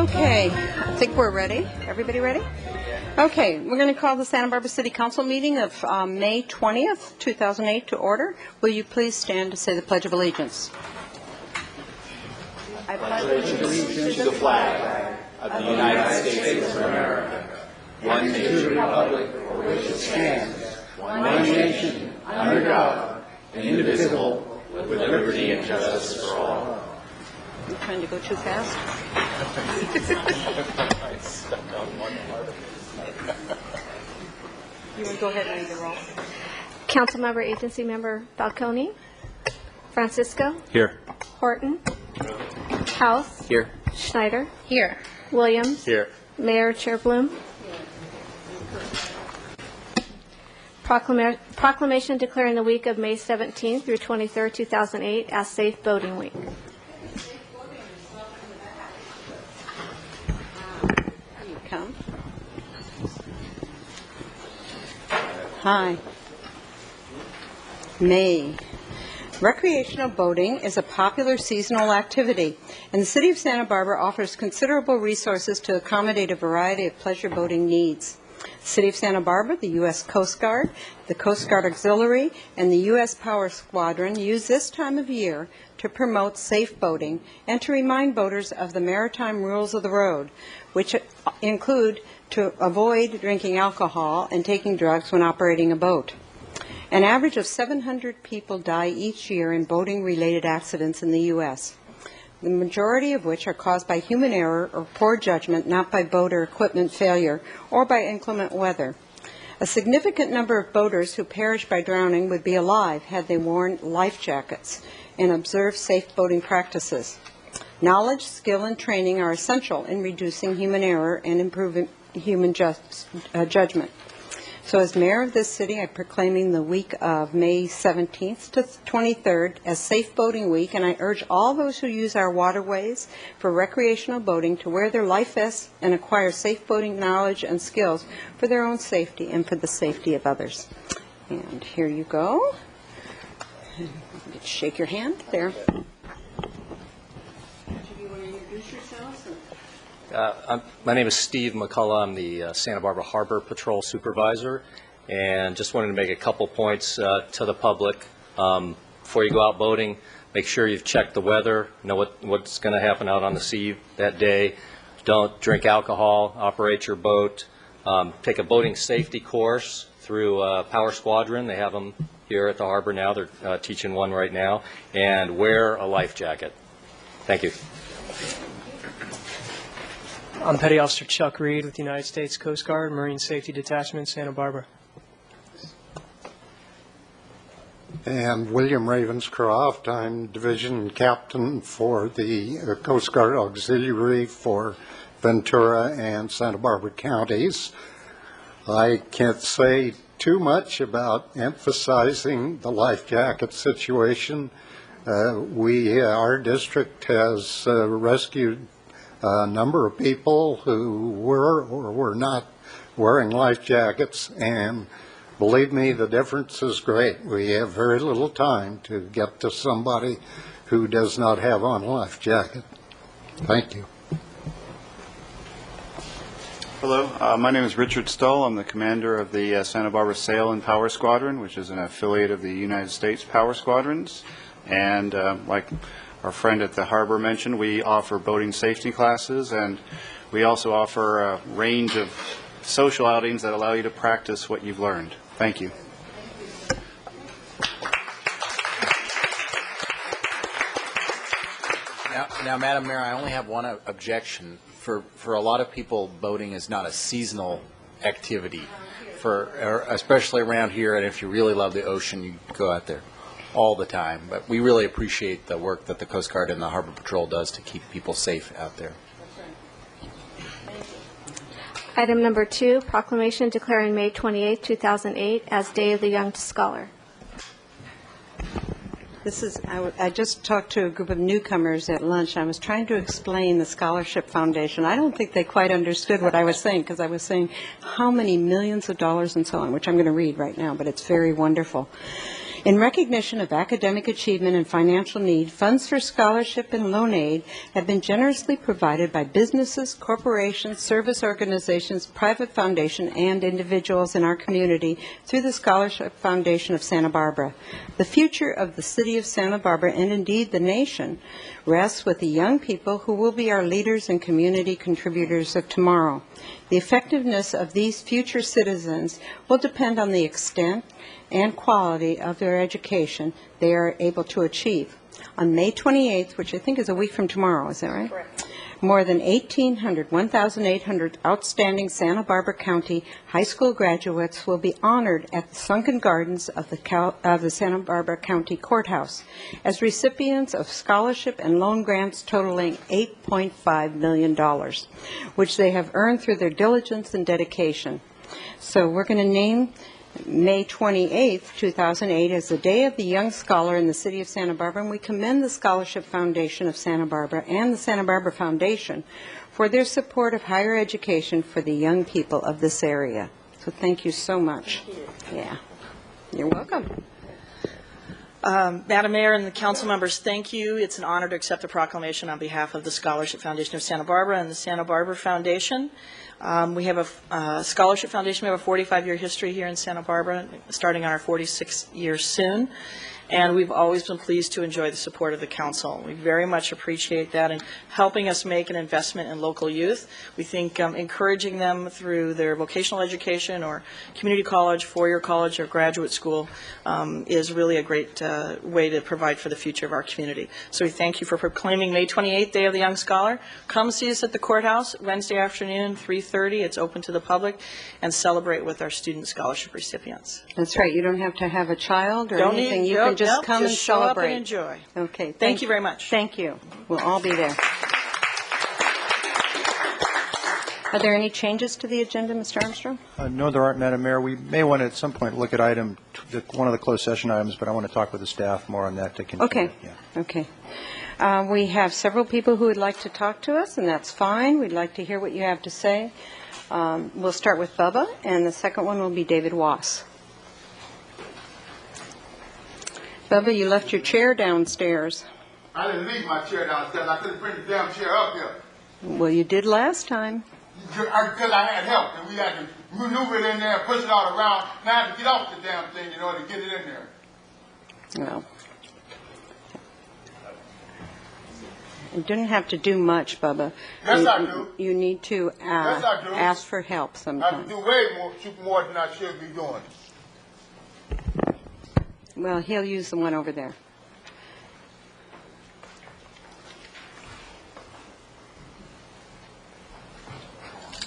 Okay, I think we're ready. Everybody ready? Okay, we're going to call the Santa Barbara City Council meeting of May 20th, 2008 to order. Will you please stand to say the Pledge of Allegiance? I pledge allegiance to the flag of the United States of America, one nation, republic for which it stands, one nation, under God, indivisible, with liberty and justice for all. I'm trying to go too fast. You want to go ahead and read the roll? Councilmember Agency Member Falcone. Francisco. Here. Horton. House. Here. Schneider. Here. Williams. Here. Mayor Chair Bloom. Proclamation declaring the week of May 17th through 23rd, 2008 as Safe Boating Week. You come. Hi. May. Recreational boating is a popular seasonal activity, and the City of Santa Barbara offers considerable resources to accommodate a variety of pleasure boating needs. The City of Santa Barbara, the U.S. Coast Guard, the Coast Guard Auxiliary, and the U.S. Power Squadron use this time of year to promote safe boating and to remind boaters of the maritime rules of the road, which include to avoid drinking alcohol and taking drugs when operating a boat. An average of 700 people die each year in boating-related accidents in the U.S., the majority of which are caused by human error or poor judgment, not by boat or equipment failure or by inclement weather. A significant number of boaters who perish by drowning would be alive had they worn life jackets and observed safe boating practices. Knowledge, skill, and training are essential in reducing human error and improving human judgment. So as mayor of this city, I'm proclaiming the week of May 17th to 23rd as Safe Boating Week, and I urge all those who use our waterways for recreational boating to wear their life vests and acquire safe boating knowledge and skills for their own safety and for the safety of others. And here you go. Shake your hand there. My name is Steve McCullough. I'm the Santa Barbara Harbor Patrol Supervisor, and just wanted to make a couple points to the public. Before you go out boating, make sure you've checked the weather, know what's going to happen out on the sea that day. Don't drink alcohol, operate your boat. Take a boating safety course through Power Squadron. They have them here at the harbor now. They're teaching one right now. And wear a life jacket. Thank you. I'm Petty Officer Chuck Reed with the United States Coast Guard, Marine Safety Detachment, Santa Barbara. And William Ravenscroft, I'm Division Captain for the Coast Guard Auxiliary for Ventura and Santa Barbara counties. I can't say too much about emphasizing the life jacket situation. Our district has rescued a number of people who were or were not wearing life jackets, and believe me, the difference is great. We have very little time to get to somebody who does not have on a life jacket. Thank you. Hello, my name is Richard Stull. I'm the commander of the Santa Barbara Sail and Power Squadron, which is an affiliate of the United States Power Squadrons. And like our friend at the harbor mentioned, we offer boating safety classes, and we also offer a range of social outings that allow you to practice what you've learned. Thank you. Now, Madam Mayor, I only have one objection. For a lot of people, boating is not a seasonal activity, especially around here, and if you really love the ocean, you go out there all the time. But we really appreciate the work that the Coast Guard and the Harbor Patrol does to keep people safe out there. Item number 2, proclamation declaring May 28, 2008 as Day of the Young Scholar. I just talked to a group of newcomers at lunch. I was trying to explain the Scholarship Foundation. I don't think they quite understood what I was saying, because I was saying how many millions of dollars and so on, which I'm going to read right now, but it's very wonderful. In recognition of academic achievement and financial need, funds for scholarship and loan aid have been generously provided by businesses, corporations, service organizations, private foundation, and individuals in our community through the Scholarship Foundation of Santa Barbara. The future of the city of Santa Barbara, and indeed the nation, rests with the young people who will be our leaders and community contributors of tomorrow. The effectiveness of these future citizens will depend on the extent and quality of their education they are able to achieve. On May 28th, which I think is a week from tomorrow, is that right? Correct. More than 1,800 outstanding Santa Barbara County high school graduates will be honored at the Sunken Gardens of the Santa Barbara County Courthouse as recipients of scholarship and loan grants totaling $8.5 million, which they have earned through their diligence and dedication. So we're going to name May 28, 2008, as the Day of the Young Scholar in the City of Santa Barbara, and we commend the Scholarship Foundation of Santa Barbara and the Santa Barbara Foundation for their support of higher education for the young people of this area. So thank you so much. Thank you. Yeah. You're welcome. Madam Mayor and the council members, thank you. It's an honor to accept the proclamation on behalf of the Scholarship Foundation of Santa Barbara and the Santa Barbara Foundation. We have a Scholarship Foundation. We have a 45-year history here in Santa Barbara, starting on our 46th year soon. And we've always been pleased to enjoy the support of the council. We very much appreciate that in helping us make an investment in local youth. We think encouraging them through their vocational education or community college, four-year college, or graduate school is really a great way to provide for the future of our community. So we thank you for proclaiming May 28th, Day of the Young Scholar. Come see us at the courthouse Wednesday afternoon, 3:30. It's open to the public, and celebrate with our student scholarship recipients. That's right. You don't have to have a child or anything. You can just come and show up celebrate. and enjoy. Okay. Thank you very much. Thank you. We'll all be there. Are there any changes to the agenda, Mr. Armstrong? No, there aren't, Madam Mayor. We may want to at some point look at one of the closed session items, but I want to talk with the staff more on that to continue. Okay. Yeah. Okay. We have several people who would like to talk to us, and that's fine. We'd like to hear what you have to say. We'll start with Bubba, and the second one will be David Wass. Bubba, you left your chair downstairs. I didn't leave my chair downstairs. I couldn't bring the damn chair up here. Well, you did last time. Because I had help, and we had to maneuver it in there, push it all around. Now I have to get off the damn thing in order to get it in there. Well, you didn't have to do much, Bubba. Yes, I do. You need to Yes, I do. ask for help I have sometimes. to do way more than I should be doing. Well, he'll use the one over there.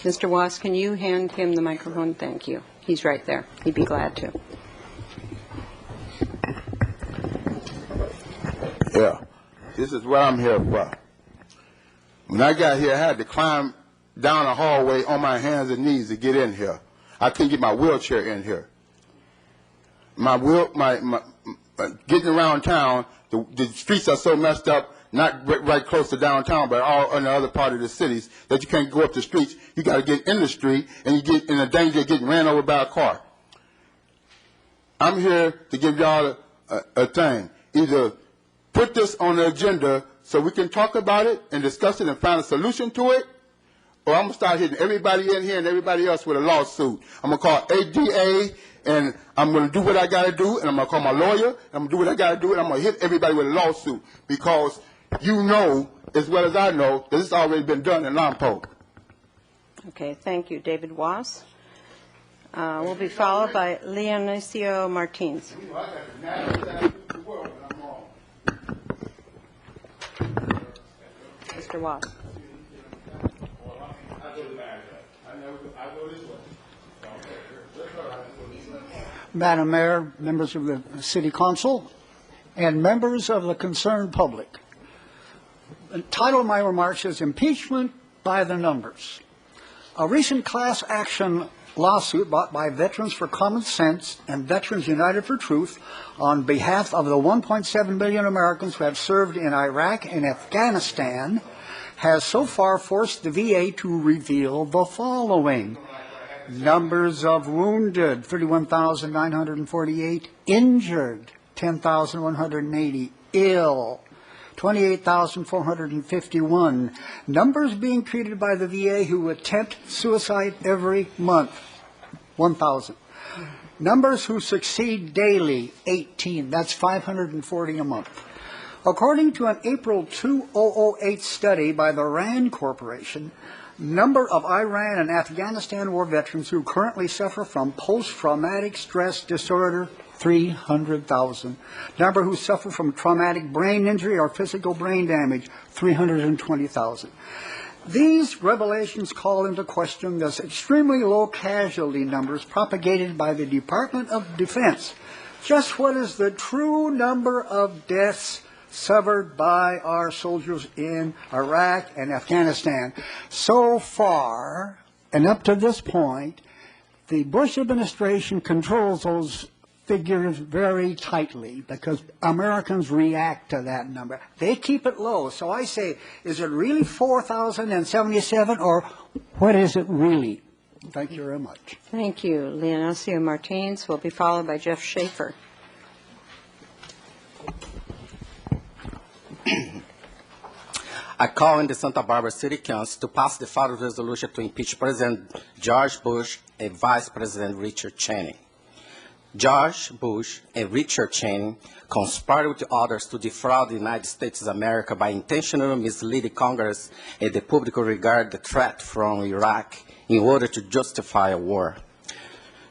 Mr. Wass, can you hand him the microphone? Thank you. He's right there. He'd be glad to. Yeah, this is what I'm here for. When I got here, I had to climb down a hallway on my hands and knees to get in here. I couldn't get my wheelchair in here. Getting around town, the streets are so messed up, not right close to downtown, but all in the other part of the cities, that you can't go up the streets. You got to get in the street, and you get in the danger of getting ran over by a car. I'm here to give y'all a thing. Either put this on the agenda so we can talk about it and discuss it and find a solution to it, or I'm going to start hitting everybody in here and everybody else with a lawsuit. I'm going to call ADA, and I'm going to do what I got to do, and I'm going to call my lawyer, and I'm going to do what I got to do, and I'm going to hit everybody with a lawsuit, because you know, as well as I know, that this has already been done in Lompoc. Okay, thank you. David Wass. Will be followed by Leonicio Martins. Mr. Wass. Madam Mayor, members of the City Council, and members of the concerned public. The title of my remarks is Impeachment by the Numbers. A recent class action lawsuit brought by Veterans for Common Sense and Veterans United for Truth on behalf of the 1.7 million Americans who have served in Iraq and Afghanistan has so far forced the VA to reveal the following. Numbers of wounded, 31,948, injured, 10,180. Ill, 28,451. Numbers being treated by the VA who attempt suicide every month, 1,000. Numbers who succeed daily, 18. That's 540 a month. According to an April 2008 study by the RAND Corporation, number of Iran and Afghanistan war veterans who currently suffer from post-traumatic stress disorder, 300,000. Number who suffer from traumatic brain injury or physical brain damage, 320,000. These revelations call into question the extremely low casualty numbers propagated by the Department of Defense. Just what is the true number of deaths suffered by our soldiers in Iraq and Afghanistan? So far, and up to this point, the Bush administration controls those figures very tightly because Americans react to that number. They keep it low. So I say, is it really 4,077 or what is it really? Thank you very much. Thank you. Leoncio Martins will be followed by Jeff Schaefer. I call on the Santa Barbara City Council to pass the following resolution to impeach President George Bush and Vice President Richard Cheney. George Bush and Richard Cheney conspired with others to defraud the United States of America by intentionally misleading Congress and the public regarding the threat from Iraq in order to justify a war.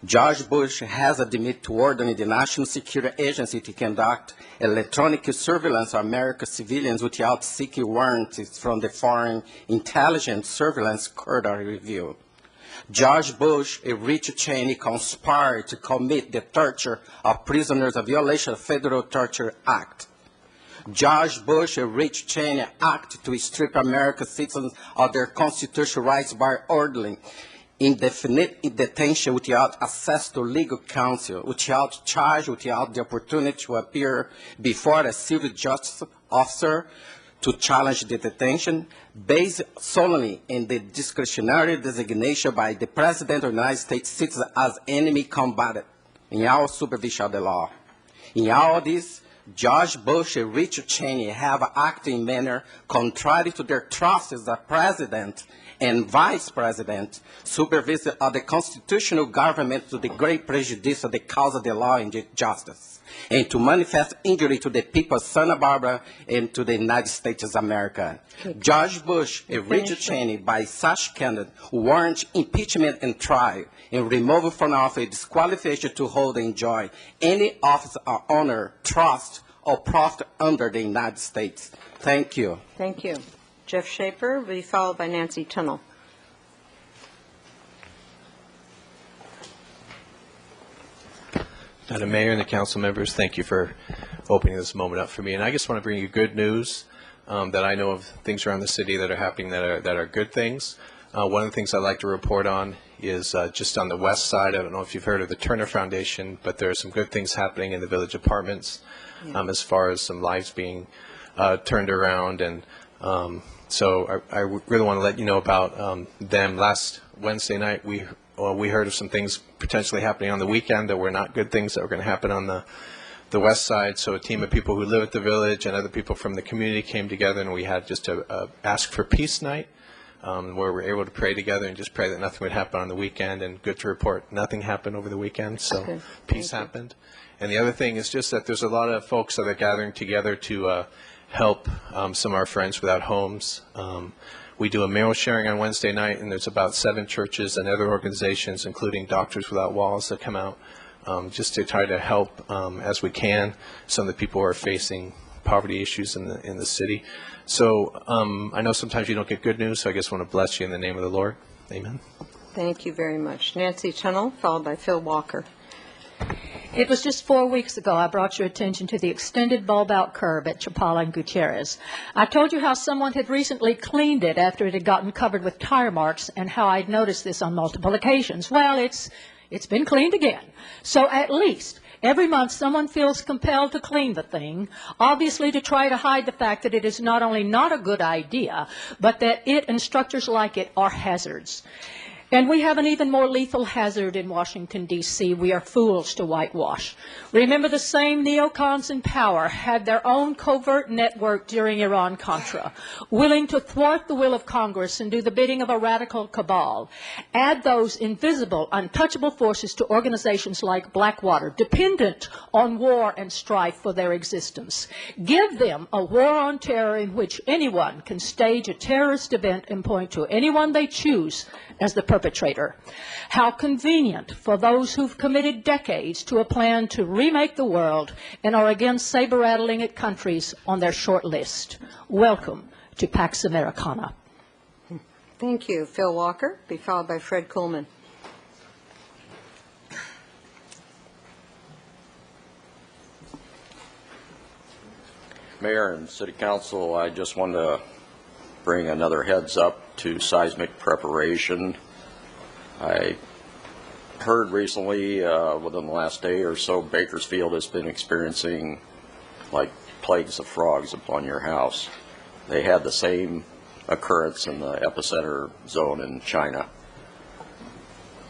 George Bush has admitted to ordering the National Security Agency to conduct electronic surveillance of American civilians without seeking warrants from the Foreign Intelligence Surveillance Court of Review. George Bush and Richard Cheney conspired to commit the torture of prisoners, a violation of the Federal Torture Act. George Bush and Richard Cheney acted to strip American citizens of their constitutional rights by ordering indefinite detention without access to legal counsel, without charge, without the opportunity to appear before a civil justice officer to challenge the detention, based solely in the discretionary designation by the President of the United States citizen as enemy combatant in our supervision of the law. In all this, George Bush and Richard Cheney have acted in manner contrary to their trust as the President and Vice President, supervisor of the constitutional government to the great prejudice of the cause of the law and justice, and to manifest injury to the people of Santa Barbara and to the United States of America. George Bush and Richard Cheney, by such conduct, warrant impeachment and trial, and removal from office, disqualification to hold and enjoy any office or honor, trust, or profit under the United States. Thank you. Thank you. Jeff Schaefer will be followed by Nancy Tunnell. Madam Mayor and the council members, thank you for opening this moment up for me. And I just want to bring you good news that I know of things around the city that are happening that are good things. One of the things I'd like to report on is just on the west side. I don't know if you've heard of the Turner Foundation, but there are some good things happening in the Village Apartments as far as some lives being turned around. And so I really want to let you know about them. Last Wednesday night, we heard of some things potentially happening on the weekend that were not good things that were going to happen on the west side. So a team of people who live at the village and other people from the community came together, and we had just a ask for peace night where we were able to pray together and just pray that nothing would happen on the weekend. And good to report, nothing happened over the weekend, so peace happened. And the other thing is just that there's a lot of folks that are gathering together to help some of our friends without homes. We do a meal sharing on Wednesday night, and there's about 7 churches and other organizations, including Doctors Without Walls, that come out just to try to help as we can some of the people who are facing poverty issues in the city. So I know sometimes you don't get good news, so I just want to bless you in the name of the Lord. Amen. Thank you very much. Nancy Tunnell, followed by Phil Walker. It was just 4 weeks ago I brought your attention to the extended bulb-out curb at Chapala and Gutierrez. I told you how someone had recently cleaned it after it had gotten covered with tire marks and how I'd noticed this on multiple occasions. Well, it's been cleaned again. So at least every month someone feels compelled to clean the thing, obviously to try to hide the fact that it is not only not a good idea, but that it and structures like it are hazards. And we have an even more lethal hazard in Washington, D.C. We are fools to whitewash. Remember, the same neocons in power had their own covert network during Iran-Contra, willing to thwart the will of Congress and do the bidding of a radical cabal. Add those invisible, untouchable forces to organizations like Blackwater, dependent on war and strife for their existence. Give them a war on terror in which anyone can stage a terrorist event and point to anyone they choose as the perpetrator. How convenient for those who've committed decades to a plan to remake the world and are again saber-rattling at countries on their short list. Welcome to Pax Americana. Thank you. Phil Walker, be followed by Fred Coleman. Mayor and City Council, I just wanted to bring another heads up to seismic preparation. I heard recently, within the last day or so, Bakersfield has been experiencing like plagues of frogs upon your house. They had the same occurrence in the epicenter zone in China.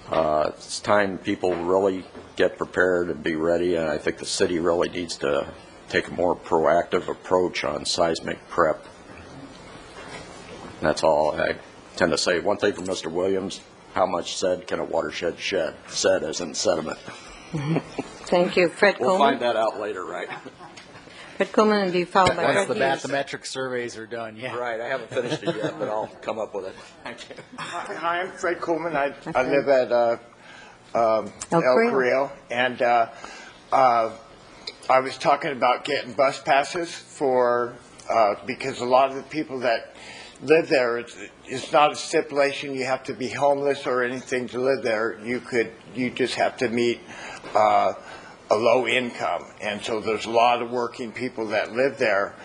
It's time people really get prepared and be ready, and I think the city really needs to take a more proactive approach on seismic prep. That's all I tend to say. One thing from Mr. Williams, how much said can a watershed shed? Said as in sediment. Thank you. Fred We'll Coleman. find that out later, right? Fred Coleman, and be followed by Once Fred the Hughes. bathymetric surveys are done, yeah. Right, I haven't finished it yet, but I'll come up with it. Thank you. Hi, I'm Fred Coleman. I live at El Carril, and I was talking about getting bus passes for because a lot of the people that live there, it's not a stipulation you have to be homeless or anything to live there. You just have to meet a low income, and so there's a lot of working people that live there.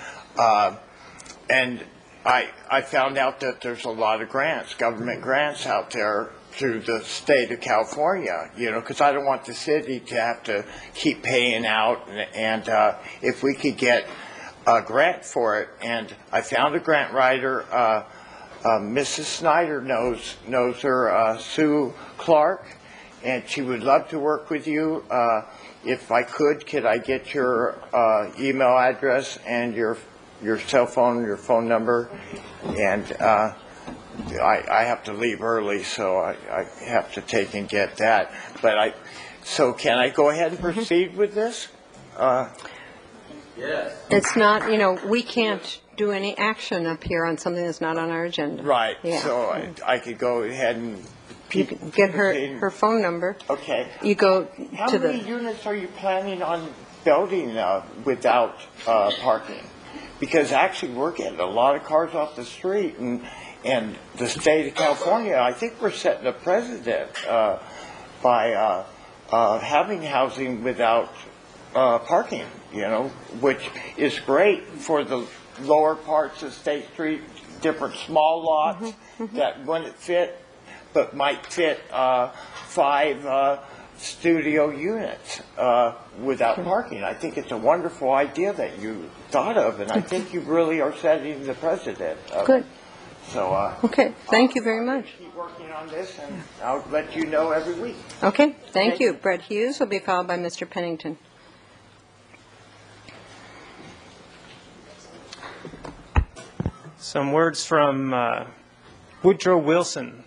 And I found out that there's a lot of grants, government grants out there through the state of California, because I don't want the city to have to keep paying out, and if we could get a grant for it. And I found a grant writer, Mrs. Snyder knows her, Sue Clark, and she would love to work with you. If I could I get your email address and your cell phone, your phone number, and I have to leave early, so I have to take and get that. But so can I go ahead and proceed with this? Yes. It's not, we can't do any action up here on something that's not on our agenda. Right. Yeah. So I could go ahead and You can get her phone number. Okay. You go How to many the. units are you planning on building without parking? Because actually we're getting a lot of cars off the street, and the state of California, I think we're setting a precedent by having housing without parking, which is great for the lower parts of State Street, different small lots that wouldn't fit, but might fit 5 studio units without parking. I think it's a wonderful idea that you thought of, and I think you really are setting the precedent. Good. So, Okay, thank you very much. Keep working on this, and I'll let you know every week. Okay, thank you. Brett Hughes will be followed by Mr. Pennington. Some words from Woodrow Wilson,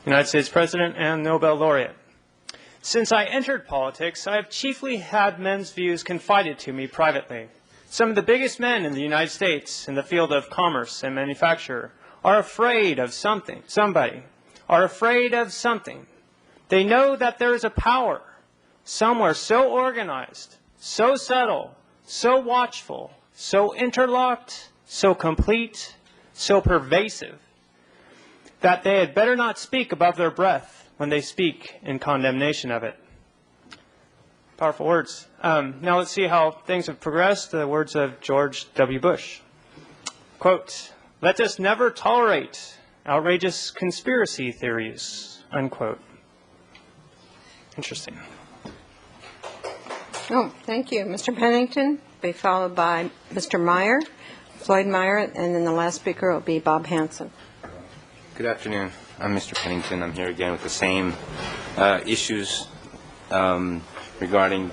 United States President and Nobel laureate. Since I entered politics, I have chiefly had men's views confided to me privately. Some of the biggest men in the United States in the field of commerce and manufacture are afraid of somebody, are afraid of something. They know that there is a power somewhere so organized, so subtle, so watchful, so interlocked, so complete, so pervasive, that they had better not speak above their breath when they speak in condemnation of it. Powerful words. Now let's see how things have progressed. The words of George W. Bush. Quote, "Let us never tolerate outrageous conspiracy theories," unquote. Interesting. Oh, thank you. Mr. Pennington, be followed by Mr. Meyer, Floyd Meyer, and then the last speaker will be Bob Hanson. Good afternoon. I'm Mr. Pennington. I'm here again with the same issues regarding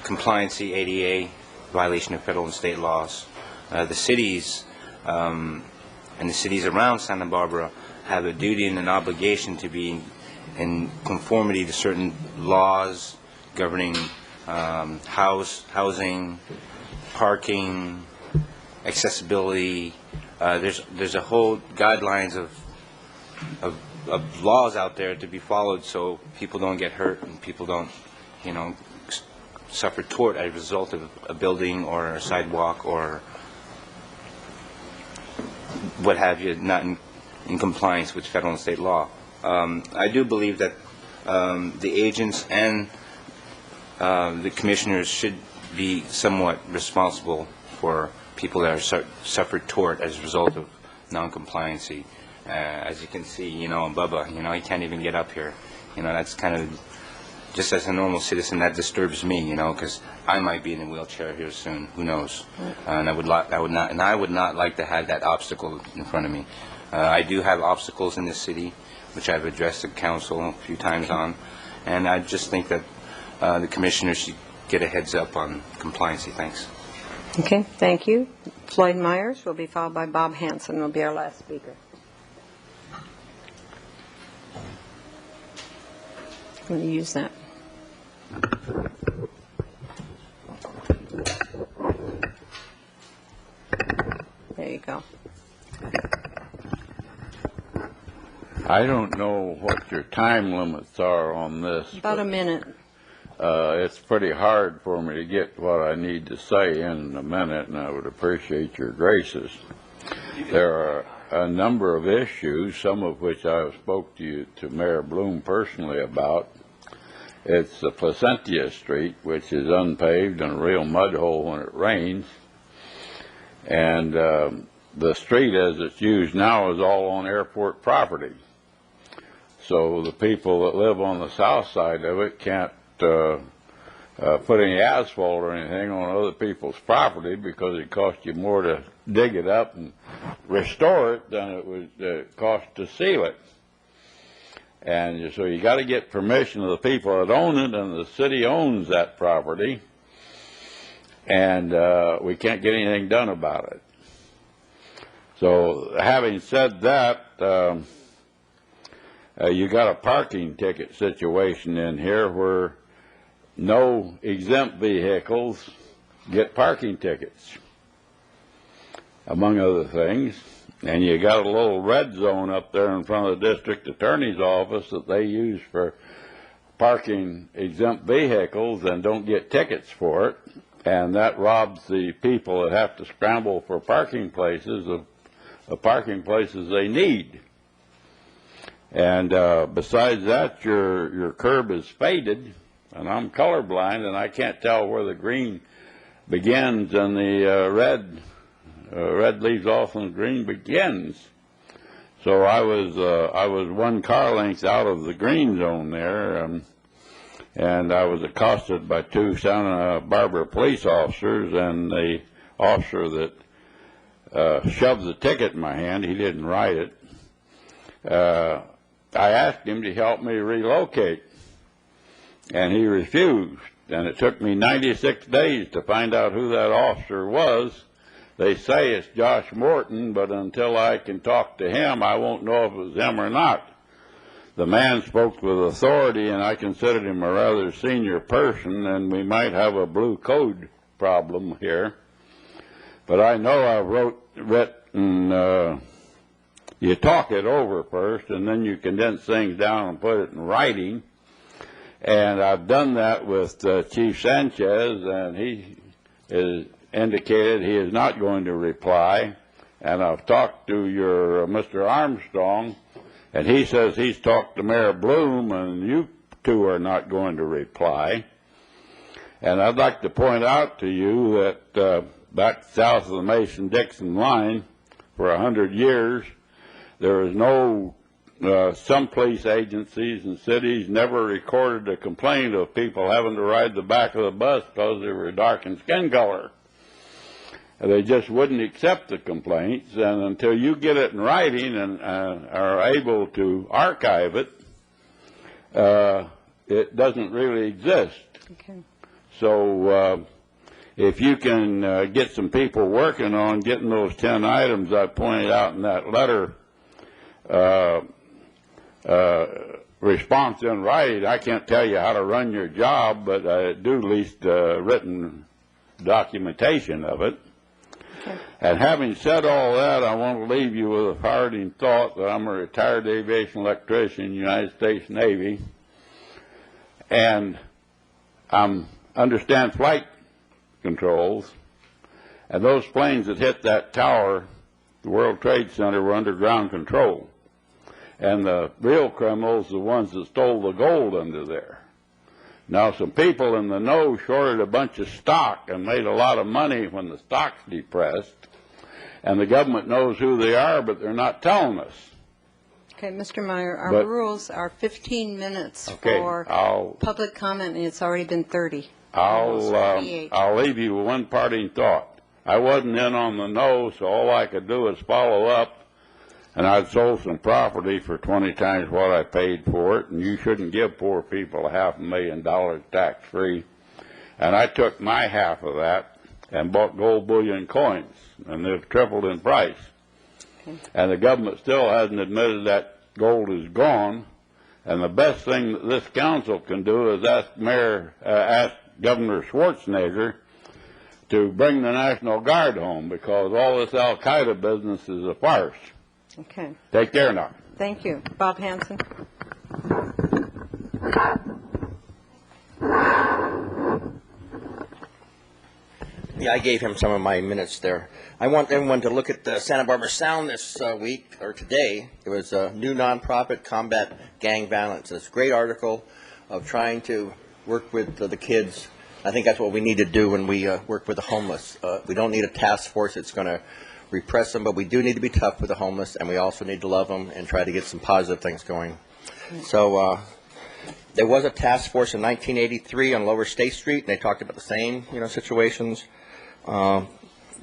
compliancy, ADA, violation of federal and state laws. The cities and the cities around Santa Barbara have a duty and an obligation to be in conformity to certain laws governing housing, parking, accessibility. There's a whole guidelines of laws out there to be followed so people don't get hurt and people don't, suffer tort as a result of a building or a sidewalk or what have you, not in compliance with federal and state law. I do believe that the agents and the commissioners should be somewhat responsible for people that are suffered tort as a result of non-compliancy. As you can see, Bubba, he can't even get up here. That's kind of, just as a normal citizen, that disturbs me, because I might be in a wheelchair here soon. Who knows? And I would not like to have that obstacle in front of me. I do have obstacles in this city, which I've addressed the council a few times on, and I just think that the commissioners should get a heads up on compliancy. Thanks. Okay, thank you. Floyd Myers will be followed by Bob Hanson, will be our last speaker. I'm going to use that. There you go. I don't know what your time limits are on this. About a minute. It's pretty hard for me to get what I need to say in a minute, and I would appreciate your graces. There are a number of issues, some of which I spoke to Mayor Bloom personally about. It's the Placentia Street, which is unpaved and a real mud hole when it rains. And the street as it's used now is all on airport property. So the people that live on the south side of it can't put any asphalt or anything on other people's property because it costs you more to dig it up and restore it than it would cost to seal it. And so you got to get permission of the people that own it, and the city owns that property, and we can't get anything done about it. So having said that, you got a parking ticket situation in here where no exempt vehicles get parking tickets, among other things. And you got a little red zone up there in front of the district attorney's office that they use for parking exempt vehicles and don't get tickets for it. And that robs the people that have to scramble for parking places of parking places they need. And besides that, your curb is faded, and I'm colorblind, and I can't tell where the green begins and the red leaves off and green begins. So I was one car length out of the green zone there, and I was accosted by two Santa Barbara police officers, and the officer that shoved the ticket in my hand, he didn't write it. I asked him to help me relocate, and he refused. And it took me 96 days to find out who that officer was. They say it's Josh Morton, but until I can talk to him, I won't know if it was him or not. The man spoke with authority, and I considered him a rather senior person, and we might have a blue code problem here. But I know I've written, you talk it over first, and then you condense things down and put it in writing. And I've done that with Chief Sanchez, and he has indicated he is not going to reply. And I've talked to your Mr. Armstrong, and he says he's talked to Mayor Bloom, and you two are not going to reply. And I'd like to point out to you that back south of the Mason-Dixon line for 100 years, there is no, some police agencies and cities never recorded a complaint of people having to ride the back of the bus because they were dark in skin color. They just wouldn't accept the complaints, and until you get it in writing and are able to archive it, it doesn't really exist. Okay. So if you can get some people working on getting those 10 items I pointed out in that letter response in writing, I can't tell you how to run your job, but I do at least written documentation of it. Okay. And having said all that, I want to leave you with a parting thought that I'm a retired aviation electrician, United States Navy, and I understand flight controls, and those planes that hit that tower, the World Trade Center, were under ground control. And the real criminals, the ones that stole the gold under there. Now, some people in the know shorted a bunch of stock and made a lot of money when the stock's depressed, and the government knows who they are, but they're not telling us. Okay, Mr. Meyer, our rules are 15 minutes for public comment, and it's already been 30. I'll leave you with one parting thought. I wasn't in on the know, so all I could do is follow up, and I'd sold some property for 20 times what I paid for it, and you shouldn't give poor people $500,000 tax-free. And I took my half of that and bought gold bullion coins, and they've tripled in price. Okay. And the government still hasn't admitted that gold is gone. And the best thing that this council can do is ask Governor Schwarzenegger to bring the National Guard home, because all this Al-Qaeda business is a farce. Okay. Take care now. Thank you. Bob Hanson. Yeah, I gave him some of my minutes there. I want everyone to look at the Santa Barbara Sound this week, or today. It was a new nonprofit, Combat Gang Violence. It's a great article of trying to work with the kids. I think that's what we need to do when we work with the homeless. We don't need a task force that's going to repress them, but we do need to be tough with the homeless, and we also need to love them and try to get some positive things going. So there was a task force in 1983 on Lower State Street, and they talked about the same, situations.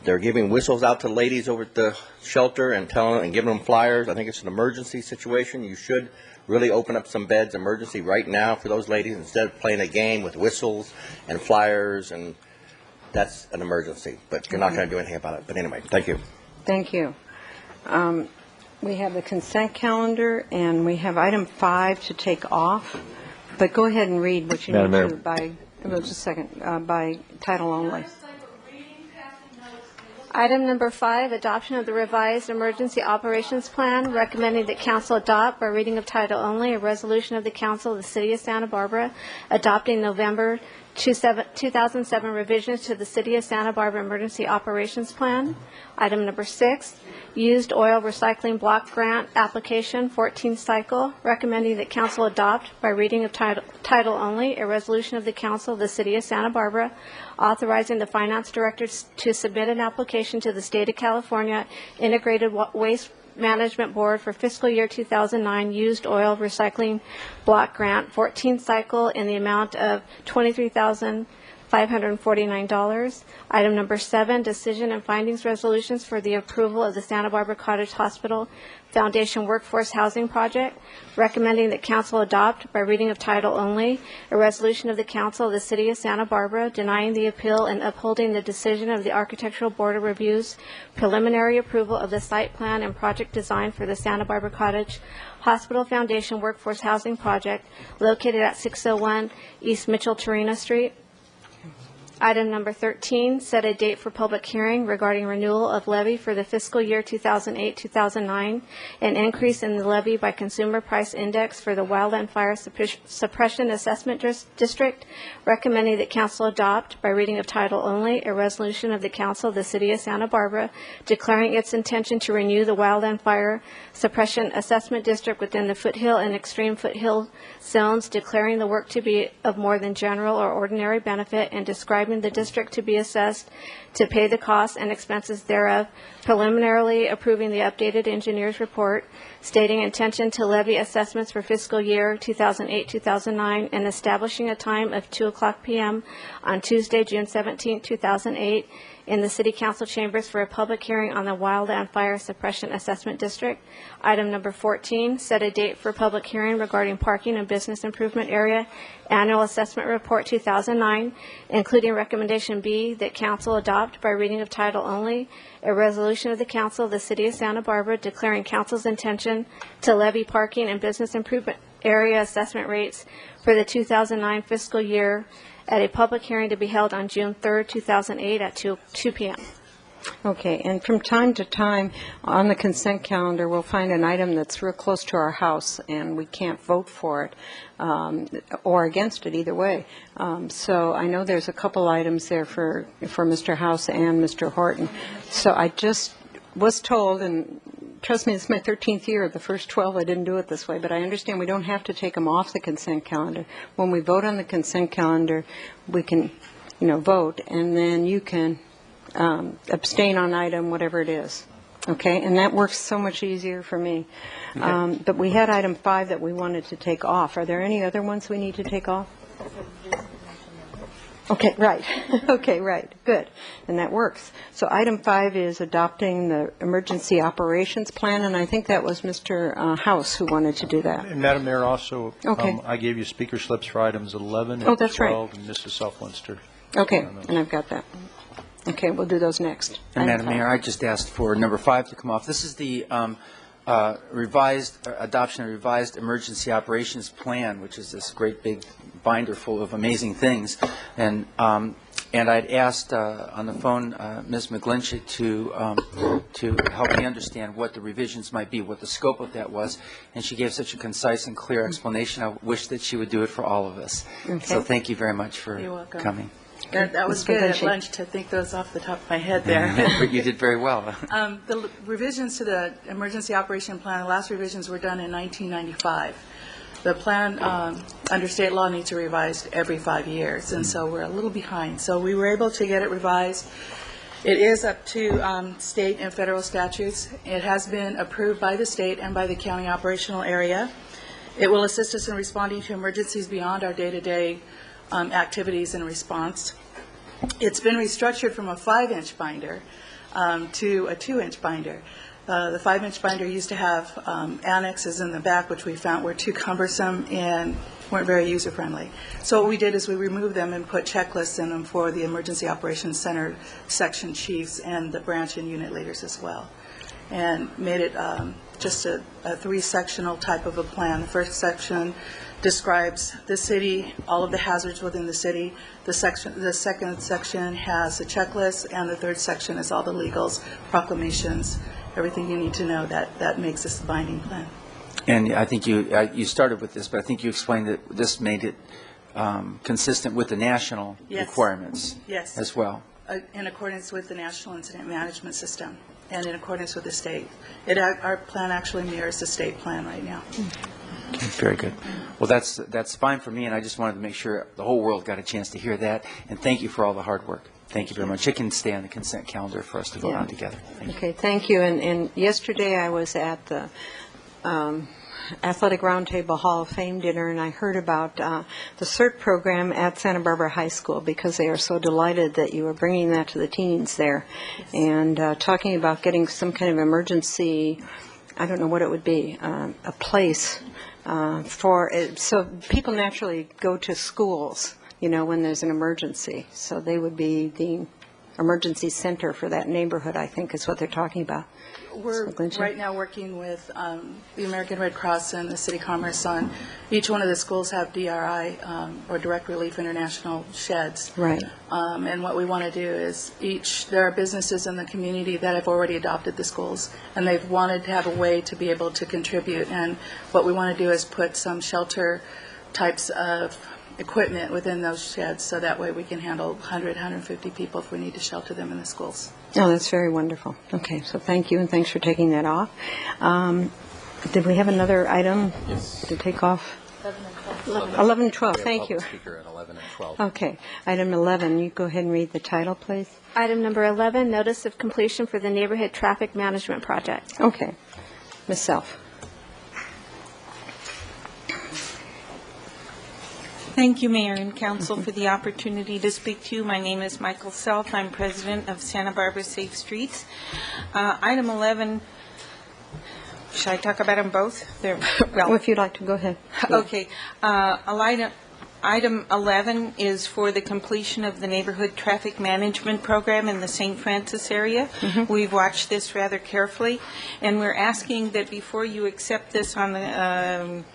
They're giving whistles out to ladies over at the shelter and telling and giving them flyers. I think it's an emergency situation. You should really open up some beds, emergency, right now for those ladies, instead of playing a game with whistles and flyers, and that's an emergency. But you're not going to do anything about it. But anyway, thank you. Thank you. We have the consent calendar, and we have item 5 to take off. But go ahead and read what you need to by title only. Item number 5, adoption of the revised emergency operations plan, recommending that council adopt by reading of title only a resolution of the council of the city of Santa Barbara adopting November 2007 revisions to the City of Santa Barbara Emergency Operations Plan. Item number 6, used oil recycling block grant application 14th cycle, recommending that council adopt by reading of title only a resolution of the council of the City of Santa Barbara authorizing the finance director to submit an application to the State of California Integrated Waste Management Board for fiscal year 2009 used oil recycling block grant 14th cycle in the amount of $23,549. Item number 7, decision and findings resolutions for the approval of the Santa Barbara Cottage Hospital Foundation Workforce Housing Project, recommending that council adopt by reading of title only a resolution of the council of the City of Santa Barbara denying the appeal and upholding the decision of the Architectural Board of Review's preliminary approval of the site plan and project design for the Santa Barbara Cottage Hospital Foundation Workforce Housing Project located at 601 East Mitchell-Torina Street. Item number 13, set a date for public hearing regarding renewal of levy for the fiscal year 2008-2009, an increase in the levy by Consumer Price Index for the Wildland Fire Suppression Assessment District, recommending that council adopt by reading of title only a resolution of the council of the City of Santa Barbara declaring its intention to renew the Wildland Fire Suppression Assessment District within the foothill and extreme foothill zones, declaring the work to be of more than general or ordinary benefit, and describing describing the district to be assessed to pay the costs and expenses thereof, preliminarily approving the updated engineer's report, stating intention to levy assessments for fiscal year 2008-2009, and establishing a time of 2:00 p.m. on Tuesday, June 17, 2008, in the City Council chambers for a public hearing on the Wildland Fire Suppression Assessment District. Item number 14, set a date for public hearing regarding parking and business improvement area annual assessment report 2009, including recommendation B, that council adopt by reading of title only a resolution of the council of the City of Santa Barbara declaring council's intention to levy parking and business improvement area assessment rates for the 2009 fiscal year at a public hearing to be held on June 3rd, 2008 at 2 p.m. Okay, and from time to time on the consent calendar, we'll find an item that's real close to our house and we can't vote for it or against it, either way. So I know there's a couple items there for Mr. House and Mr. Horton. So I just was told, and trust me, this is my 13th year. The first 12, I didn't do it this way, but I understand we don't have to take them off the consent calendar. When we vote on the consent calendar, we can, vote, and then you can abstain on item, whatever it is. Okay, and that works so much easier for me. Okay. But we had item 5 that we wanted to take off. Are there any other ones we need to take off? Okay, right. Okay, right. Good. And that works. So item 5 is adopting the emergency operations plan, and I think that was Mr. House who wanted to do that. And Madam Mayor, also, okay. I gave you speaker slips for items 11 and 12, right. And Mrs. Self-Winster. Okay, and I've got that. Okay, we'll do those next. And Madam Mayor, I just asked for number 5 to come off. This is the adoption of revised emergency operations plan, which is this great big binder full of amazing things. And I'd asked on the phone Ms. McGlinchey to help me understand what the revisions might be, what the scope of that was, and she gave such a concise and clear explanation. I wish that she would do it for all of us. Okay. So thank you very much for coming. That was good at lunch to think those off the top of my head there. But you did very well. The revisions to the emergency operation plan, the last revisions were done in 1995. The plan under state law needs to be revised every 5 years, and so we're a little behind. So we were able to get it revised. It is up to state and federal statutes. It has been approved by the state and by the county operational area. It will assist us in responding to emergencies beyond our day-to-day activities and response. It's been restructured from a 5-inch binder to a 2-inch binder. The 5-inch binder used to have annexes in the back, which we found were too cumbersome and weren't very user-friendly. So what we did is we removed them and put checklists in them for the Emergency Operations Center section chiefs and the branch and unit leaders as well, and made it just a 3-sectional type of a plan. The first section describes the city, all of the hazards within the city. The second section has a checklist, and the third section is all the legals, proclamations, everything you need to know that makes this a binding plan. And I think you started with this, but I think you explained that this made it consistent with the national requirements as well. In accordance with the National Incident Management System and in accordance with the state. Our plan actually mirrors the state plan right now. Okay, very good. Well, that's fine for me, and I just wanted to make sure the whole world got a chance to hear that. And thank you for all the hard work. Thank you very much. It can stay on the consent calendar for us to vote on together. Okay, thank you. And yesterday I was at the Athletic Roundtable Hall of Fame dinner, and I heard about the CERT program at Santa Barbara High School, because they are so delighted that you are bringing that to the teens there. Yes. And talking about getting some kind of emergency, I don't know what it would be, a place for it. So people naturally go to schools, when there's an emergency. So they would be the emergency center for that neighborhood, I think, is what they're talking about. We're right now working with the American Red Cross and the City Commerce on each one of the schools have DRI, or Direct Relief International sheds. Right. And what we want to do is there are businesses in the community that have already adopted the schools, and they've wanted to have a way to be able to contribute. And what we want to do is put some shelter types of equipment within those sheds, so that way we can handle 100, 150 people if we need to shelter them in the schools. Oh, that's very wonderful. Okay, so thank you, and thanks for taking that off. Did we have another item to take off? 7 and 12. 11 and 12, thank you. Speaker at 11 and 12. Okay. Item 11, you go ahead and read the title, please. Item number 11, notice of completion for the neighborhood traffic management project. Okay. Ms. Self. Thank you, Mayor and Council, for the opportunity to speak to you. My name is Michael Self. I'm president of Santa Barbara Safe Streets. Item 11, should I talk about them both? Well, if you'd like to, go ahead. Okay. Item 11 is for the completion of the neighborhood traffic management program in the St. Francis area. We've watched this rather carefully, and we're asking that before you accept this on the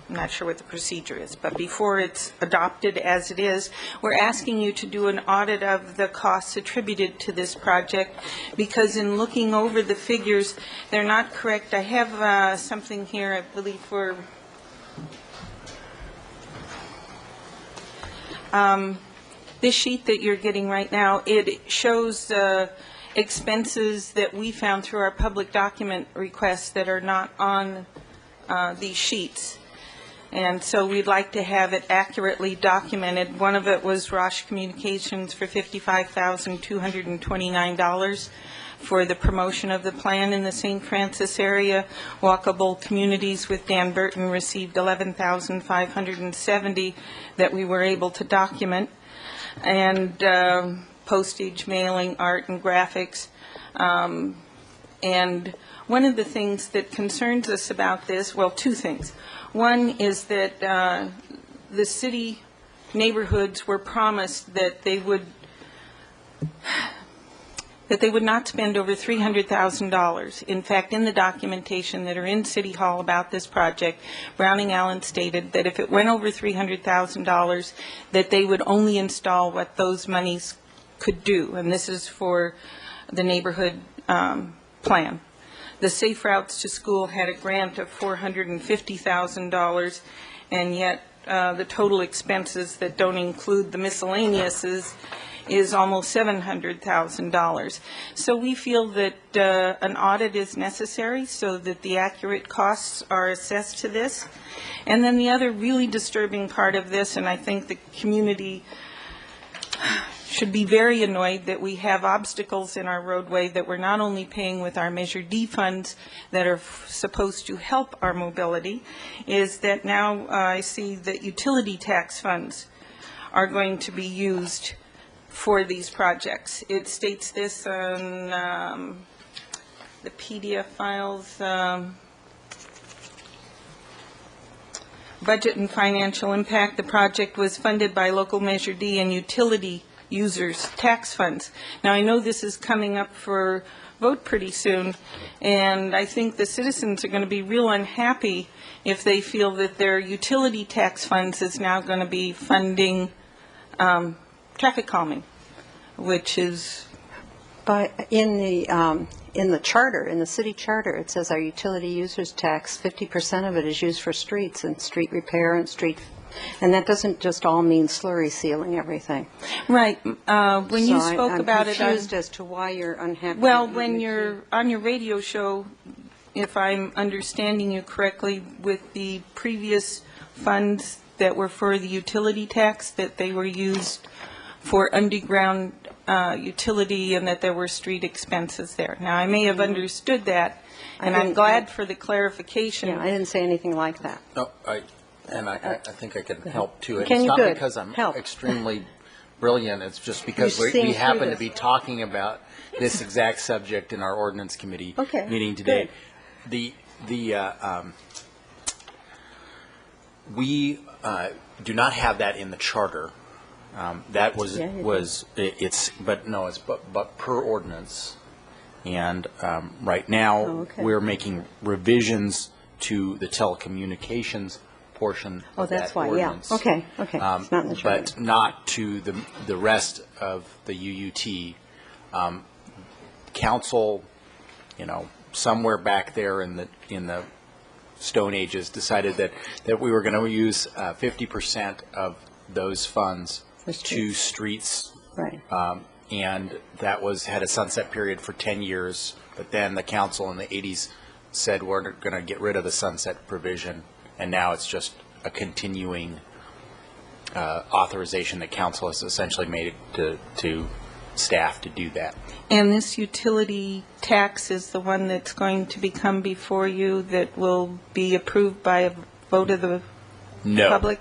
I'm not sure what the procedure is, but before it's adopted as it is, we're asking you to do an audit of the costs attributed to this project, because in looking over the figures, they're not correct. I have something here, I believe, for this sheet that you're getting right now. It shows expenses that we found through our public document requests that are not on these sheets. And so we'd like to have it accurately documented. One of it was Roche Communications for $55,229 for the promotion of the plan in the St. Francis area. Walkable Communities with Dan Burton received $11,570 that we were able to document. And postage, mailing, art, and graphics. And one of the things that concerns us about this, well, two things. One is that the city neighborhoods were promised that they would not spend over $300,000. In fact, in the documentation that are in City Hall about this project, Browning Allen stated that if it went over $300,000, that they would only install what those monies could do, and this is for the neighborhood plan. The Safe Routes to School had a grant of $450,000, and yet the total expenses that don't include the miscellaneous is almost $700,000. So we feel that an audit is necessary so that the accurate costs are assessed to this. And then the other really disturbing part of this, and I think the community should be very annoyed that we have obstacles in our roadway that we're not only paying with our Measure D funds that are supposed to help our mobility, is that now I see that utility tax funds are going to be used for these projects. It states this on the PDF files. Budget and financial impact. The project was funded by local Measure D and utility users' tax funds. Now, I know this is coming up for vote pretty soon, and I think the citizens are going to be real unhappy if they feel that their utility tax funds is now going to be funding traffic calming, which is... But in the charter, in the city charter, it says our utility users tax, 50% of it is used for streets and street repair and and that doesn't just all mean slurry sealing everything. Right. When you spoke about it, I'm confused as to why you're unhappy. Well, when you're on your radio show, if I'm understanding you correctly, with the previous funds that were for the utility tax, that they were used for underground utility and that there were street expenses there. Now, I may have understood that, and I'm glad for the clarification. Yeah, I didn't say anything like that. No, I think I can help too. Can you? It's not Good. because I'm Help. extremely brilliant, it's just because You're seeing we happen through to this. be talking about this exact subject in our ordinance committee Okay, meeting today. good. We do not have that in the charter. That was, Yeah, you but per ordinance. And right now, we're making revisions to the telecommunications portion Oh, of that's that why, yeah. ordinance. Okay. It's not in the charter. But not to the rest of the UUT. Council, somewhere back there in the Stone Ages decided that we were going to use 50% of those funds to streets. Right. And that had a sunset period for 10 years, but then the council in the 80s said we're going to get rid of the sunset provision, and now it's just a continuing authorization that council has essentially made it to staff to do that. And this utility tax is the one that's going to become before you that will be approved by a vote of the public?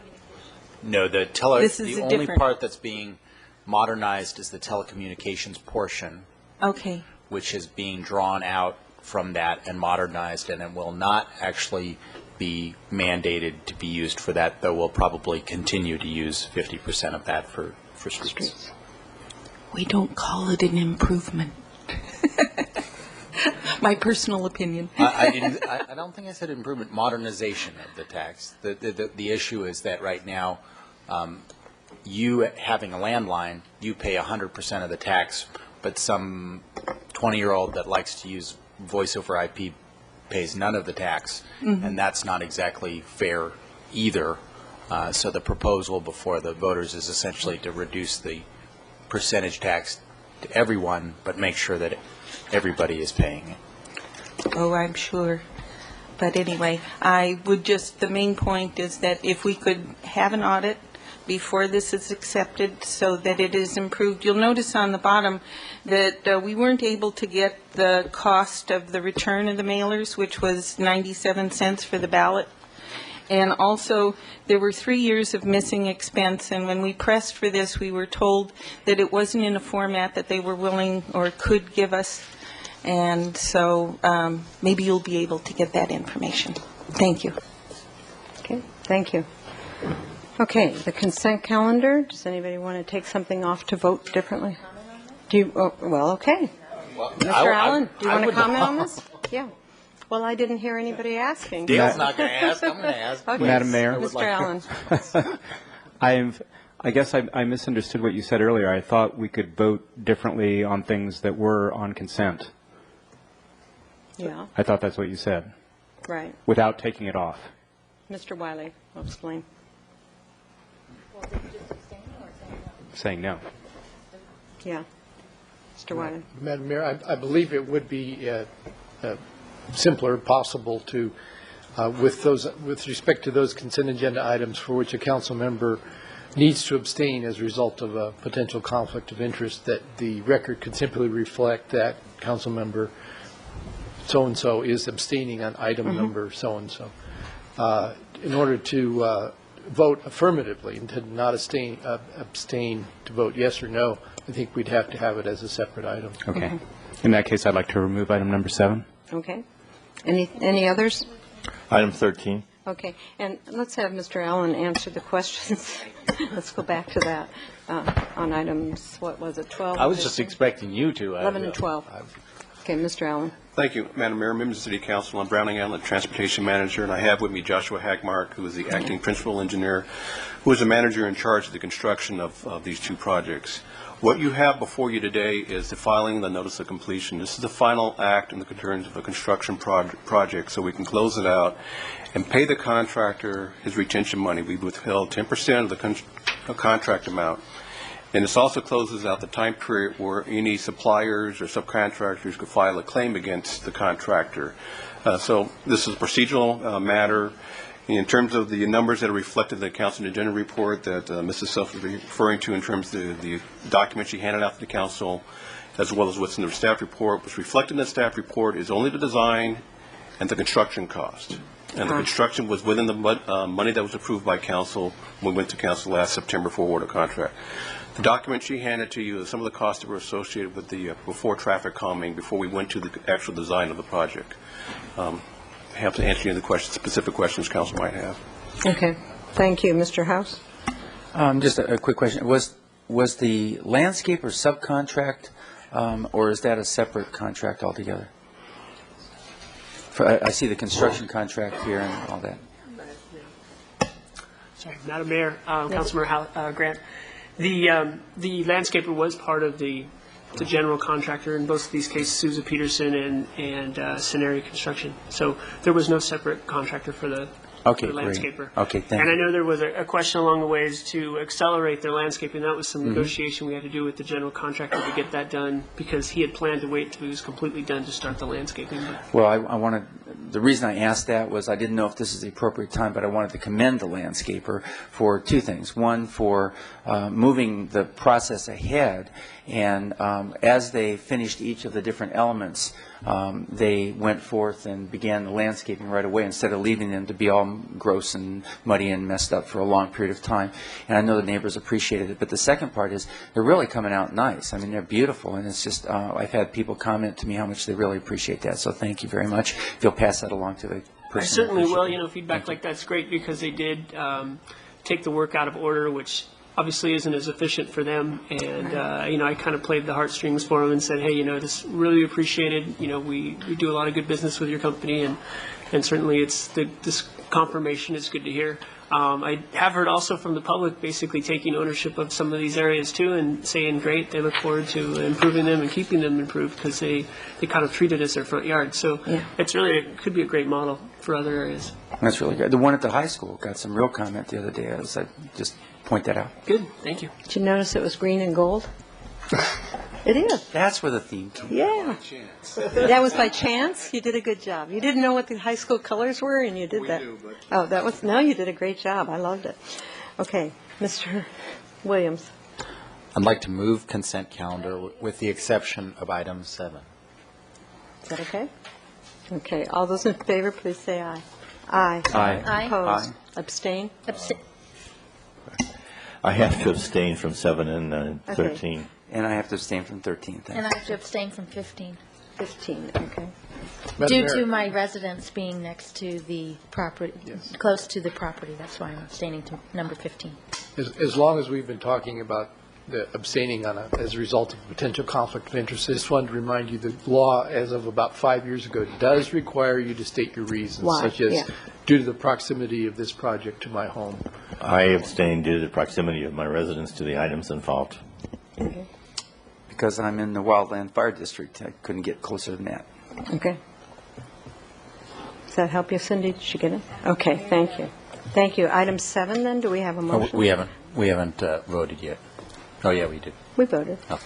No, This is the a only different- part that's being modernized is the telecommunications portion, Okay. which is being drawn out from that and modernized, and it will not actually be mandated to be used for that, though we'll probably continue to use 50% of that for streets. We don't call it an improvement. My personal opinion. I don't think I said improvement, modernization of the tax. The issue is that right now, you having a landline, you pay 100% of the tax, but some 20-year-old that likes to use voice over IP pays none of the tax, and that's not exactly fair either. So the proposal before the voters is essentially to reduce the percentage tax to everyone, but make sure that everybody is paying it. Oh, I'm sure. But anyway, the main point is that if we could have an audit before this is accepted so that it is improved. You'll notice on the bottom that we weren't able to get the cost of the return of the mailers, which was 97 cents for the ballot. And also, there were 3 years of missing expense, and when we pressed for this, we were told that it wasn't in a format that they were willing or could give us. And so maybe you'll be able to get that information. Thank you. Okay, thank you. Okay, the consent calendar. Does anybody want to take something off to vote differently? Do you? Oh, well, okay. Mr. Allen, do you want to comment on this? Yeah. Well, I didn't hear anybody asking. Dale's not going to ask. I'm going to ask. Okay. Madam Mayor. Mr. Allen. I guess I misunderstood what you said earlier. I thought we could vote differently on things that were on consent. Yeah, I thought that's what you said, right. without taking it off. Mr. Wiley, will explain. Saying no. Yeah. Mr. Wiley. Madam Mayor, I believe it would be simpler, possible to, with respect to those consent agenda items for which a council member needs to abstain as a result of a potential conflict of interest, that the record could simply reflect that council member so-and-so is abstaining on item number so-and-so. In order to vote affirmatively and to not abstain to vote yes or no, I think we'd have to have it as a separate item. Okay. In that case, I'd like to remove item number 7. Okay. Any others? Item 13. Okay. And let's have Mr. Allen answer the questions. Let's go back to that on items, what was it, 12? I was just expecting you to. 11 and 12. Okay, Mr. Allen. Thank you, Madam Mayor, members of the City Council. I'm Browning Allen, Transportation Manager, and I have with me Joshua Hagmark, who is the Acting Principal Engineer, who is the manager in charge of the construction of these two projects. What you have before you today is the filing of the Notice of Completion. This is the final act in the terms of a construction project, so we can close it out and pay the contractor his retention money. We've withheld 10% of the contract amount. And this also closes out the time period where any suppliers or subcontractors could file a claim against the contractor. So this is a procedural matter. In terms of the numbers that are reflected in the council agenda report that Mrs. Self is referring to in terms of the documents she handed out to the council, as well as what's in the staff report, what's reflected in the staff report is only the design and the construction cost. And the construction was within the money that was approved by council when we went to council last September for award of contract. The document she handed to you is some of the costs that were associated with the before traffic calming, before we went to the actual design of the project. I have to answer any of the questions, specific questions council might have. Okay. Thank you. Mr. House? Just a quick question. Was the landscaper subcontract, or is that a separate contract altogether? I see the construction contract here and all that. Sorry, Madam Mayor, Councilmember Grant. The landscaper was part of the general contractor in both of these cases, Sousa Peterson and Scenari Construction. So there was no separate contractor for the landscaper. Great. Okay, thank and you. I know there was a question along the ways to accelerate their landscaping. That was some negotiation we had to do with the general contractor to get that done, because he had planned to wait until he was completely done to start the landscaping. Well, I want to The reason I asked that was I didn't know if this is the appropriate time, but I wanted to commend the landscaper for two things. One, for moving the process ahead, and as they finished each of the different elements, they went forth and began the landscaping right away instead of leaving them to be all gross and muddy and messed up for a long period of time. And I know the neighbors appreciated it. But the second part is they're really coming out nice. I mean, they're beautiful, and it's just I've had people comment to me how much they really appreciate that. So thank you very much. If you'll pass that along to the person. I certainly will. You know, feedback like that's great because they did take the work out of order, which obviously isn't as efficient for them. And, you know, I kind of played the heartstrings for them and said, hey, you know, this really appreciated. You know, we do a lot of good business with your company, and certainly it's this confirmation is good to hear. I have heard also from the public basically taking ownership of some of these areas too and saying, great, they look forward to improving them and keeping them improved because they kind of treat it as their front yard. So it's really, it could be a great model for other areas. That's really good. The one at the high school got some real comment the other day. I just point that out. Good, thank you. Did you notice it was green and gold? It is. That's where the theme came from. Yeah. That was by chance? You did a good job. You didn't know what the high school colors were, and you did that. Oh, that was, no, you did a great job. I loved it. Okay, Mr. Williams. I'd like to move consent calendar with the exception of item 7. Is that okay? Okay, all those in favor, please say aye. Aye. Aye. Opposed? Aye. Abstain? I have to abstain from 7 and 13. Okay. And I have to abstain from 13. Thanks. And I have to abstain from 15. 15, okay. Due to my residence being next to the property, close to the property, that's why I'm abstaining to number 15. As long as we've been talking about the abstaining as a result of potential conflict of interest, I just wanted to remind you the law, as of about 5 years ago, does require you to state your reasons, such as due to the proximity of this project to my home. I abstain due to the proximity of my residence to the items involved. Okay. Because I'm in the Wildland Fire District, I couldn't get closer than that. Okay. Does that help you, Cindy? Did you get it? Okay, thank you. Thank you. Item 7, then, do we have a motion? We haven't voted yet. Oh, yeah, we did. We voted. Oh.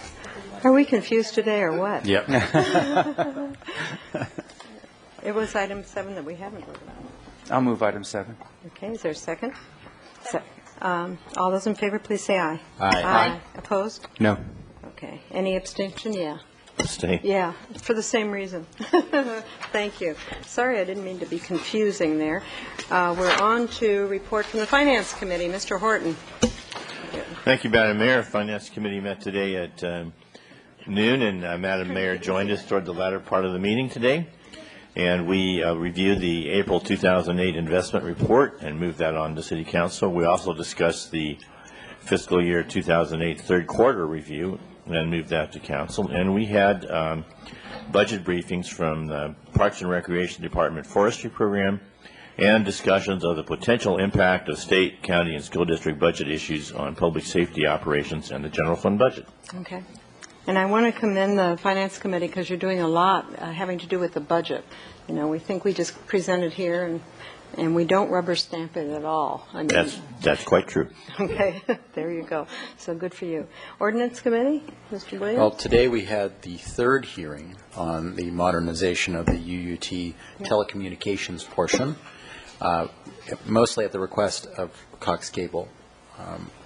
Are we confused today or what? Yep. It was item 7 that we haven't voted on. I'll move item 7. Okay, is there a second? All those in favor, please say aye. Aye. Aye. Opposed? No. Okay. Any abstention? Yeah. Abstain. Yeah, for the same reason. Thank you. Sorry, I didn't mean to be confusing there. We're on to report from the Finance Committee. Mr. Horton. Thank you, Madam Mayor. Finance Committee met today at noon, and Madam Mayor joined us toward the latter part of the meeting today. And we reviewed the April 2008 investment report and moved that on to City Council. We also discussed the fiscal year 2008 third quarter review and moved that to Council. And we had budget briefings from the Parks and Recreation Department Forestry Program and discussions of the potential impact of state, county, and school district budget issues on public safety operations and the general fund budget. Okay. And I want to commend the Finance Committee because you're doing a lot having to do with the budget. You know, we think we just present it here and we don't rubber stamp it at all. I mean, that's quite true. Okay, there you go. So good for you. Ordinance Committee, Mr. Williams? Well, today we had the third hearing on the modernization of the UUT telecommunications portion, mostly at the request of Cox Cable.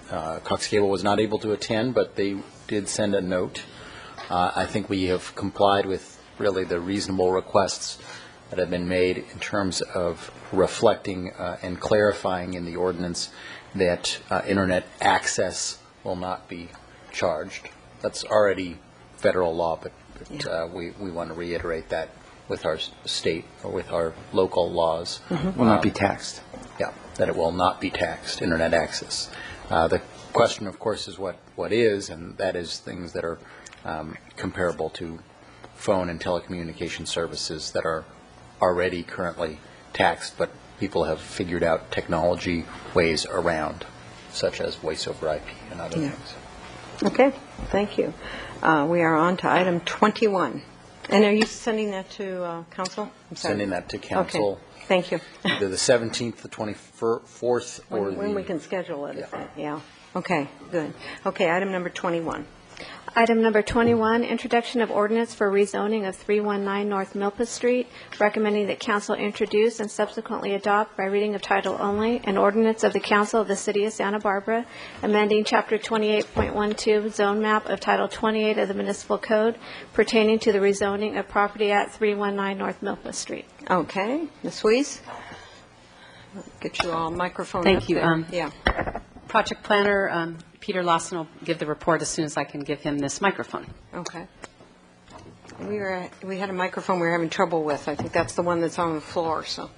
Cox Cable was not able to attend, but they did send a note. I think we have complied with really the reasonable requests that have been made in terms of reflecting and clarifying in the ordinance that Internet access will not be charged. That's already federal law, but we want to reiterate that with our state or with our local laws. Will not be taxed. Yeah, that it will not be taxed, Internet access. The question, of course, is what is, and that is things that are comparable to phone and telecommunication services that are already currently taxed, but people have figured out technology ways around, such as voice over IP and other things. Okay, thank you. We are on to item 21. And are you sending that to Council? I'm sorry. Sending that to Council. Okay, thank you. Either the 17th, the 24th, or when we can schedule it. Yeah. Okay, good. Okay, item number 21. Item number 21, introduction of ordinance for rezoning of 319 North Milpas Street, recommending that council introduce and subsequently adopt by reading of title only an ordinance of the Council of the City of Santa Barbara, amending Chapter 28.12 zone map of Title 28 of the Municipal Code pertaining to the rezoning of property at 319 North Milpas Street. Okay, Ms. Weiss? Get you all a microphone up Thank you. there. Yeah. Project planner Peter Lawson will give the report as soon as I can give him this microphone. Okay. We had a microphone we were having trouble with. I think that's the one that's on the floor, so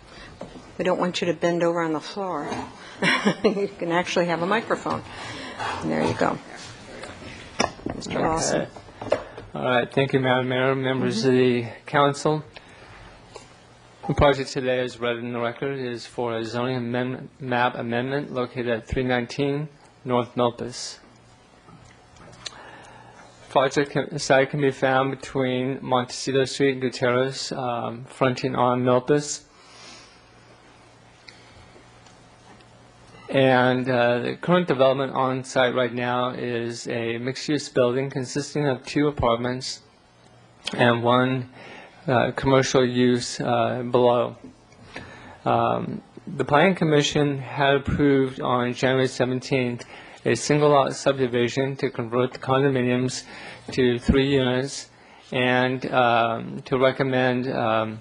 we don't want you to bend over on the floor. You can actually have a microphone. And there you go. Mr. Lawson. All right. Thank you, Madam Mayor, members of the council. The project today, as read in the record, is for a zoning amendment, map amendment located at 319 North Milpas. Project site can be found between Montecito Street and Gutierrez, fronting on Milpas. And the current development on site right now is a mixed-use building consisting of 2 apartments and 1 commercial use below. The Planning Commission had approved on January 17th a single lot subdivision to convert the condominiums to 3 units and to recommend to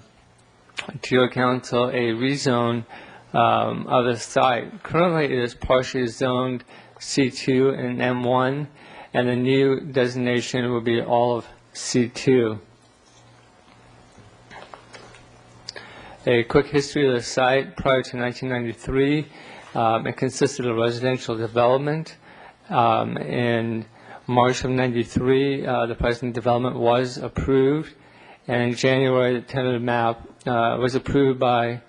your council a rezone of the site. Currently, it is partially zoned C2 and M1, and the new designation will be all of C2. A quick history of the site. Prior to 1993, it consisted of residential development. In March of 93, the present development was approved, and in January, the tentative map was approved by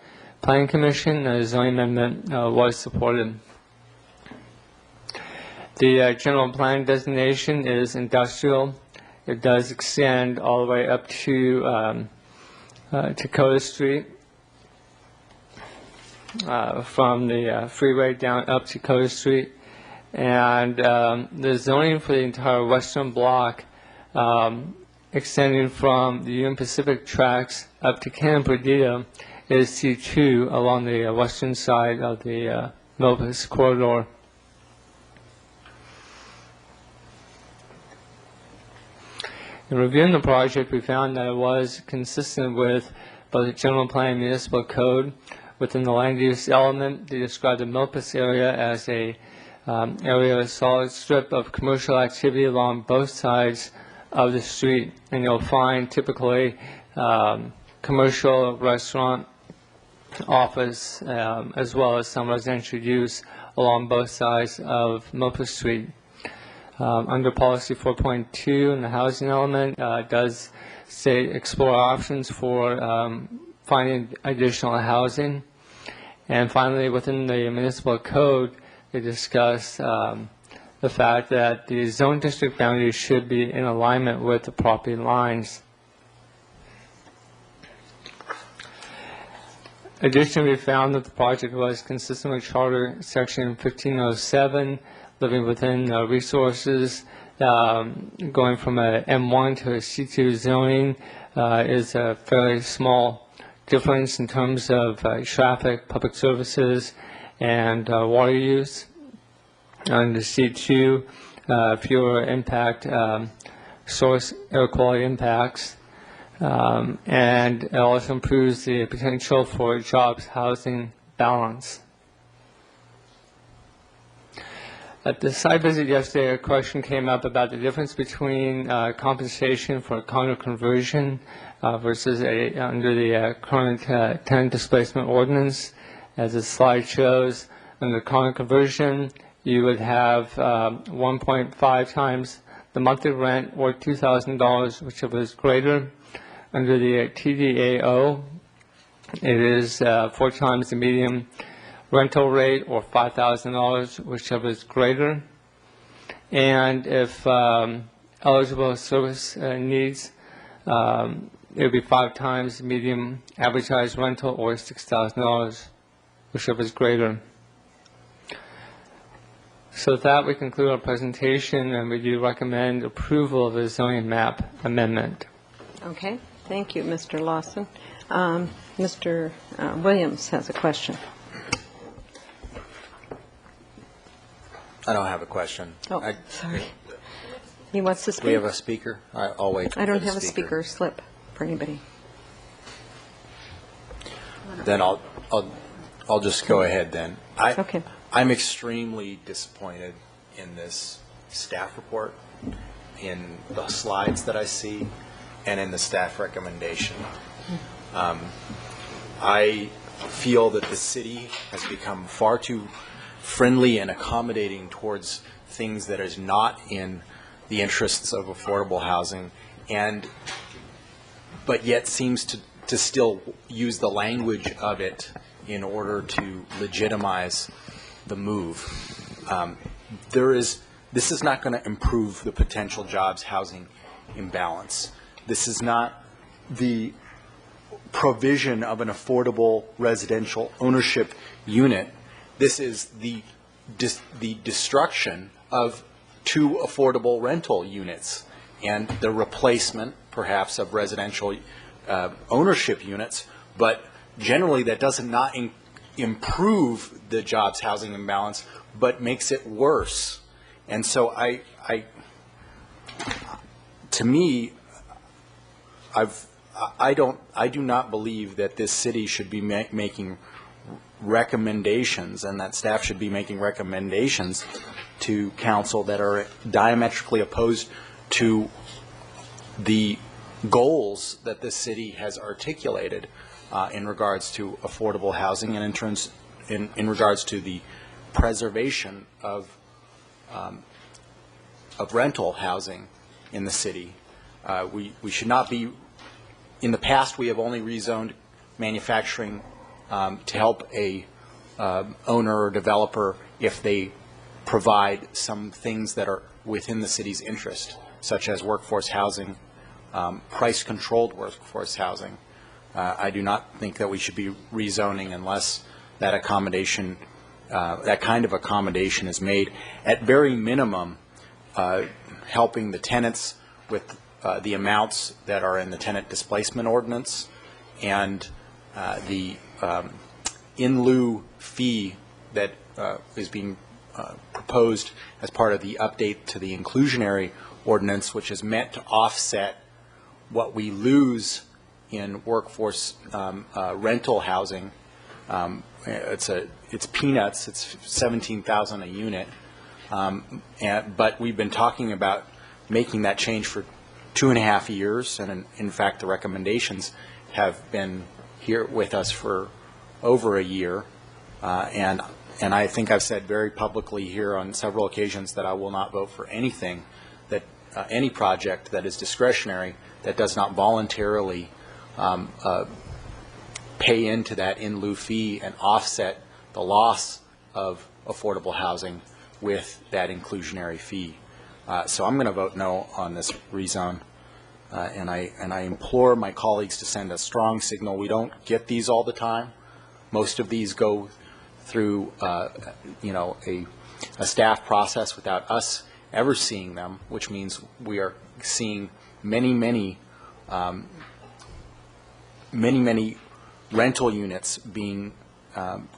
Planning Commission, and a zoning amendment was supported. The general plan designation is industrial. It does extend all the way up to Dakota Street. From the freeway down up to Dakota Street, and the zoning for the entire western block extending from the Union Pacific tracks up to Cannon Perdita is C2 along the western side of the Milpas corridor. In reviewing the project, we found that it was consistent with both the general plan and municipal code. Within the land use element, they describe the Milpas area as a area of a solid strip of commercial activity along both sides of the street. And you'll find typically commercial, restaurant, office, as well as some residential use along both sides of Milpas Street. Under policy 4.2 in the housing element, does say explore options for finding additional housing. And finally, within the municipal code, they discuss the fact that the zone district boundaries should be in alignment with the property lines. Additionally, we found that the project was consistent with Charter Section 1507, living within resources. Going from a M1 to a C2 zoning is a fairly small difference in terms of traffic, public services, and water use. Under C2, fewer impact, source air quality impacts, and it also improves the potential for jobs housing balance. At the site visit yesterday, a question came up about the difference between compensation for condo conversion versus under the current tenant displacement ordinance. As the slide shows, under condo conversion, you would have 1.5 times the monthly rent or $2,000, whichever is greater. Under the TDAO, it is 4 times the median rental rate or $5,000, whichever is greater. And if eligible service needs, it would be 5 times the median advertised rental or $6,000, whichever is greater. So with that, we conclude our presentation, and we do recommend approval of the zoning map amendment. Okay, thank you, Mr. Lawson. Mr. Williams has a question. I don't have a question. Oh, sorry. He wants to speak. Do we have a speaker? I'll wait. I don't for the have a speaker slip for anybody. Then I'll just go ahead then. I'm extremely disappointed in this staff report, in the slides that I see, and in the staff recommendation. I feel that the city has become far too friendly and accommodating towards things that is not in the interests of affordable housing, but yet seems to still use the language of it in order to legitimize the move. This is not going to improve the potential jobs housing imbalance. This is not the provision of an affordable residential ownership unit. This is the destruction of 2 affordable rental units and the replacement, perhaps, of residential ownership units. But generally, that does not improve the jobs housing imbalance, but makes it worse. And so to me, I do not believe that this city should be making recommendations, and that staff should be making recommendations to council that are diametrically opposed to the goals that the city has articulated in regards to affordable housing and in regards to the preservation of rental housing in the city. We should not be. In the past, we have only rezoned manufacturing to help a owner or developer if they provide some things that are within the city's interest, such as workforce housing, price-controlled workforce housing. I do not think that we should be rezoning unless that accommodation, that kind of accommodation is made. At very minimum, helping the tenants with the amounts that are in the tenant displacement ordinance and the in lieu fee that is being proposed as part of the update to the inclusionary ordinance, which is meant to offset what we lose in workforce rental housing. It's peanuts. It's $17,000 a unit, but we've been talking about making that change for 2.5 years, and in fact, the recommendations have been here with us for over a year, and I think I've said very publicly here on several occasions that I will not vote for anything that any project that is discretionary that does not voluntarily pay into that in lieu fee and offset the loss of affordable housing with that inclusionary fee. So I'm going to vote no on this rezone, and I implore my colleagues to send a strong signal. We don't get these all the time. Most of these go through, a staff process without us ever seeing them, which means we are seeing many rental units being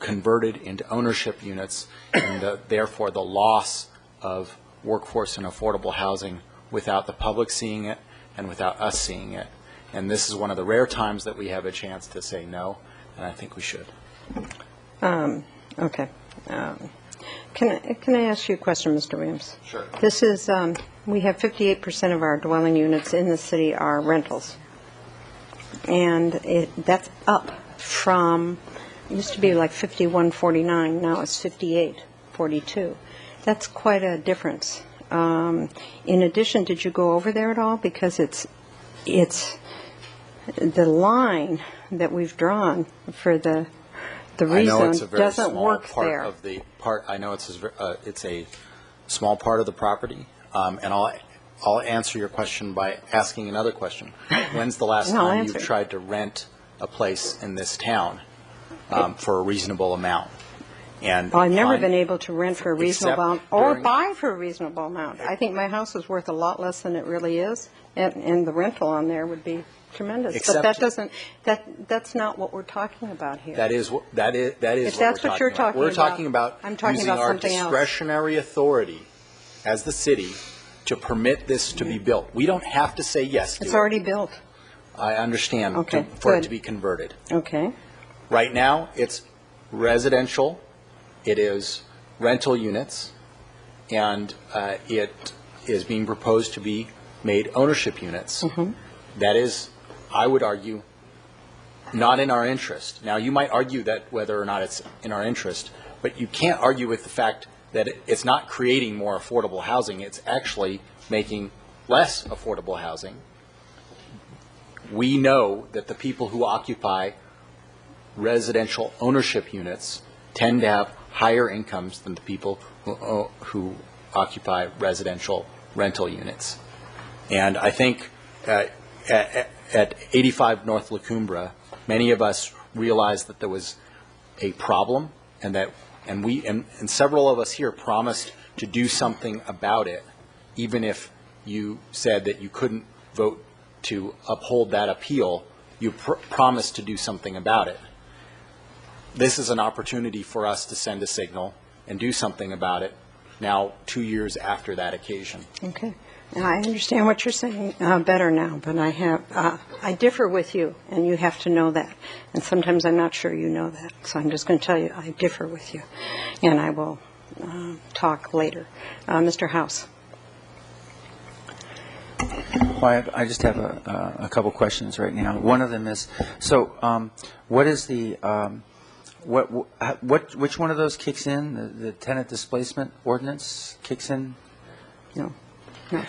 converted into ownership units, and therefore the loss of workforce and affordable housing without the public seeing it and without us seeing it. And this is one of the rare times that we have a chance to say no, and I think we should. Okay. Can I ask you a question, Mr. Williams? Sure. This is, we have 58% of our dwelling units in the city are rentals. And that's up from, it used to be like 51-49, now it's 58-42. That's quite a difference. In addition, did you go over there at all? Because it's the line that we've drawn for the rezone doesn't work there. I know it's a small part of the property, and I'll answer your question by asking another question. When's the last time you've tried to rent a place in this town for a reasonable amount? And Well, I've never find- been able to rent for a reasonable Except amount or during- buy for a reasonable amount. I think my house is worth a lot less than it really is, and the rental on there would be tremendous. But Except- that doesn't, that's not what we're talking about here. That is If what that's we're what you're talking We're about, talking about I'm talking using about our something else. discretionary authority as the city to permit this to be built. We don't have to say yes to It's it. already built. I understand Okay, for it good. to be converted. Okay. Right now, it's residential, it is rental units, and it is being proposed to be made ownership units. Mm-hmm. That is, I would argue, not in our interest. Now, you might argue that whether or not it's in our interest, but you can't argue with the fact that it's not creating more affordable housing, it's actually making less affordable housing. We know that the people who occupy residential ownership units tend to have higher incomes than the people who occupy residential rental units. And I think at 85 North La Cumbre, many of us realized that there was a problem, and that and several of us here promised to do something about it, even if you said that you couldn't vote to uphold that appeal. You promised to do something about it. This is an opportunity for us to send a signal and do something about it now, 2 years after that occasion. Okay. And I understand what you're saying better now, but I differ with you, and you have to know that. And sometimes I'm not sure you know that, so I'm just going to tell you I differ with you, and I will talk later. Mr. House. Well, I just have a couple questions right now. One of them is, so what is the, which one of those kicks in? The tenant displacement ordinance kicks in? No.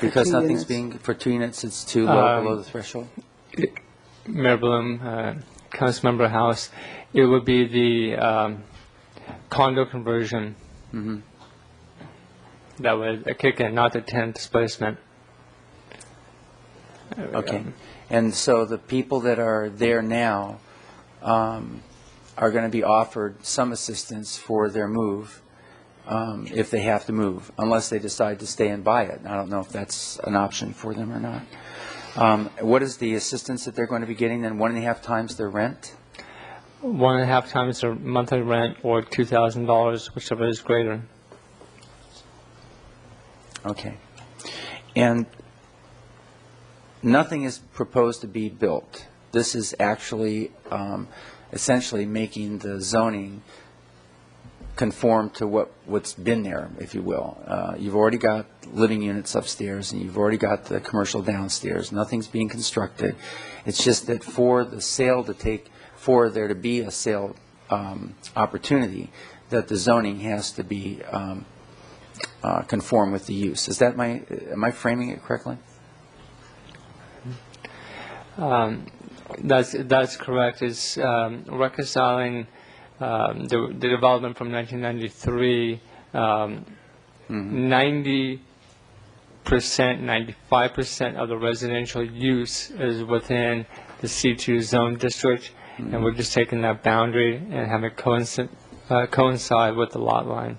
Because nothing's being, for 2 units, it's too low below the threshold? Mayor Bloom, Councilmember House, it would be the condo conversion that would kick in, not the tenant displacement. Okay. And so the people that are there now are going to be offered some assistance for their move if they have to move, unless they decide to stay and buy it. I don't know if that's an option for them or not. What is the assistance that they're going to be getting then? 1.5 times their rent? 1.5 times their monthly rent, or $2,000, whichever is greater. Okay. And nothing is proposed to be built. This is actually essentially making the zoning conform to what's been there, if you will. You've already got living units upstairs, and you've already got the commercial downstairs. Nothing's being constructed. It's just that for the sale to take, for there to be a sale opportunity, that the zoning has to be conform with the use. Is that am I framing it correctly? That's correct. It's reconciling the development from 1993. 90%, 95% of the residential use is within the C2 zone district, and we're just taking that boundary and having it coincide with the lot line.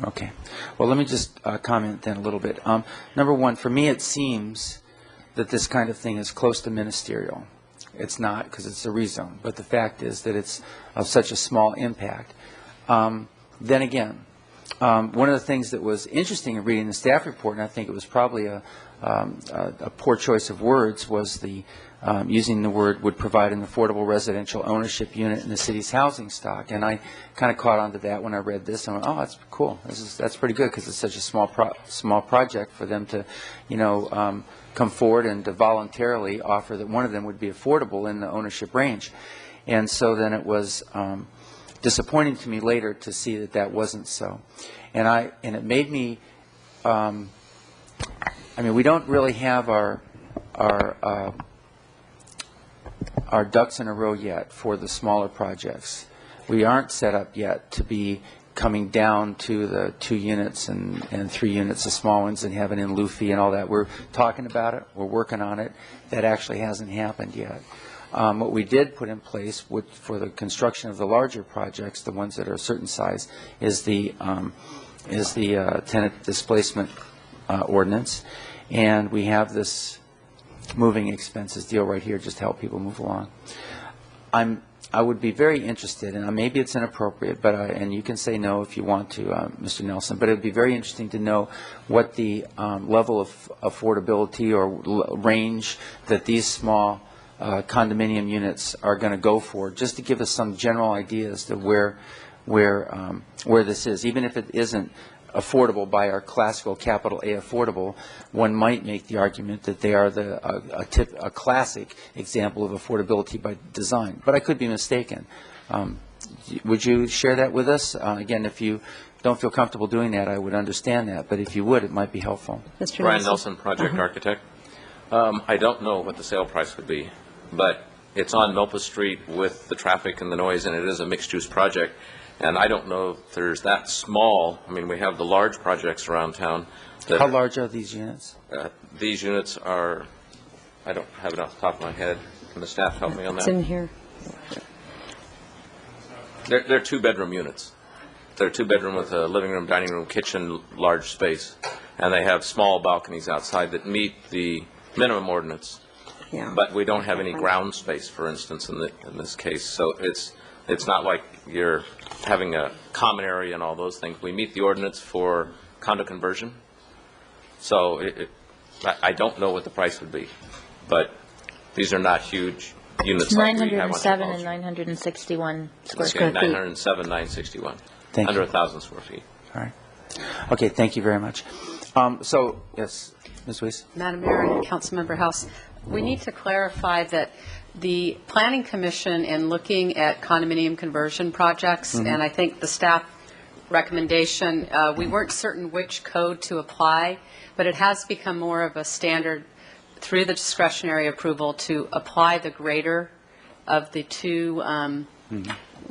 Okay. Well, let me just comment then a little bit. Number one, for me it seems that this kind of thing is close to ministerial. It's not, because it's a rezone, but the fact is that it's of such a small impact. Then again, one of the things that was interesting in reading the staff report, and I think it was probably a poor choice of words, was the using the word would provide an affordable residential ownership unit in the city's housing stock. And I kind of caught on to that when I read this. I went, oh, that's cool. That's pretty good, because it's such a small project for them to, come forward and to voluntarily offer that one of them would be affordable in the ownership range. And so then it was disappointing to me later to see that that wasn't so. And it made me, we don't really have our ducks in a row yet for the smaller projects. We aren't set up yet to be coming down to the 2 units and 3 units, the small ones, and having in lieu fee and all that. We're talking about it. We're working on it. That actually hasn't happened yet. What we did put in place for the construction of the larger projects, the ones that are a certain size, is the tenant displacement ordinance. And we have this moving expenses deal right here just to help people move along. I would be very interested, and maybe it's inappropriate, but and you can say no if you want to, Mr. Nelson, but it would be very interesting to know what the level of affordability or range that these small condominium units are going to go for, just to give us some general idea as to where this is. Even if it isn't affordable by our classical capital A affordable, one might make the argument that they are a classic example of affordability by design. But I could be mistaken. Would you share that with us? Again, if you don't feel comfortable doing that, I would understand that. But if you would, it might be helpful. Mr. Brian Nelson, project architect. I don't know what the sale price would be, but it's on Milpa Street with the traffic and the noise, and it is a mixed-use project. And I don't know if there's that small. I mean, we have the large projects around town. How large are these units? These units are, I don't have it off the top of my head. Can the staff help me on that? It's in here. They're two-bedroom units. They're two-bedroom with a living room, dining room, kitchen, large space. And they have small balconies outside that meet the minimum ordinance. Yeah. But we don't have any ground space, for instance, in this case. So it's not like you're having a common area and all those things. We meet the ordinance for condo conversion. So I don't know what the price would be, but these are not huge units. It's 907 and 961 square feet. 907, 961. Thank under you. 1,000 square feet. All right. Okay, thank you very much. So, yes, Ms. Weiss. Madam Mayor and Councilmember House, we need to clarify that the Planning Commission, in looking at condominium conversion projects, and I think the staff recommendation, we weren't certain which code to apply, but it has become more of a standard through the discretionary approval to apply the greater of the two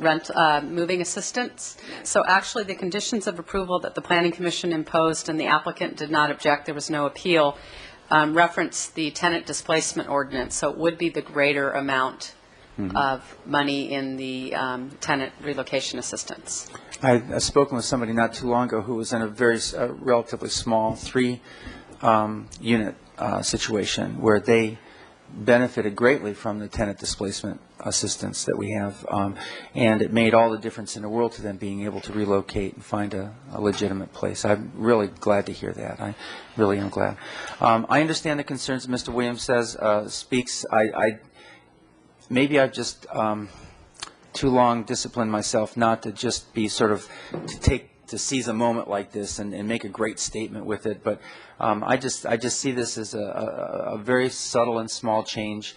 moving assistance. So actually the conditions of approval that the Planning Commission imposed and the applicant did not object, there was no appeal, reference the tenant displacement ordinance. So it would be the greater amount of money in the tenant relocation assistance. I've spoken with somebody not too long ago who was in a very relatively small 3-unit situation where they benefited greatly from the tenant displacement assistance that we have, and it made all the difference in the world to them being able to relocate and find a legitimate place. I'm really glad to hear that. I really am glad. I understand the concerns that Mr. Williams says, speaks. Maybe I've just too long disciplined myself not to just be sort of to seize a moment like this and make a great statement with it, but I just see this as a very subtle and small change.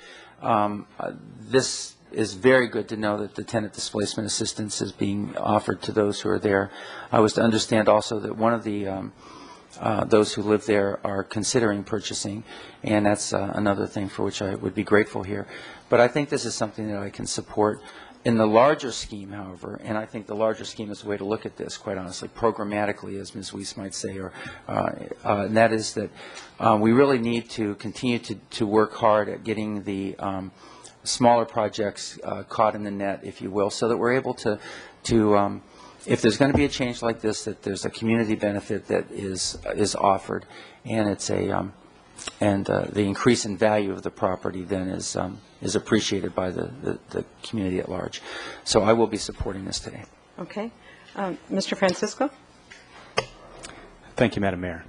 This is very good to know that the tenant displacement assistance is being offered to those who are there. I was to understand also that one of the those who live there are considering purchasing, and that's another thing for which I would be grateful here. But I think this is something that I can support. In the larger scheme, however, and I think the larger scheme is the way to look at this, quite honestly, programmatically, as Ms. Weiss might say, and that is that we really need to continue to work hard at getting the smaller projects caught in the net, if you will, so that we're able to if there's going to be a change like this, that there's a community benefit that is offered, and it's the increase in value of the property then is appreciated by the community at large. So I will be supporting this today. Okay. Mr. Francisco? Thank you, Madam Mayor.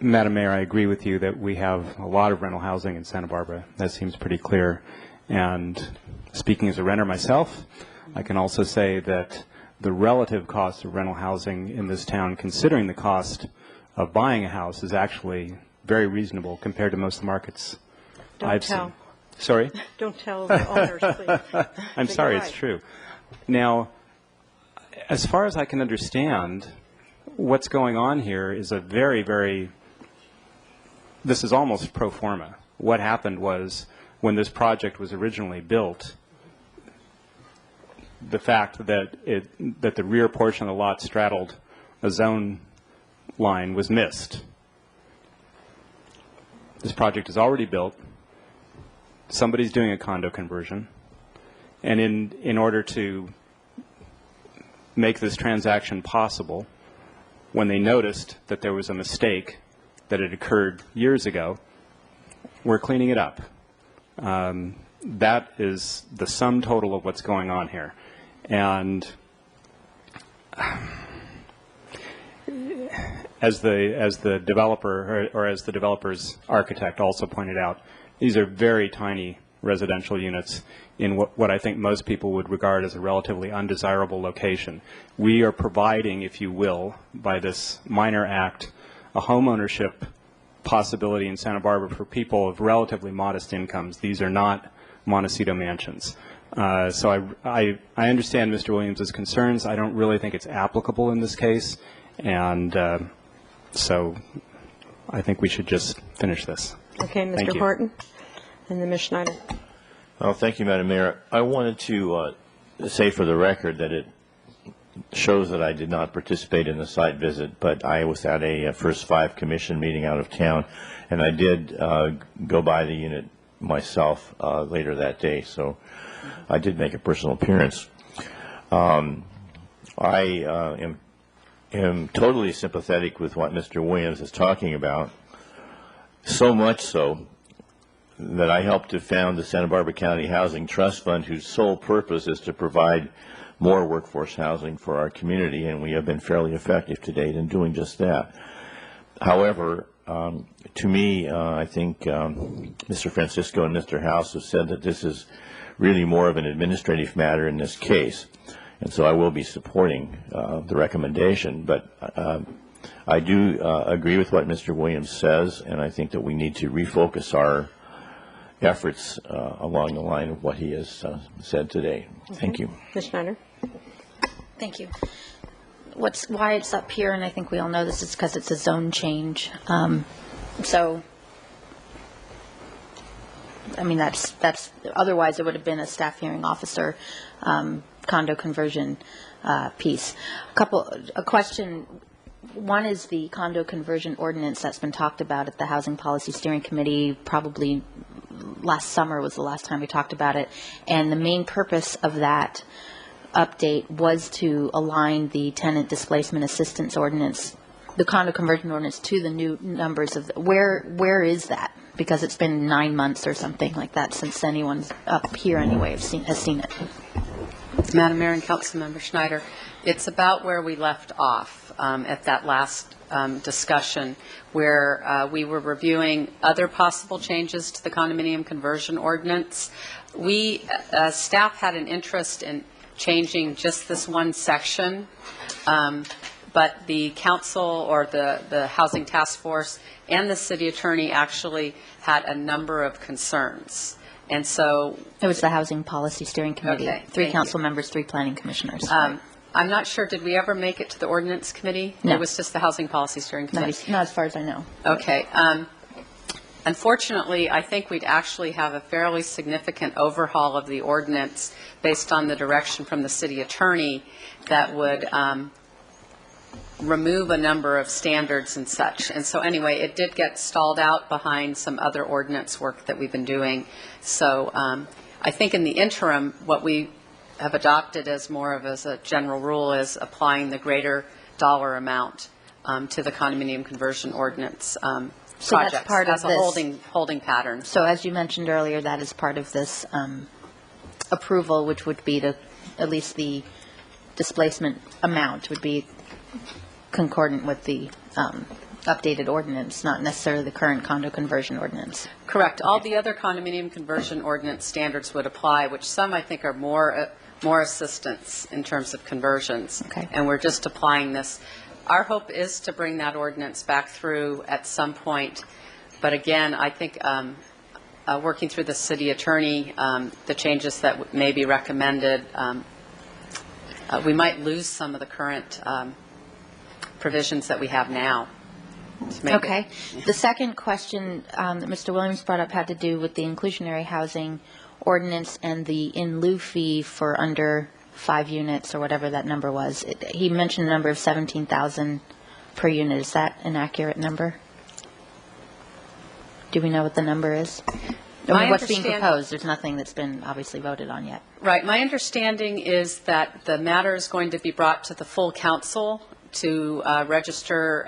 Madam Mayor, I agree with you that we have a lot of rental housing in Santa Barbara. That seems pretty clear. And speaking as a renter myself, I can also say that the relative cost of rental housing in this town, considering the cost of buying a house, is actually very reasonable compared to most of the markets I've seen. Sorry? Don't tell the owners, please. I'm sorry, it's true. Now, as far as I can understand, what's going on here is a very, very, this is almost pro forma. What happened was, when this project was originally built, the fact that the rear portion of the lot straddled a zone line was missed. This project is already built. somebody's doing a condo conversion, and in order to make this transaction possible, when they noticed that there was a mistake that had occurred years ago, we're cleaning it up. That is the sum total of what's going on here. And as the developer, or as the developer's architect also pointed out, these are very tiny residential units in what I think most people would regard as a relatively undesirable location. We are providing, if you will, by this minor act, a home ownership possibility in Santa Barbara for people of relatively modest incomes. These are not Montecito mansions. So I understand Mr. Williams' concerns. I don't really think it's applicable in this case, and so I think we should just finish this. Okay, Thank Mr. you. Horton, and then Ms. Schneider. Well, thank you, Madam Mayor. I wanted to say for the record that it shows that I did not participate in the site visit, but I was at a First Five Commission meeting out of town, and I did go by the unit myself later that day, so I did make a personal appearance. I am totally sympathetic with what Mr. Williams is talking about, so much so that I helped to found the Santa Barbara County Housing Trust Fund, whose sole purpose is to provide more workforce housing for our community, and we have been fairly effective to date in doing just that. However, to me, I think Mr. Francisco and Mr. House have said that this is really more of an administrative matter in this case, and so I will be supporting the recommendation. But I do agree with what Mr. Williams says, and I think that we need to refocus our efforts along the line of what he has said today. Thank you. Ms. Schneider. Thank you. Why it's up here, and I think we all know this, is because it's a zone change. So, I mean, that's otherwise it would have been a staff hearing officer condo conversion piece. A question. One is the condo conversion ordinance that's been talked about at the Housing Policy Steering Committee. Probably last summer was the last time we talked about it, and the main purpose of that update was to align the tenant displacement assistance ordinance, the condo conversion ordinance, to the new numbers of where is that? Because it's been 9 months or something like that since anyone's up here anyway has seen it. Madam Mayor and Councilmember Schneider, it's about where we left off at that last discussion, where we were reviewing other possible changes to the condominium conversion ordinance. We, staff, had an interest in changing just this one section, but the council, or the housing task force, and the city attorney actually had a number of concerns. And so it was the Housing Policy Steering Committee. Okay, 3 council members, 3 planning commissioners. I'm not sure, did we ever make it to the ordinance committee? No. It was just the Housing Policy Steering Committee? Not as far as I know. Okay. Unfortunately, I think we'd actually have a fairly significant overhaul of the ordinance based on the direction from the city attorney that would remove a number of standards and such. And so anyway, it did get stalled out behind some other ordinance work that we've been doing. So I think in the interim, what we have adopted as more of as a general rule is applying the greater dollar amount to the condominium conversion ordinance So projects that's part as of a this holding pattern. So as you mentioned earlier, that is part of this approval, which would be at least the displacement amount would be concordant with the updated ordinance, not necessarily the current condo conversion ordinance. Correct. All the other condominium conversion ordinance standards would apply, which some I think are more assistance in terms of conversions. Okay. And we're just applying this. Our hope is to bring that ordinance back through at some point. But again, I think working through the city attorney, the changes that may be recommended, we might lose some of the current provisions that we have now. Okay. The second question that Mr. Williams brought up had to do with the inclusionary housing ordinance and the in lieu fee for under 5 units or whatever that number was. He mentioned a number of $17,000 per unit. Is that an accurate number? Do we know what the number is? What's being proposed? There's nothing that's been obviously voted on yet. Right. My understanding is that the matter is going to be brought to the full council to register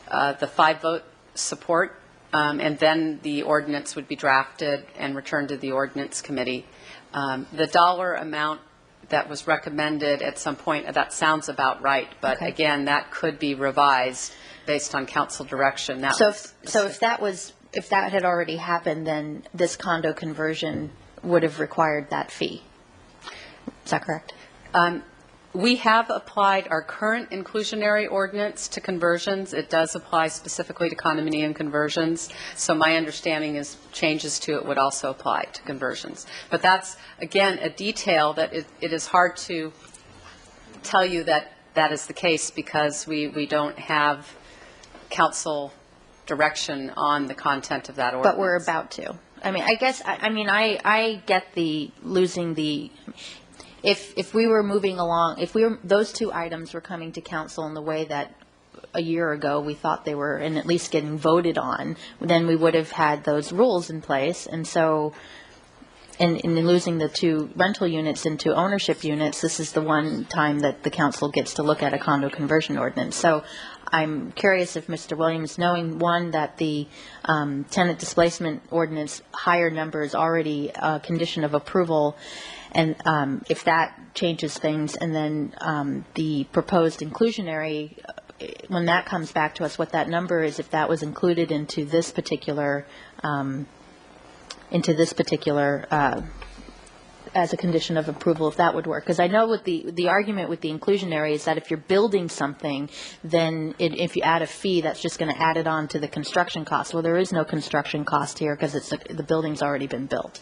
the 5-vote support, and then the ordinance would be drafted and returned to the ordinance committee. The dollar amount that was recommended at some point, that sounds about right, but Okay. again, that could be revised based on council direction. If that had already happened, then this condo conversion would have required that fee. Is that correct? We have applied our current inclusionary ordinance to conversions. It does apply specifically to condominium conversions. So my understanding is changes to it would also apply to conversions. But that's, again, a detail that it is hard to tell you that that is the case because we don't have council direction on the content of that ordinance. But we're about to. I mean, I guess, I get the losing the, if we were moving along, those two items were coming to council in the way that a year ago we thought they were, and at least getting voted on, then we would have had those rules in place. And so, in losing the 2 rental units into ownership units, this is the one time that the council gets to look at a condo conversion ordinance. So I'm curious if Mr. Williams, knowing, one, that the tenant displacement ordinance higher number is already a condition of approval, and if that changes things, and then the proposed inclusionary, when that comes back to us, what that number is, if that was included into this particular as a condition of approval, if that would work. Because I know with the argument with the inclusionary is that if you're building something, then if you add a fee, that's just going to add it on to the construction cost. Well, there is no construction cost here because the building's already been built.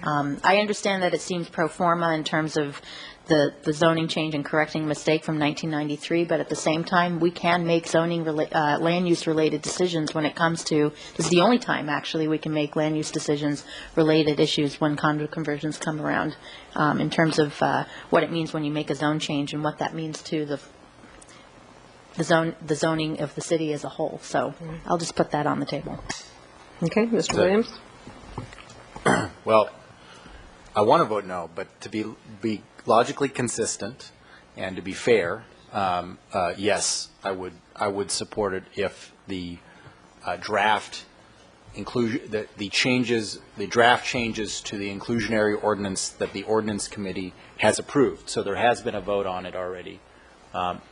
I understand that it seems pro forma in terms of the zoning change and correcting mistake from 1993, but at the same time, we can make zoning land use related decisions when it comes to, this is the only time actually we can make land use decisions related issues when condo conversions come around, in terms of what it means when you make a zone change and what that means to the zoning of the city as a whole. So I'll just put that on the table. Okay, Mr. Williams? Well, I want to vote no, but to be logically consistent and to be fair, yes, I would support it if the draft the draft changes to the inclusionary ordinance that the ordinance committee has approved. So there has been a vote on it already.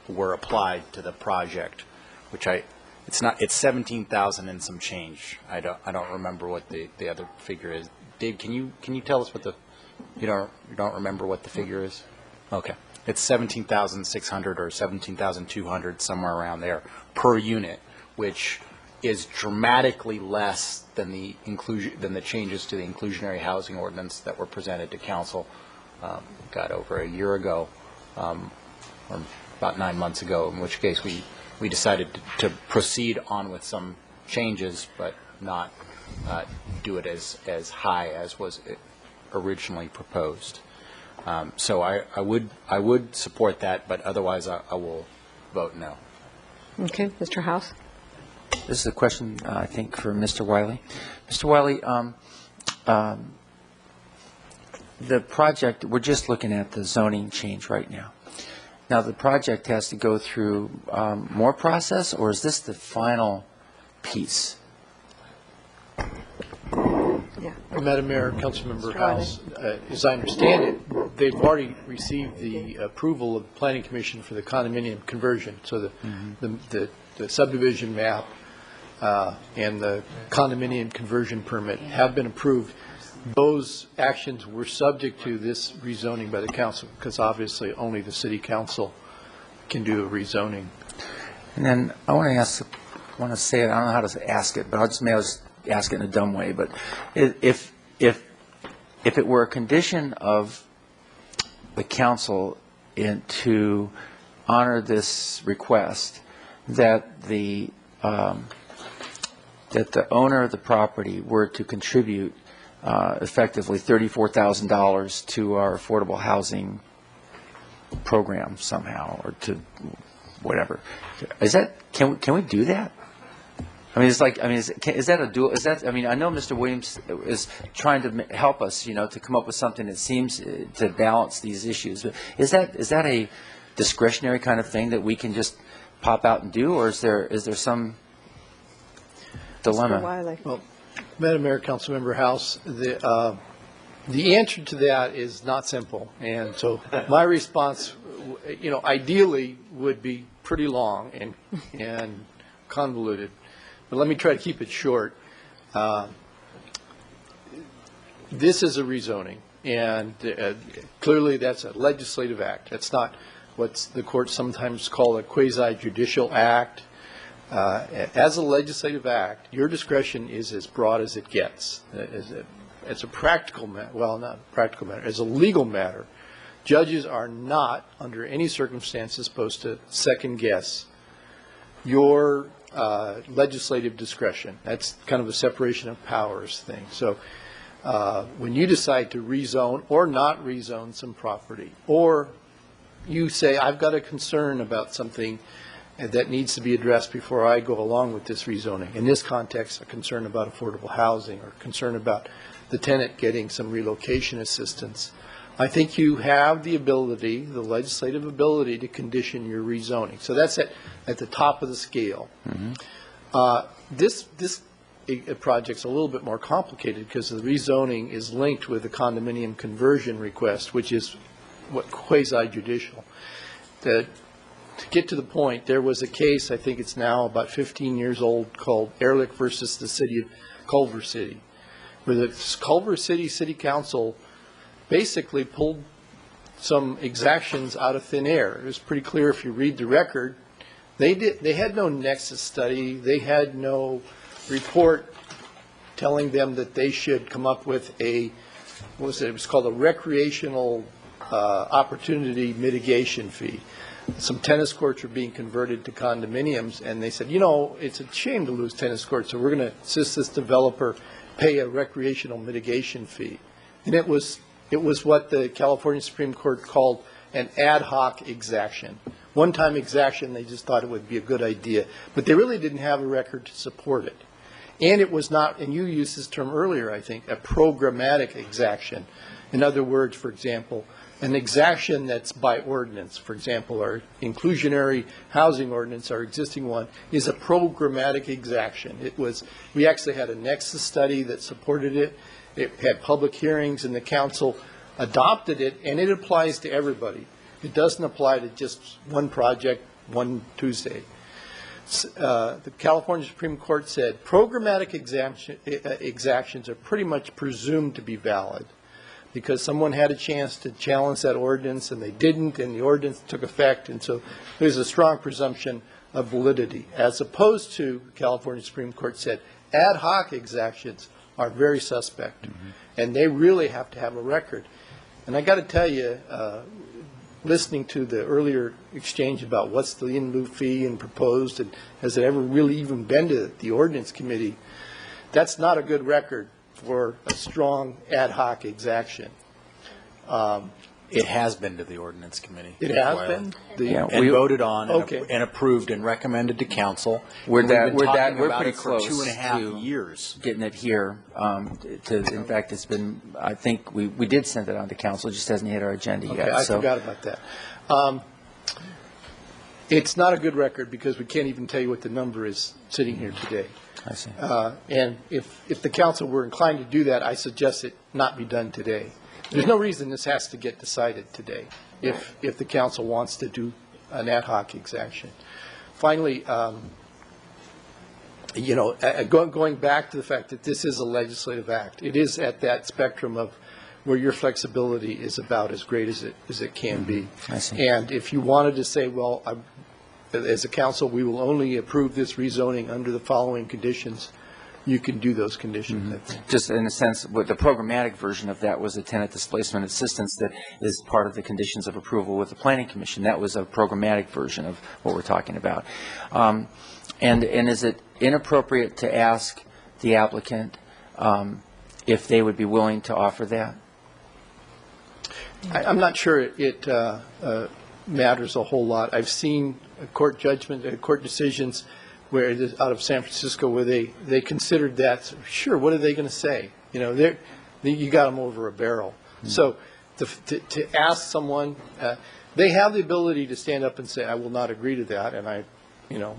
Were applied to the project, which it's 17,000 and some change. I don't remember what the other figure is. Dave, can you tell us what you don't remember what the figure is? Okay. It's 17,600 or 17,200, somewhere around there, per unit, which is dramatically less than the changes to the inclusionary housing ordinance that were presented to council, over a year ago, or about 9 months ago, in which case we decided to proceed on with some changes, but not do it as high as was originally proposed. So I would support that, but otherwise I will vote no. Okay, Mr. House? This is a question, I think, for Mr. Wiley. Mr. Wiley, the project, we're just looking at the zoning change right now. Now, the project has to go through more process, or is this the final piece? Madam Mayor, Councilmember House, as I understand it, they've already received the approval of the Planning Commission for the condominium conversion. So the subdivision map and the condominium conversion permit have been approved. Those actions were subject to this rezoning by the council, because obviously only the city council can do a rezoning. And then I want to say it, I don't know how to ask it, but I'll just ask it in a dumb way, but if it were a condition of the council to honor this request, that the owner of the property were to contribute effectively $34,000 to our affordable housing program somehow, or to whatever, can we do that? I mean, it's like, I mean, is that a dual, is that, I mean, I know Mr. Williams is trying to help us, to come up with something that seems to balance these issues. But is that a discretionary kind of thing that we can just pop out and do, or is there some dilemma? Well, Madam Mayor, Councilmember House, the answer to that is not simple. And so my response, ideally would be pretty long and convoluted. But let me try to keep it short. This is a rezoning, and clearly that's a legislative act. That's not what the courts sometimes call a quasi-judicial act. As a legislative act, your discretion is as broad as it gets. As a practical matter, well, not a practical matter, as a legal matter, judges are not, under any circumstances, supposed to second-guess your legislative discretion. That's kind of a separation of powers thing. So when you decide to rezone or not rezone some property, or you say, I've got a concern about something that needs to be addressed before I go along with this rezoning. In this context, a concern about affordable housing or concern about the tenant getting some relocation assistance. I think you have the ability, the legislative ability, to condition your rezoning. So that's at the top of the scale. This project's a little bit more complicated because the rezoning is linked with the condominium conversion request, which is what quasi-judicial. To get to the point, there was a case, I think it's now about 15 years old, called Ehrlich versus the city of Culver City, where the Culver City City Council basically pulled some exactions out of thin air. It was pretty clear if you read the record. They had no nexus study. They had no report telling them that they should come up with it was called a recreational opportunity mitigation fee. Some tennis courts were being converted to condominiums, and they said, it's a shame to lose tennis courts, so we're going to assist this developer pay a recreational mitigation fee. And it was what the California Supreme Court called an ad hoc exaction. One-time exaction, they just thought it would be a good idea. But they really didn't have a record to support it. And it was not, and you used this term earlier, I think, a programmatic exaction. In other words, for example, an exaction that's by ordinance. For example, our inclusionary housing ordinance, our existing one, is a programmatic exaction. We actually had a nexus study that supported it. It had public hearings, and the council adopted it, and it applies to everybody. It doesn't apply to just one project, one Tuesday. The California Supreme Court said programmatic exactions are pretty much presumed to be valid because someone had a chance to challenge that ordinance, and they didn't, and the ordinance took effect, and so there's a strong presumption of validity, as opposed to, the California Supreme Court said, ad hoc exactions are very suspect, and they really have to have a record. And I got to tell you, listening to the earlier exchange about what's the in lieu fee and proposed, and has it ever really even been to the ordinance committee, that's not a good record for a strong ad hoc exaction. It has been to the ordinance committee. It has been? And voted on Okay. and approved and recommended to council. We're And we've been talking we're about pretty it for close 2.5 years. getting it here. In fact, it's been, I think we did send it on to council, it just hasn't hit our agenda Okay, yet. I So forgot about that. It's not a good record because we can't even tell you what the number is sitting here today. I see. And if the council were inclined to do that, I suggest it not be done today. There's no reason this has to get decided today if the council wants to do an ad hoc exaction. Finally, going back to the fact that this is a legislative act, it is at that spectrum of where your flexibility is about as great as it can be. I see. And if you wanted to say, well, as a council, we will only approve this rezoning under the following conditions, you can do those conditions. I think. Just in a sense, what the programmatic version of that was the tenant displacement assistance that is part of the conditions of approval with the Planning Commission. That was a programmatic version of what we're talking about. And is it inappropriate to ask the applicant if they would be willing to offer that? I'm not sure it matters a whole lot. I've seen court judgment, court decisions where it is out of San Francisco, where they considered that, sure, what are they going to say? You know, you got them over a barrel. So to ask someone, they have the ability to stand up and say, I will not agree to that, and I'm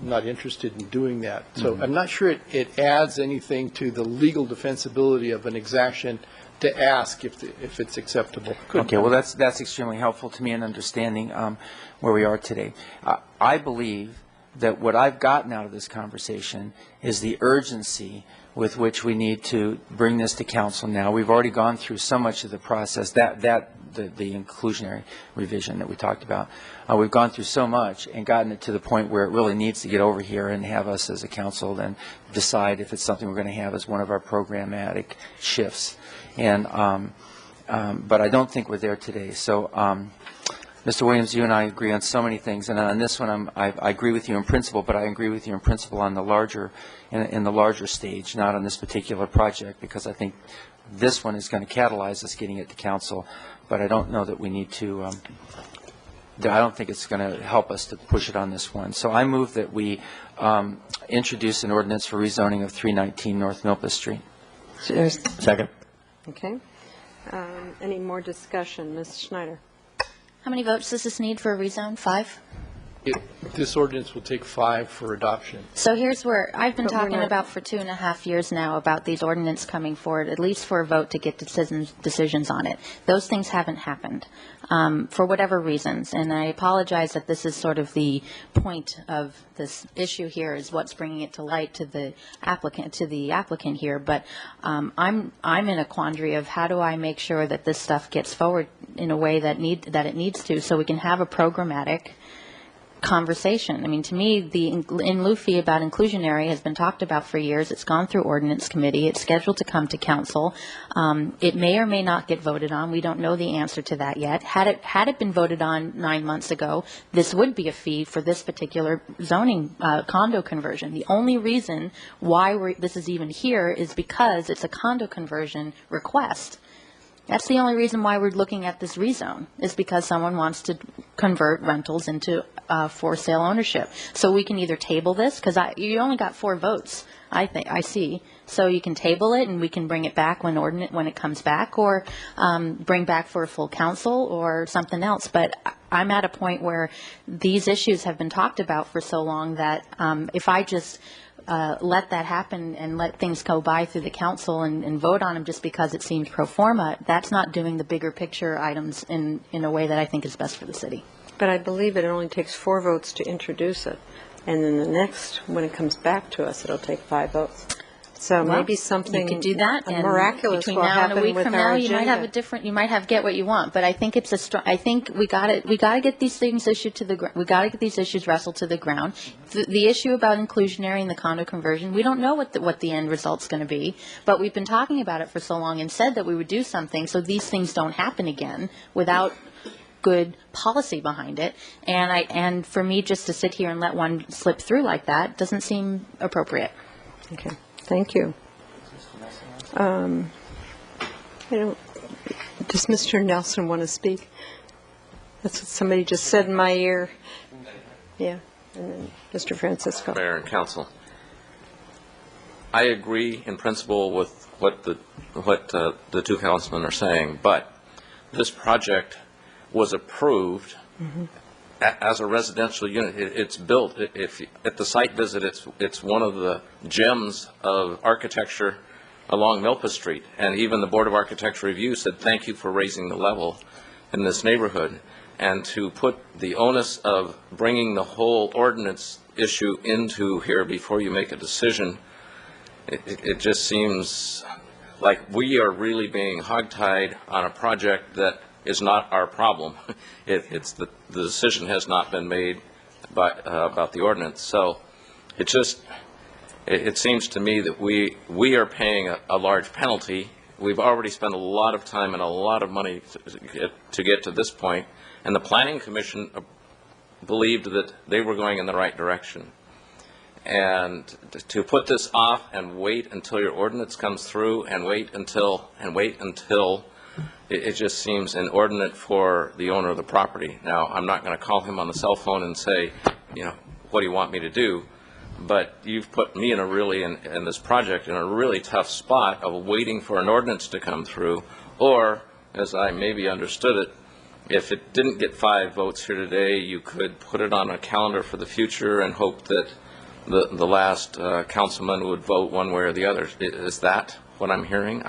not interested in doing that. So I'm not sure it adds anything to the legal defensibility of an exaction to ask if it's acceptable. Okay, well, that's extremely helpful to me in understanding where we are today. I believe that what I've gotten out of this conversation is the urgency with which we need to bring this to council now. We've already gone through so much of the process, the inclusionary revision that we talked about. We've gone through so much and gotten it to the point where it really needs to get over here and have us as a council then decide if it's something we're going to have as one of our programmatic shifts. And but I don't think we're there today. So, Mr. Williams, you and I agree on so many things, and on this one, I agree with you in principle. But I agree with you in principle on the larger, in the larger stage, not on this particular project, because I think this one is going to catalyze us getting it to council. But I don't know that we need to. I don't think it's going to help us to push it on this one. So I move that we introduce an ordinance for rezoning of 319 North Milpas Street. Second. Okay. Any more discussion? Ms. Schneider? How many votes does this need for a rezone? 5? This ordinance will take 5 for adoption. So here's where I've been But we're talking not- about for 2.5 years now about these ordinance coming forward, at least for a vote to get decisions on it. Those things haven't happened for whatever reasons, and I apologize that this is sort of the point of this issue here, is what's bringing it to light to the applicant here. But I'm in a quandary of how do I make sure that this stuff gets forward in a way that it needs to, so we can have a programmatic conversation. I mean, to me, the in lieu fee about inclusionary has been talked about for years. It's gone through ordinance committee. It's scheduled to come to council. It may or may not get voted on. We don't know the answer to that yet. Had it been voted on 9 months ago, this would be a fee for this particular zoning condo conversion. The only reason why this is even here is because it's a condo conversion request. That's the only reason why we're looking at this rezone, is because someone wants to convert rentals into for sale ownership. So we can either table this, because you only got 4 votes, I see. So you can table it and we can bring it back when it comes back, or bring back for a full council or something else. But I'm at a point where these issues have been talked about for so long that if I just let that happen and let things go by through the council and vote on them just because it seems pro forma, that's not doing the bigger picture items in a way that I think is best for the city. But I believe it only takes 4 votes to introduce it. And then the next, when it comes back to us, it'll take 5 votes. So Well, maybe something you could do that, and miraculous between will now and a happen week with from our now, you might have agenda. you might have get what you want. But I think it's I think we got to get these things issued to the we got to get these issues wrestled to the ground. The issue about inclusionary and the condo conversion, we don't know what the end result's going to be, but we've been talking about it for so long and said that we would do something so these things don't happen again without good policy behind it. And for me just to sit here and let one slip through like that doesn't seem appropriate. Okay, thank you. I don't, does Mr. Nelson want to speak? That's what somebody just said in my ear. Yeah, and then Mr. Francisco. Mayor and council, I agree in principle with what the 2 councilmen are saying, but this project was approved as a residential unit. It's built. At the site visit, it's one of the gems of architecture along Milpas Street, and even the Board of Architecture Review said thank you for raising the level in this neighborhood. And to put the onus of bringing the whole ordinance issue into here before you make a decision, it just seems like we are really being hogtied on a project that is not our problem. It's the decision has not been made about the ordinance. So it seems to me that we are paying a large penalty. We've already spent a lot of time and a lot of money to get to this point, and the Planning Commission believed that they were going in the right direction. And to put this off and wait until your ordinance comes through and wait until it just seems inordinate for the owner of the property. Now, I'm not going to call him on the cell phone and say, what do you want me to do? but you've put me in a really, in this project, in a really tough spot of waiting for an ordinance to come through, or, as I maybe understood it, if it didn't get 5 votes here today, you could put it on a calendar for the future and hope that the last councilman would vote one way or the other. Is that what I'm hearing?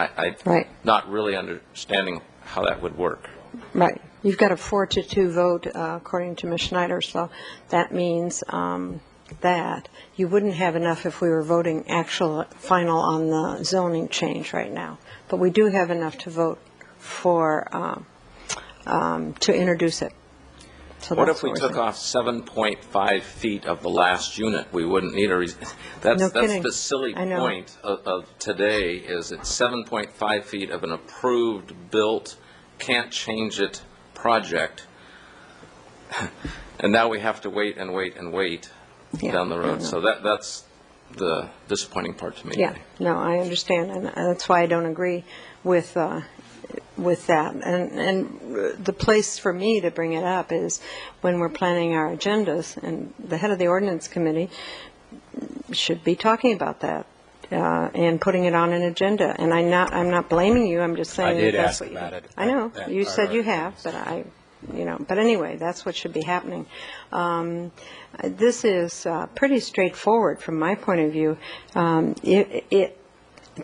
Right. Not really understanding how that would work. Right. You've got a 4-2 vote, according to Ms. Schneider, so that means that you wouldn't have enough if we were voting final on the zoning change right now. But we do have enough to vote for, to introduce it. So What that's if we we're took saying. off 7.5 feet of the last unit? We wouldn't need a, that's No that's kidding. the silly I know. point of today, is it's 7.5 feet of an approved, built, can't change it project. And now we have to wait and wait and wait down the road. So that's the disappointing part to me. Yeah, no, I understand, and that's why I don't agree with that. And the place for me to bring it up is when we're planning our agendas, and the head of the ordinance committee should be talking about that and putting it on an agenda. And I'm not blaming you. I'm just saying I did that's ask what about it. I know you said you our- have, but But anyway, that's what should be happening. This is pretty straightforward from my point of view.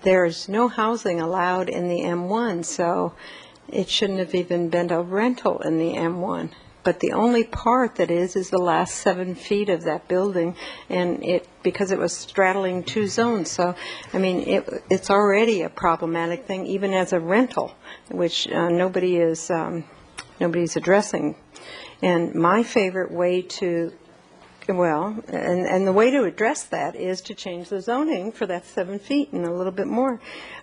There's no housing allowed in the M1, so it shouldn't have even been a rental in the M1. But the only part that is the last 7 feet of that building, and because it was straddling 2 zones. So, I mean, it's already a problematic thing, even as a rental, which nobody's addressing. And my favorite way to, and the way to address that is to change the zoning for that 7 feet and a little bit more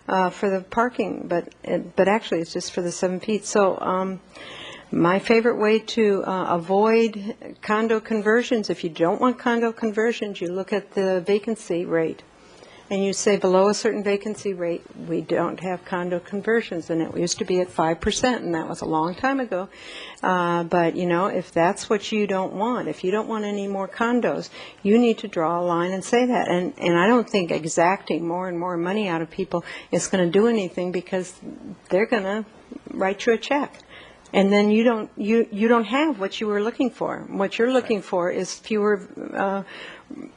for the parking, but actually it's just for the 7 feet. So my favorite way to avoid condo conversions, if you don't want condo conversions, you look at the vacancy rate. And you say below a certain vacancy rate, we don't have condo conversions. And it used to be at 5%, and that was a long time ago. But, if that's what you don't want, if you don't want any more condos, you need to draw a line and say that. And I don't think exacting more and more money out of people is going to do anything, because they're going to write you a check. And then you don't have what you were looking for. What you're looking for is fewer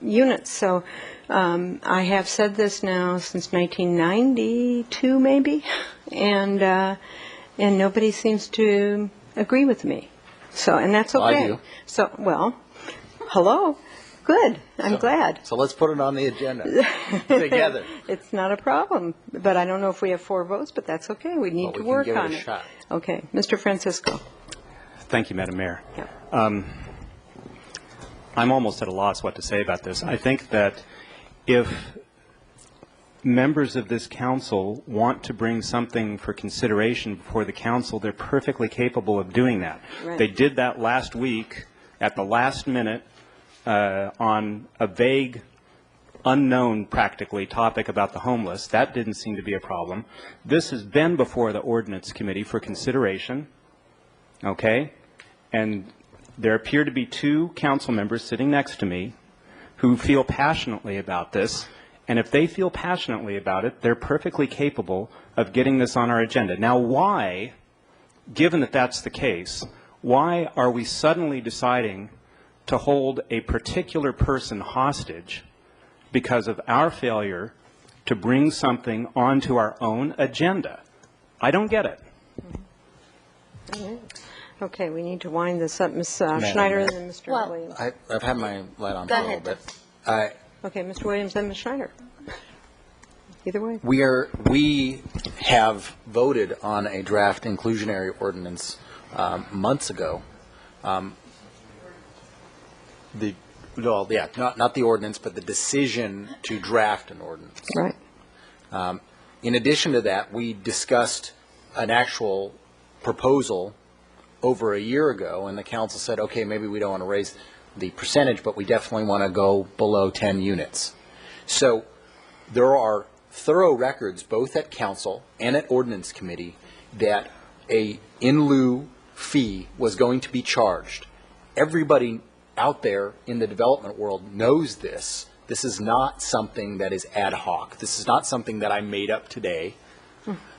units. So I have said this now since 1992, maybe, and nobody seems to agree with me. So, and that's okay. Well, I do. So, hello, good. I'm glad. So let's put it on the agenda together. It's not a problem, but I don't know if we have 4 votes, but that's okay. We need to work on it. Shot. Okay, Mr. Francisco. Thank you, Madam Mayor. I'm almost at a loss what to say about this. I think that if members of this council want to bring something for consideration before the council, they're perfectly capable of doing that. Right. They did that last week at the last minute on a vague, unknown practically topic about the homeless. That didn't seem to be a problem. This has been before the ordinance committee for consideration, okay? And there appear to be 2 council members sitting next to me who feel passionately about this, and if they feel passionately about it, they're perfectly capable of getting this on our agenda. Now, why, given that that's the case, why are we suddenly deciding to hold a particular person hostage because of our failure to bring something onto our own agenda? I don't get it. Okay, we need to wind this up. Ms. Madam Schneider Mayor. and then Mr. Williams. I've had my light on Go for a ahead. little bit. Okay, Mr. Williams and Ms. Schneider. Either way. We have voted on a draft inclusionary ordinance months ago. Not the ordinance, but the decision to draft an ordinance. Right. In addition to that, we discussed an actual proposal over a year ago, and the council said, okay, maybe we don't want to raise the percentage, but we definitely want to go below 10 units. So there are thorough records, both at council and at ordinance committee, that a in lieu fee was going to be charged. Everybody out there in the development world knows this, This is not something that is ad hoc. This is not something that I made up today.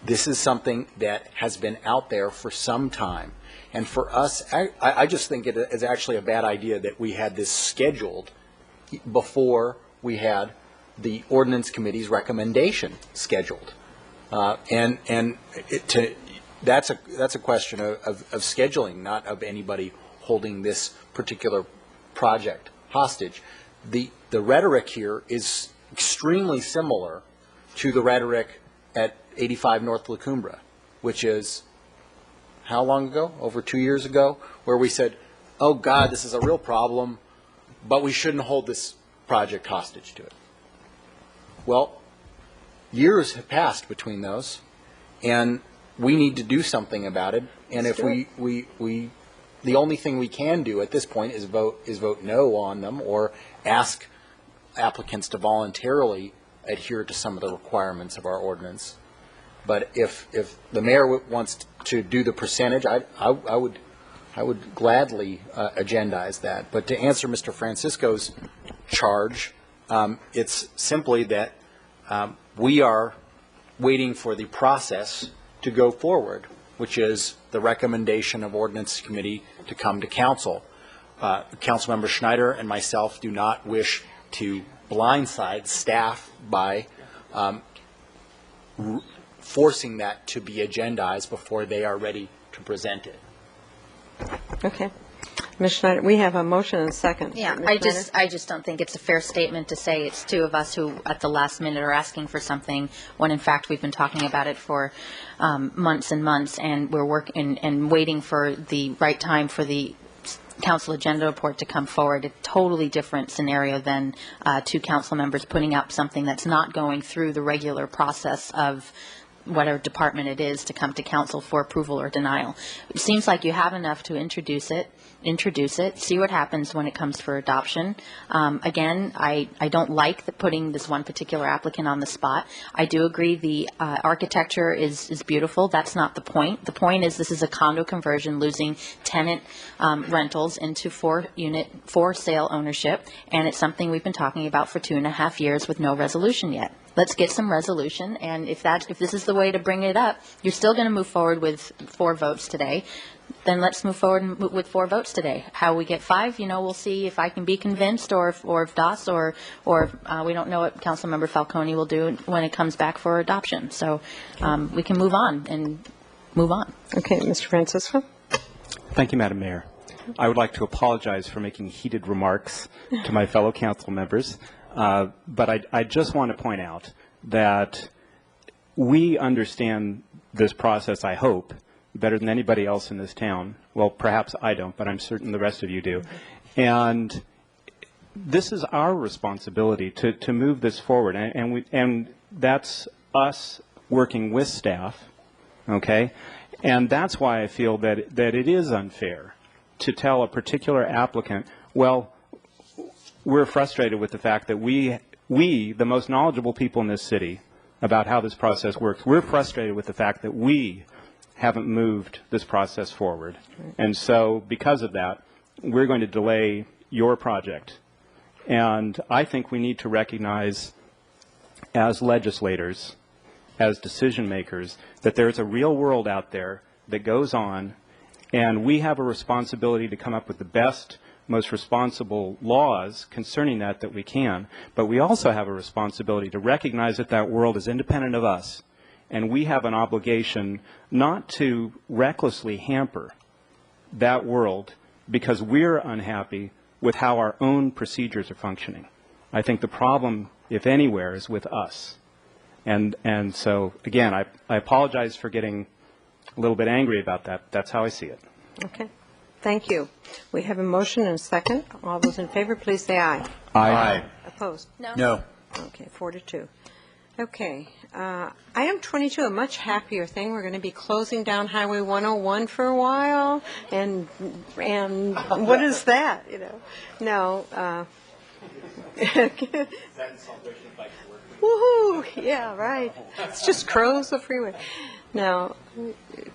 This is something that has been out there for some time. And for us, I just think it is actually a bad idea that we had this scheduled before we had the ordinance committee's recommendation scheduled. That's a question of scheduling, not of anybody holding this particular project hostage. The rhetoric here is extremely similar to the rhetoric at 85 North La Cumbre, which is how long ago? Over 2 years ago, where we said, oh God, this is a real problem, but we shouldn't hold this project hostage to it. Well, years have passed between those, and we need to do something about it. And if the only thing we can do at this point is vote no on them, or ask applicants to voluntarily adhere to some of the requirements of our ordinance. But if the mayor wants to do the percentage, I would gladly agendize that. But to answer Mr. Francisco's charge, it's simply that we are waiting for the process to go forward, which is the recommendation of ordinance committee to come to council. Councilmember Schneider and myself do not wish to blindside staff by forcing that to be agendized before they are ready to present it. Okay. Ms. Schneider, we have a motion and a second. Yeah, Ms. I just don't think it's a fair statement to say it's two of us who at the last minute are asking for something, when in fact we've been talking about it for months and months, and we're working and waiting for the right time for the council agenda report to come forward. A totally different scenario than two council members putting up something that's not going through the regular process of whatever department it is to come to council for approval or denial. It seems like you have enough to introduce it, see what happens when it comes for adoption. Again, I don't like putting this one particular applicant on the spot. I do agree the architecture is beautiful. That's not the point. The point is this is a condo conversion losing tenant rentals into for sale ownership, and it's something we've been talking about for 2.5 years with no resolution yet. Let's get some resolution, and if this is the way to bring it up, you're still going to move forward with 4 votes today. Then let's move forward with 4 votes today. How we get 5, we'll see if I can be convinced, or if DAS, or we don't know what Councilmember Falcone will do when it comes back for adoption. So we can move on and move on. Okay, Mr. Francisco. Thank you, Madam Mayor. I would like to apologize for making heated remarks to my fellow council members. But I just want to point out that we understand this process, I hope, better than anybody else in this town. Well, perhaps I don't, but I'm certain the rest of you do. And this is our responsibility to move this forward. And that's us working with staff, okay? And that's why I feel that it is unfair to tell a particular applicant, well, we're frustrated with the fact that we, the most knowledgeable people in this city about how this process works, we're frustrated with the fact that we haven't moved this process forward. And so because of that, we're going to delay your project. And I think we need to recognize as legislators, as decision makers, that there's a real world out there that goes on, and we have a responsibility to come up with the best, most responsible laws concerning that we can, but we also have a responsibility to recognize that that world is independent of us, and we have an obligation not to recklessly hamper that world because we're unhappy with how our own procedures are functioning. I think the problem, if anywhere, is with us. And so, again, I apologize for getting a little bit angry about that. That's how I see it. Okay. Thank you. We have a motion and a second. All those in favor, please say aye. Aye. Opposed? No. Okay, 4-2. Okay. Item 22, a much happier thing. We're going to be closing down Highway 101 for a while. And what is that? No. Woohoo! Yeah, right. It's just crows the freeway. Now,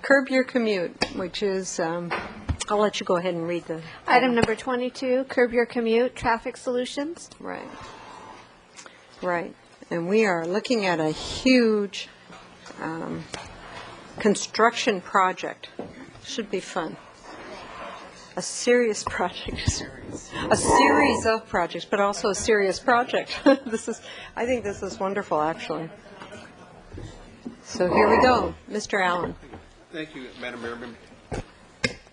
Curb Your Commute, which is, I'll let you go ahead and read the... Item number 22, Curb Your Commute, Traffic Solutions. Right. Right. And we are looking at a huge construction project. Should be fun. A serious project. A series of projects, but also a serious project. I think this is wonderful, actually. So here we go. Mr. Allen. Thank you, Madam Mayor.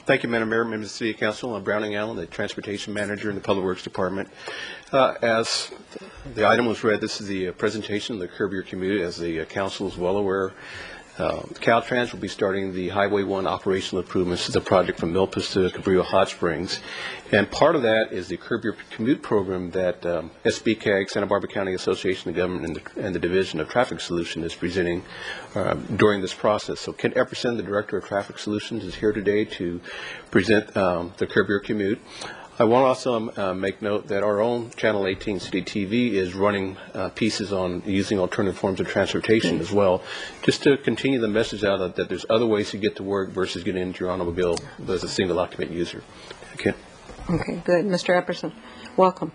Thank you, Madam Mayor, members of the City Council. I'm Browning Allen, the Transportation Manager in the Public Works Department. As the item was read, this is the presentation of the Curb Your Commute. As the Council is well aware, Caltrans will be starting the Highway 1 operational improvements to the project from Milpas to Cabrillo Hot Springs. And part of that is the Curb Your Commute program that SBCAG, Santa Barbara County Association of Government, and the Division of Traffic Solutions is presenting during this process. So Kent Epperson, the Director of Traffic Solutions, is here today to present the Curb Your Commute. I want to also make note that our own Channel 18 City TV is running pieces on using alternative forms of transportation as well, just to continue the message out that there's other ways to get to work versus getting into your automobile as a single occupant user. Okay. Okay, good. Mr. Epperson, welcome.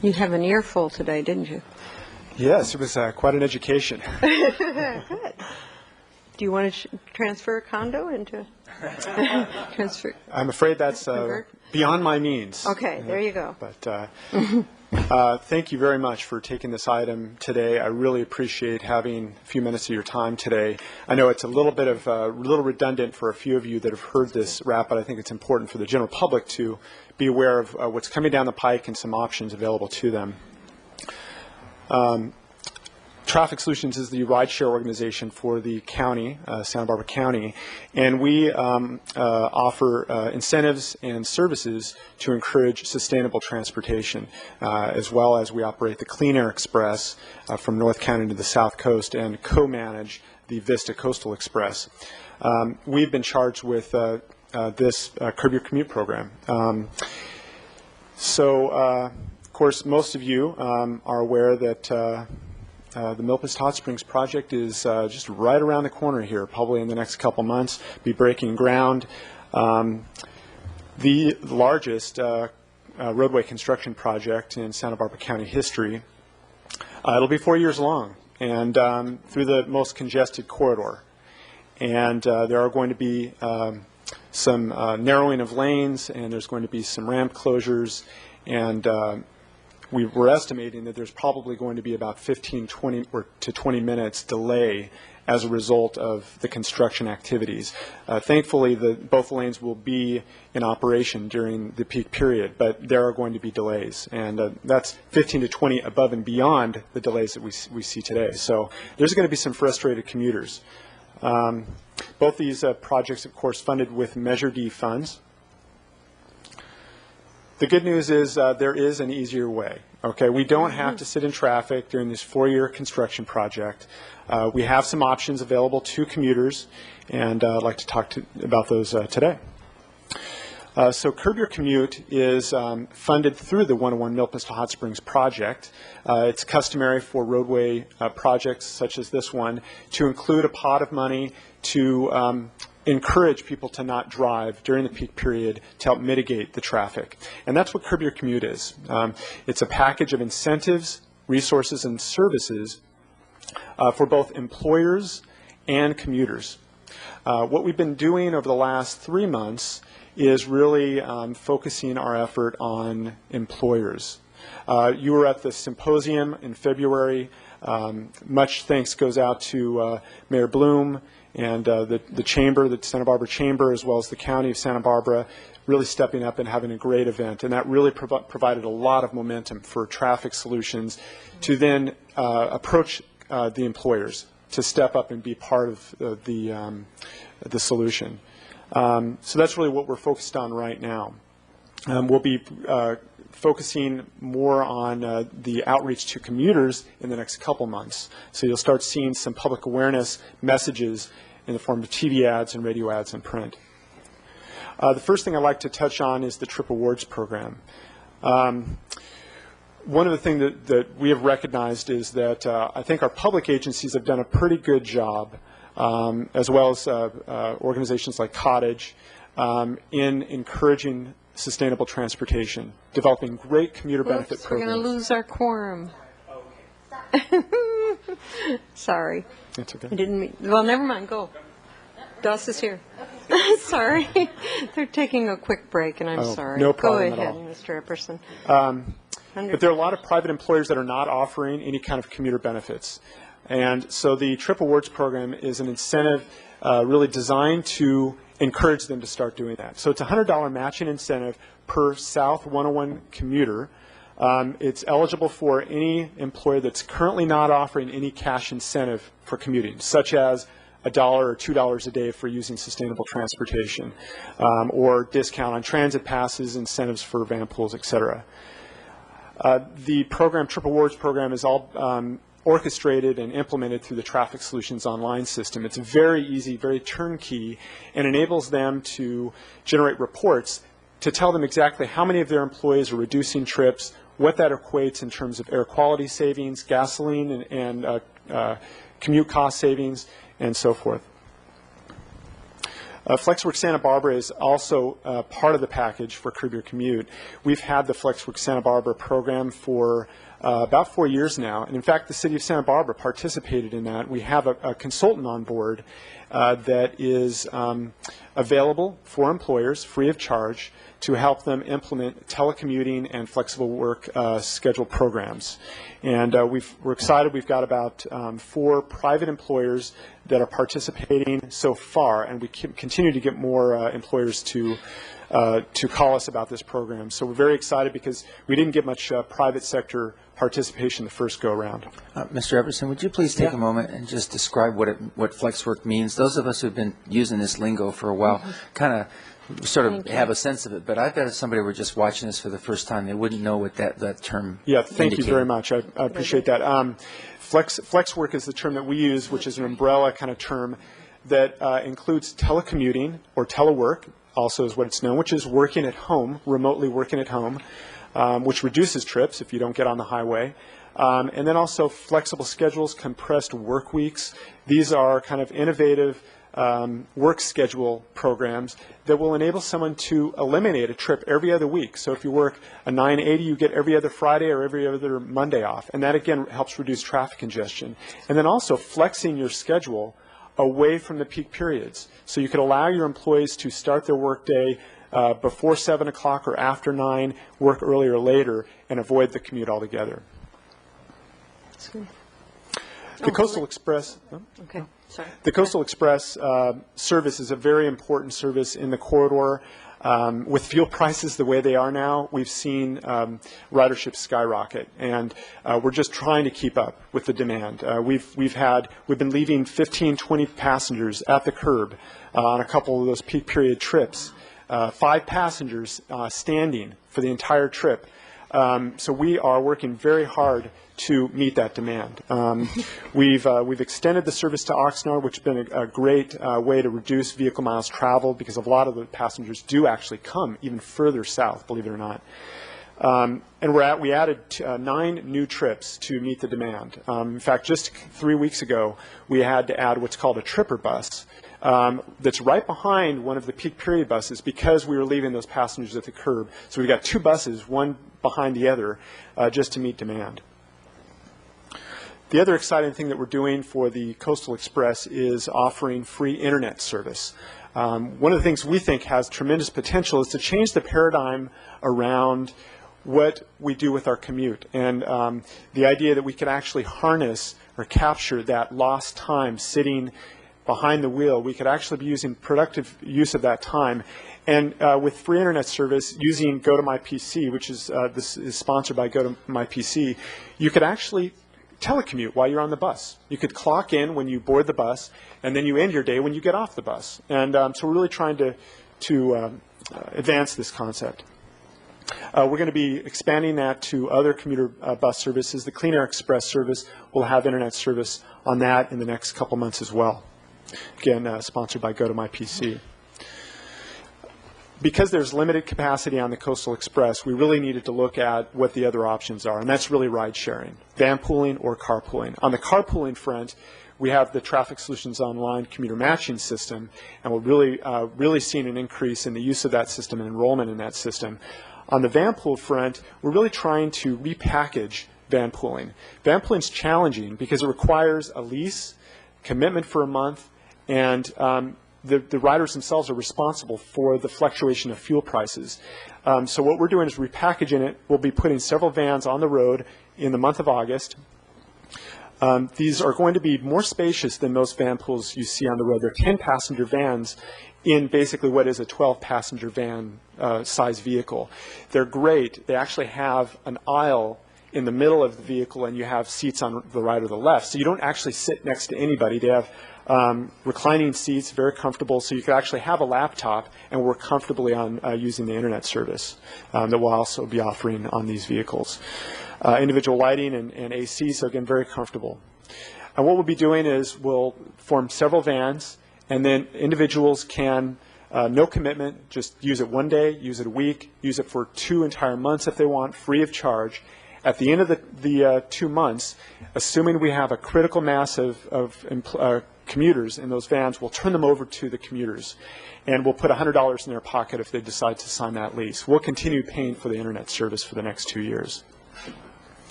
You have an earful today, didn't you? Yes, it was quite an education. Good. Do you want to transfer a condo into transfer? I'm afraid that's beyond my means. Okay, there you go. But thank you very much for taking this item today. I really appreciate having a few minutes of your time today. I know it's a little bit of little redundant for a few of you that have heard this wrap, but I think it's important for the general public to be aware of what's coming down the pike and some options available to them. Traffic Solutions is the rideshare organization for the county, Santa Barbara County, and we offer incentives and services to encourage sustainable transportation, as well as we operate the Clean Air Express from North County to the South Coast and co-manage the Vista Coastal Express. We've been charged with this Curb Your Commute program. Of course, most of you are aware that the Milpas Hot Springs project is just right around the corner here, probably in the next couple months, be breaking ground. The largest roadway construction project in Santa Barbara County history. It'll be 4 years long and through the most congested corridor. And there are going to be some narrowing of lanes, and there's going to be some ramp closures, and we're estimating that there's probably going to be about 15 to 20 minutes delay as a result of the construction activities. Thankfully, both lanes will be in operation during the peak period, but there are going to be delays, and that's 15 to 20 above and beyond the delays that we see today. So there's going to be some frustrated commuters. Both these projects, of course, funded with Measure D funds. The good news is there is an easier way. Okay, we don't have to sit in traffic during this 4-year construction project. We have some options available to commuters, and I'd like to talk about those today. So Curb Your Commute is funded through the 101 Milpas to Hot Springs project. It's customary for roadway projects such as this one to include a pot of money to encourage people to not drive during the peak period to help mitigate the traffic. And that's what Curb Your Commute is. It's a package of incentives, resources, and services for both employers and commuters. What we've been doing over the last 3 months is really focusing our effort on employers. You were at the symposium in February. Much thanks goes out to Mayor Bloom and the Chamber, the Santa Barbara Chamber, as well as the County of Santa Barbara, really stepping up and having a great event. And that really provided a lot of momentum for Traffic Solutions to then approach the employers to step up and be part of the solution. So that's really what we're focused on right now. We'll be focusing more on the outreach to commuters in the next couple months. So you'll start seeing some public awareness messages in the form of TV ads and radio ads and print. The first thing I'd like to touch on is the TRIP Awards program. One of the things that we have recognized is that I think our public agencies have done a pretty good job, as well as organizations like Cottage, in encouraging sustainable transportation, developing great commuter benefit programs. We're going to lose our quorum. Sorry. That's okay. I didn't mean, well, never mind, go. Doss is here. Sorry. They're taking a quick break, and I'm sorry. no problem Go at ahead, all. Mr. Epperson. But there are a lot of private employers that are not offering any kind of commuter benefits. And so the Trip Awards program is an incentive really designed to encourage them to start doing that. So it's a $100 matching incentive per South 101 commuter. It's eligible for any employer that's currently not offering any cash incentive for commuting, such as $1 or $2 a day for using sustainable transportation, or discount on transit passes, incentives for van pools, et cetera. The program, Trip Awards program, is all orchestrated and implemented through the Traffic Solutions Online system. It's very easy, very turnkey, and enables them to generate reports to tell them exactly how many of their employees are reducing trips, what that equates in terms of air quality savings, gasoline and commute cost savings, and so forth. FlexWorks Santa Barbara is also part of the package for Curb Your Commute. We've had the FlexWorks Santa Barbara program for about 4 years now, and in fact the City of Santa Barbara participated in that. We have a consultant on board that is available for employers free of charge to help them implement telecommuting and flexible work schedule programs. And we're excited. We've got about 4 private employers that are participating so far, and we continue to get more employers to call us about this program. So we're very excited because we didn't get much private sector participation the first go-around. Mr. Epperson, would you please take a moment and just describe what FlexWork means? Those of us who've been using this lingo for a while kind of sort of have a sense of it, but I bet if somebody were just watching this for the first time, they wouldn't know what that term Thank you very much. I appreciate that. FlexWork is the term that we use, which is an umbrella kind of term that includes telecommuting or telework, also is what it's known, which is working at home, remotely working at home, which reduces trips if you don't get on the highway. And then also flexible schedules, compressed work weeks. These are kind of innovative work schedule programs that will enable someone to eliminate a trip every other week. So if you work a 980, you get every other Friday or every other Monday off. And that, again, helps reduce traffic congestion. And then also flexing your schedule away from the peak periods. So you could allow your employees to start their workday before 7 o'clock or after 9, work earlier or later, and avoid the commute altogether. The Coastal Express. Okay, sorry. The Coastal Express service is a very important service in the corridor. With fuel prices the way they are now, we've seen ridership skyrocket, and we're just trying to keep up with the demand. We've been leaving 15, 20 passengers at the curb on a couple of those peak period trips. 5 passengers standing for the entire trip. So we are working very hard to meet that demand. We've extended the service to Oxnard, which has been a great way to reduce vehicle miles traveled, because a lot of the passengers do actually come even further south, believe it or not. And we added 9 new trips to meet the demand. In fact, just 3 weeks ago, we had to add what's called a tripper bus. That's right behind one of the peak period buses, because we were leaving those passengers at the curb. So we've got 2 buses, one behind the other, just to meet demand. The other exciting thing that we're doing for the Coastal Express is offering free internet service. One of the things we think has tremendous potential is to change the paradigm around what we do with our commute, and the idea that we can actually harness or capture that lost time sitting behind the wheel. We could actually be using productive use of that time. And with free internet service, using GoToMyPC, which is this is sponsored by GoToMyPC, you could actually telecommute while you're on the bus. You could clock in when you board the bus, and then you end your day when you get off the bus. And so we're really trying to advance this concept. We're going to be expanding that to other commuter bus services. The Clean Air Express service will have internet service on that in the next couple months as well. Again, sponsored by GoToMyPC. Because there's limited capacity on the Coastal Express, we really needed to look at what the other options are, and that's really ride sharing, van pooling or carpooling. On the carpooling front, we have the Traffic Solutions Online commuter matching system, and we're really seeing an increase in the use of that system and enrollment in that system. On the van pool front, we're really trying to repackage van pooling. Van pooling is challenging because it requires a lease, commitment for a month, and the riders themselves are responsible for the fluctuation of fuel prices. So what we're doing is repackaging it. We'll be putting several vans on the road in the month of August. These are going to be more spacious than most van pools you see on the road. They're 10-passenger vans in basically what is a 12-passenger van size vehicle. They're great. They actually have an aisle in the middle of the vehicle, and you have seats on the right or the left. So you don't actually sit next to anybody. They have reclining seats, very comfortable, so you could actually have a laptop and work comfortably on using the internet service that we'll also be offering on these vehicles. Individual lighting and AC, so again, very comfortable. And what we'll be doing is we'll form several vans, and then individuals can, no commitment, just use it one day, use it a week, use it for 2 entire months if they want, free of charge. At the end of the 2 months, assuming we have a critical mass of commuters in those vans, we'll turn them over to the commuters, and we'll put $100 in their pocket if they decide to sign that lease. We'll continue paying for the internet service for the next 2 years.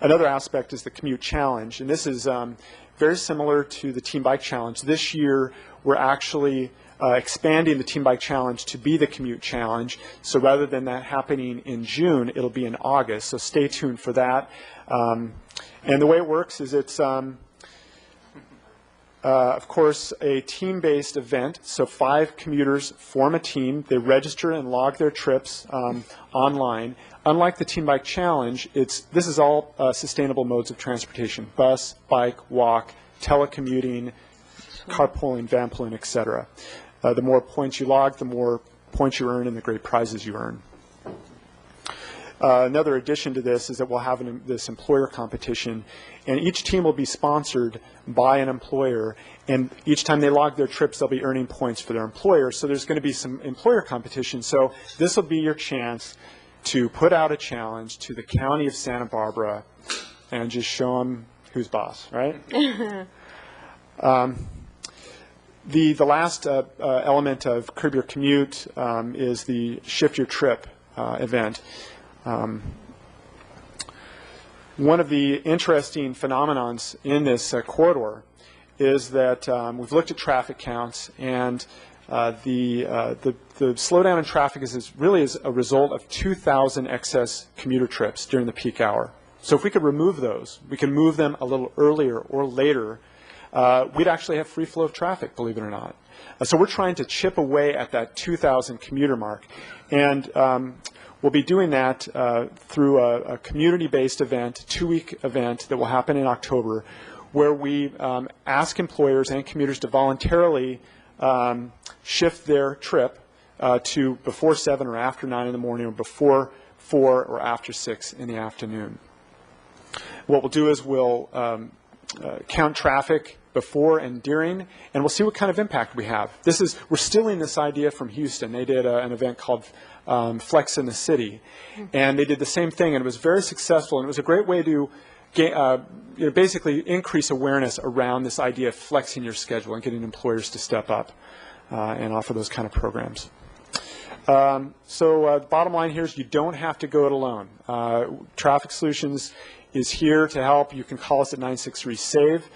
Another aspect is the commute challenge, and this is very similar to the Team Bike Challenge. This year, we're actually expanding the Team Bike Challenge to be the commute challenge. So rather than that happening in June, it'll be in August. So stay tuned for that. And the way it works is it's, of course, a team-based event. So 5 commuters form a team. They register and log their trips online. Unlike the Team Bike Challenge, this is all sustainable modes of transportation: bus, bike, walk, telecommuting, carpooling, vanpooling, etc. The more points you log, the more points you earn and the great prizes you earn. Another addition to this is that we'll have this employer competition, and each team will be sponsored by an employer, and each time they log their trips, they'll be earning points for their employer. So there's going to be some employer competition. So this will be your chance to put out a challenge to the county of Santa Barbara and just show them who's boss, right? The last element of Curb Your Commute is the Shift Your Trip event. One of the interesting phenomenons in this corridor is that we've looked at traffic counts, and the slowdown in traffic is really a result of 2,000 excess commuter trips during the peak hour. So if we could remove those, we can move them a little earlier or later, we'd actually have free flow of traffic, believe it or not. So we're trying to chip away at that 2,000 commuter mark. And we'll be doing that through a community-based event, 2-week event that will happen in October, where we ask employers and commuters to voluntarily shift their trip to before 7 or after 9 in the morning, or before 4 or after 6 in the afternoon. What we'll do is we'll count traffic before and during, and we'll see what kind of impact we have. We're stealing this idea from Houston. They did an event called Flex in the City, and they did the same thing, and it was very successful, and it was a great way to basically increase awareness around this idea of flexing your schedule and getting employers to step up and offer those kind of programs. So the bottom line here is you don't have to go it alone. Traffic Solutions is here to help. You can call us at 963-SAVE.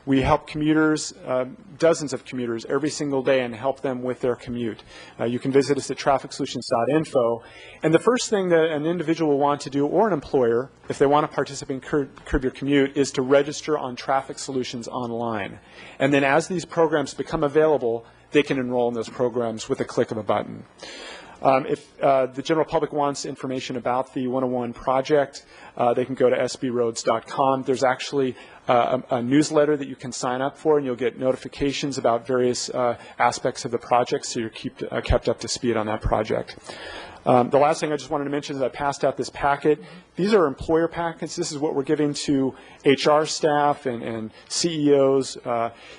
We help commuters, dozens of commuters every single day, and help them with their commute. You can visit us at trafficsolutions.info. And the first thing that an individual will want to do, or an employer, if they want to participate in Curb Your Commute, is to register on Traffic Solutions online. And then as these programs become available, they can enroll in those programs with a click of a button. If the general public wants information about the 101 project, they can go to sbroads.com. There's actually a newsletter that you can sign up for, and you'll get notifications about various aspects of the project, so you're kept up to speed on that project. The last thing I just wanted to mention is I passed out this packet. These are employer packets. This is what we're giving to HR staff and CEOs.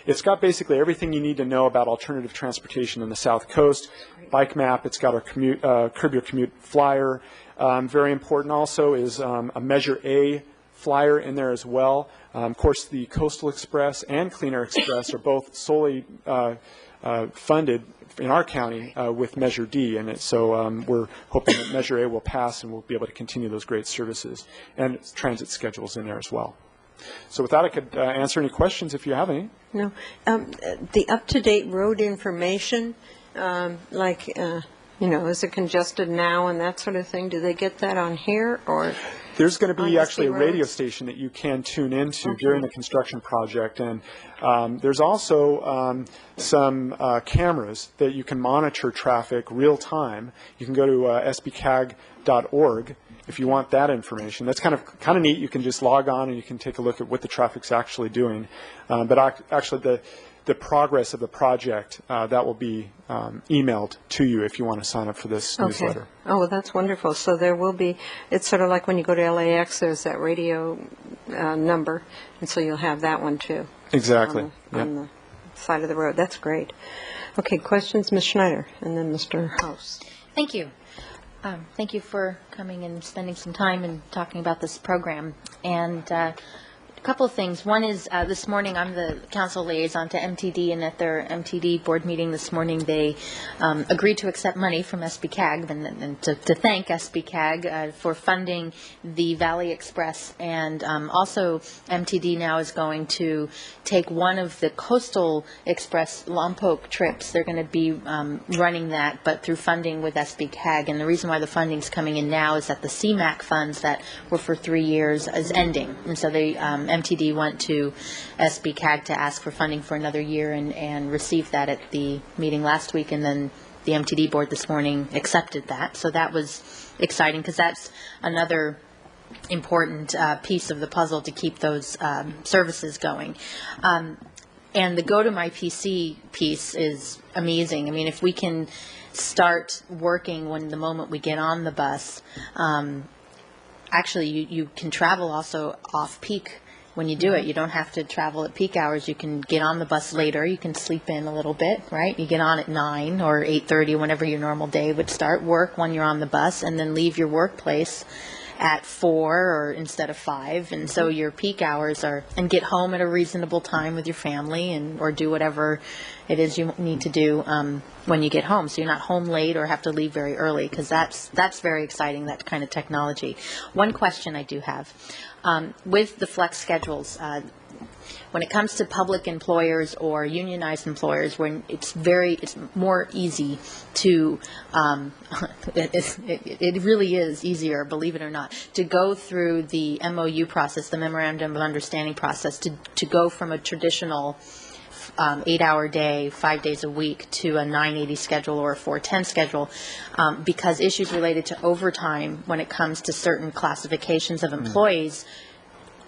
It's got basically everything you need to know about alternative transportation in the South Coast. Bike map. It's got our Curb Your Commute flyer. Very important also is a Measure A flyer in there as well. Of course, the Coastal Express and Clean Air Express are both solely funded in our county with Measure D, and so we're hoping that Measure A will pass and we'll be able to continue those great services and transit schedules in there as well. So with that, I could answer any questions if you have any. No. The up-to-date road information, is it congested now and that sort of thing? Do they get that on here or? There's going to be actually a radio roads? station that you can tune into during the construction project, and there's also some cameras that you can monitor traffic real time. You can go to sbcag.org if you want that information. That's kind of neat. You can just log on and you can take a look at what the traffic's actually doing. But actually, the progress of the project that will be emailed to you if you want to sign up for this newsletter. Oh, well, that's wonderful. So there will be, it's sort of like when you go to LAX, there's that radio number, and so you'll have that one too. Exactly. On the side of the road. That's great. Okay, questions, Ms. Schneider, and then Mr. House. Thank you. Thank you for coming and spending some time and talking about this program. And a couple of things. One is this morning I'm the council liaison to MTD, and at their MTD board meeting this morning they agreed to accept money from SBCAG and to thank SBCAG for funding the Valley Express, and also MTD now is going to take one of the Coastal Express Lompoc trips. They're going to be running that, but through funding with SBCAG. And the reason why the funding's coming in now is that the CMAQ funds that were for 3 years is ending, and so they MTD went to SBCAG to ask for funding for another year and received that at the meeting last week, and then the MTD board this morning accepted that. So that was exciting because that's another important piece of the puzzle to keep those services going. And the Go to My PC piece is amazing. I mean, if we can start working when the moment we get on the bus, actually you can travel also off-peak. When you do it, you don't have to travel at peak hours. You can get on the bus later. You can sleep in a little bit, right? You get on at 9 or 8:30, whenever your normal day would start. Work when you're on the bus, and then leave your workplace at 4 or instead of 5. And so your peak hours are, and get home at a reasonable time with your family, and or do whatever it is you need to do when you get home. So you're not home late or have to leave very early, because that's very exciting, that kind of technology. One question I do have. With the flex schedules, when it comes to public employers or unionized employers, when it's more easy to, it really is easier, believe it or not, to go through the MOU process, the Memorandum of Understanding process, to go from a traditional 8-hour day, 5 days a week, to a 980 schedule or a 410 schedule, because issues related to overtime when it comes to certain classifications of employees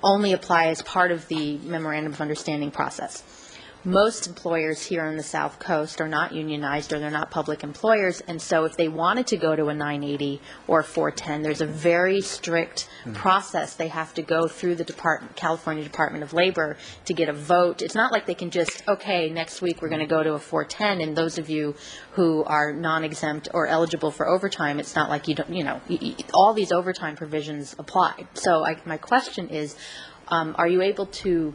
only apply as part of the Memorandum of Understanding process. Most employers here on the South Coast are not unionized, or they're not public employers, and so if they wanted to go to a 980 or a 410, there's a very strict process they have to go through the California Department of Labor to get a vote. It's not like they can just, okay, next week we're going to go to a 410, and those of you who are non-exempt or eligible for overtime, it's not like you don't, all these overtime provisions apply. So my question is, are you able to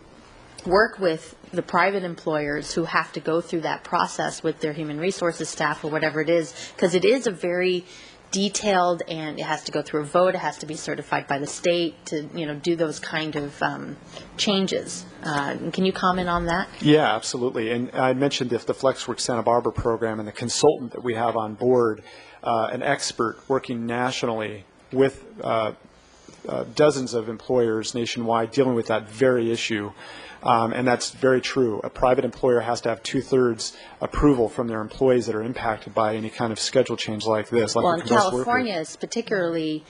work with the private employers who have to go through that process with their human resources staff or whatever it is? Because it is a very detailed, and it has to go through a vote, it has to be certified by the state to, do those kind of changes. Can you comment on that? Yeah, absolutely. And I mentioned the FlexWorks Santa Barbara program and the consultant that we have on board, an expert working nationally with dozens of employers nationwide dealing with that very issue. And that's very true. A private employer has to have 2/3 approval from their employees that are impacted by any kind of schedule change like this. Like well, in California is particularly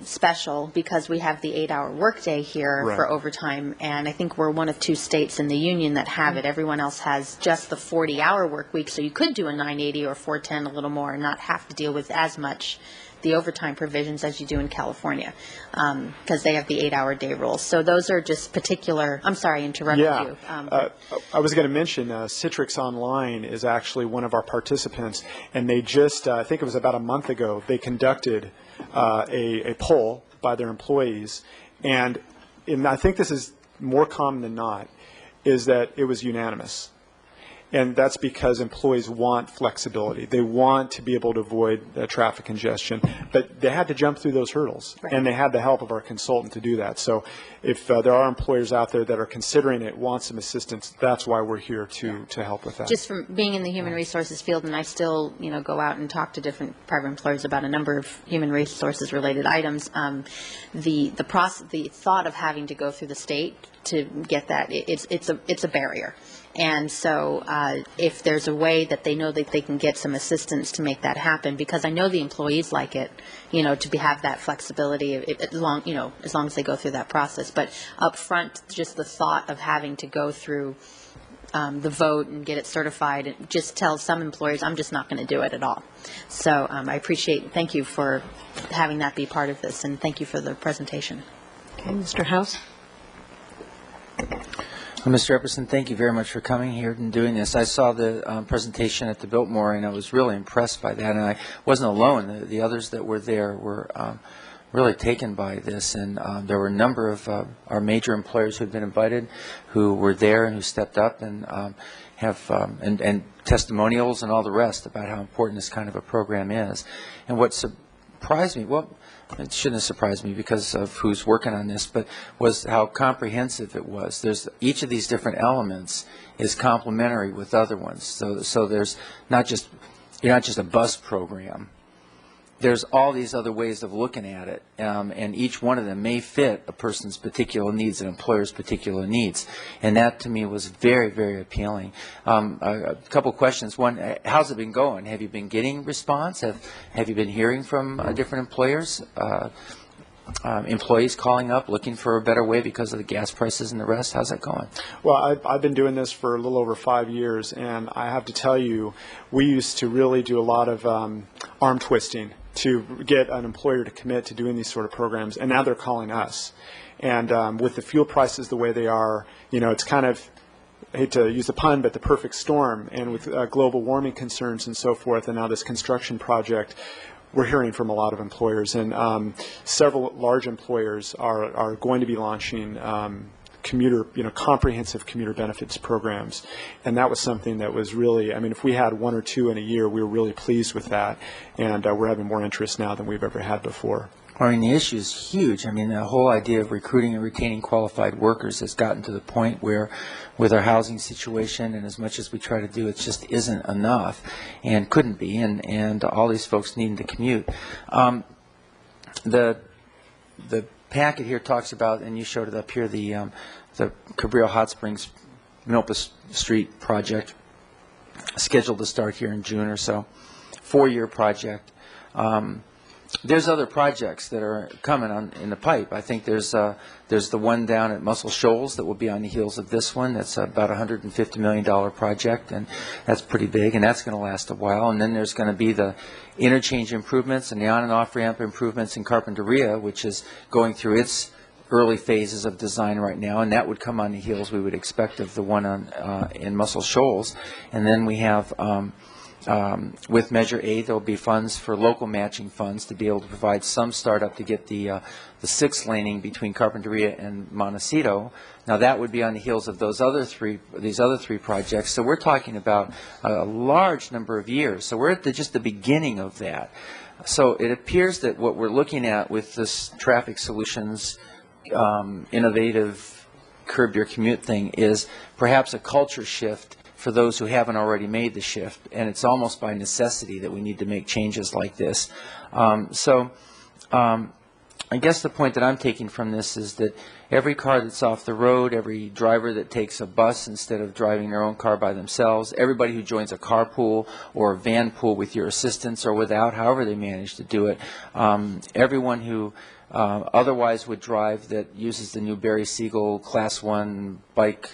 special because we have the 8-hour workday here for overtime, and I think we're one of 2 states in the union that have it. Everyone else has just the 40-hour work week, so you could do a 980 or 410 a little more and not have to deal with as much the overtime provisions as you do in California, because they have the 8-hour day rules. So those are just particular. I'm sorry, I interrupted you. I was going to mention Citrix Online is actually one of our participants, and they just, I think it was about a month ago, they conducted a poll by their employees, and I think this is more common than not, is that it was unanimous. And that's because employees want flexibility. They want to be able to avoid traffic congestion. But they had to jump through those hurdles, and they had the help of our consultant to do that. So if there are employers out there that are considering it, want some assistance, that's why we're here to help with that. Just from being in the human resources field, and I still, go out and talk to different private employers about a number of human resources related items, the thought of having to go through the state to get that, it's a barrier. And so if there's a way that they know that they can get some assistance to make that happen, because I know the employees like it, to have that flexibility as long as they go through that process. But up front, just the thought of having to go through the vote and get it certified, it just tells some employers, I'm just not going to do it at all. So thank you for having that be part of this, and thank you for the presentation. Okay, Mr. House. Mr. Epperson, thank you very much for coming here and doing this. I saw the presentation at the Biltmore, and I was really impressed by that. And I wasn't alone. The others that were there were really taken by this. And there were a number of our major employers who had been invited, who were there and who stepped up and have and testimonials and all the rest about how important this kind of a program is. And what surprised me, well, it shouldn't have surprised me because of who's working on this, but was how comprehensive it was. Each of these different elements is complementary with other ones. So there's you're not just a bus program. There's all these other ways of looking at it, and each one of them may fit a person's particular needs, an employer's particular needs. And that, to me, was very, very appealing. A couple questions. One, how's it been going? Have you been getting response? Have you been hearing from different employers? Employees calling up, looking for a better way because of the gas prices and the rest? How's that going? Well, I've been doing this for a little over 5 years, and I have to tell you, we used to really do a lot of arm twisting to get an employer to commit to doing these sort of programs, and now they're calling us. And with the fuel prices the way they are, it's kind of, I hate to use the pun, but the perfect storm. And with global warming concerns and so forth, and now this construction project, we're hearing from a lot of employers. And several large employers are going to be launching comprehensive commuter benefits programs. And that was something that was really, if we had one or two in a year, we were really pleased with that. And we're having more interest now than we've ever had before. The issue is huge. The whole idea of recruiting and retaining qualified workers has gotten to the point where, with our housing situation and as much as we try to do, it just isn't enough and couldn't be, and all these folks needing to commute. The packet here talks about, and you showed it up here, the Cabrillo Hot Springs Milpas Street project, scheduled to start here in June or so, 4-year project. There's other projects that are coming in the pipe. I think there's the one down at Muscle Shoals that will be on the heels of this one. That's about a $150 million project, and that's pretty big, and that's going to last a while. And then there's going to be the interchange improvements and the on and off ramp improvements in Carpinteria, which is going through its early phases of design right now, and that would come on the heels, we would expect, of the one in Muscle Shoals. And then we have with Measure A, there will be funds for local matching funds to be able to provide some startup to get the 6 laning between Carpinteria and Montecito. Now that would be on the heels of these other three projects. So we're talking about a large number of years. So we're at just the beginning of that. So it appears that what we're looking at with this traffic solutions innovative curb your commute thing is perhaps a culture shift for those who haven't already made the shift, and it's almost by necessity that we need to make changes like this. I guess the point that I'm taking from this is that every car that's off the road, every driver that takes a bus instead of driving their own car by themselves, everybody who joins a carpool or a van pool with your assistance or without, however they manage to do it, everyone who otherwise would drive that uses the new Barry Siegel Class 1 bike,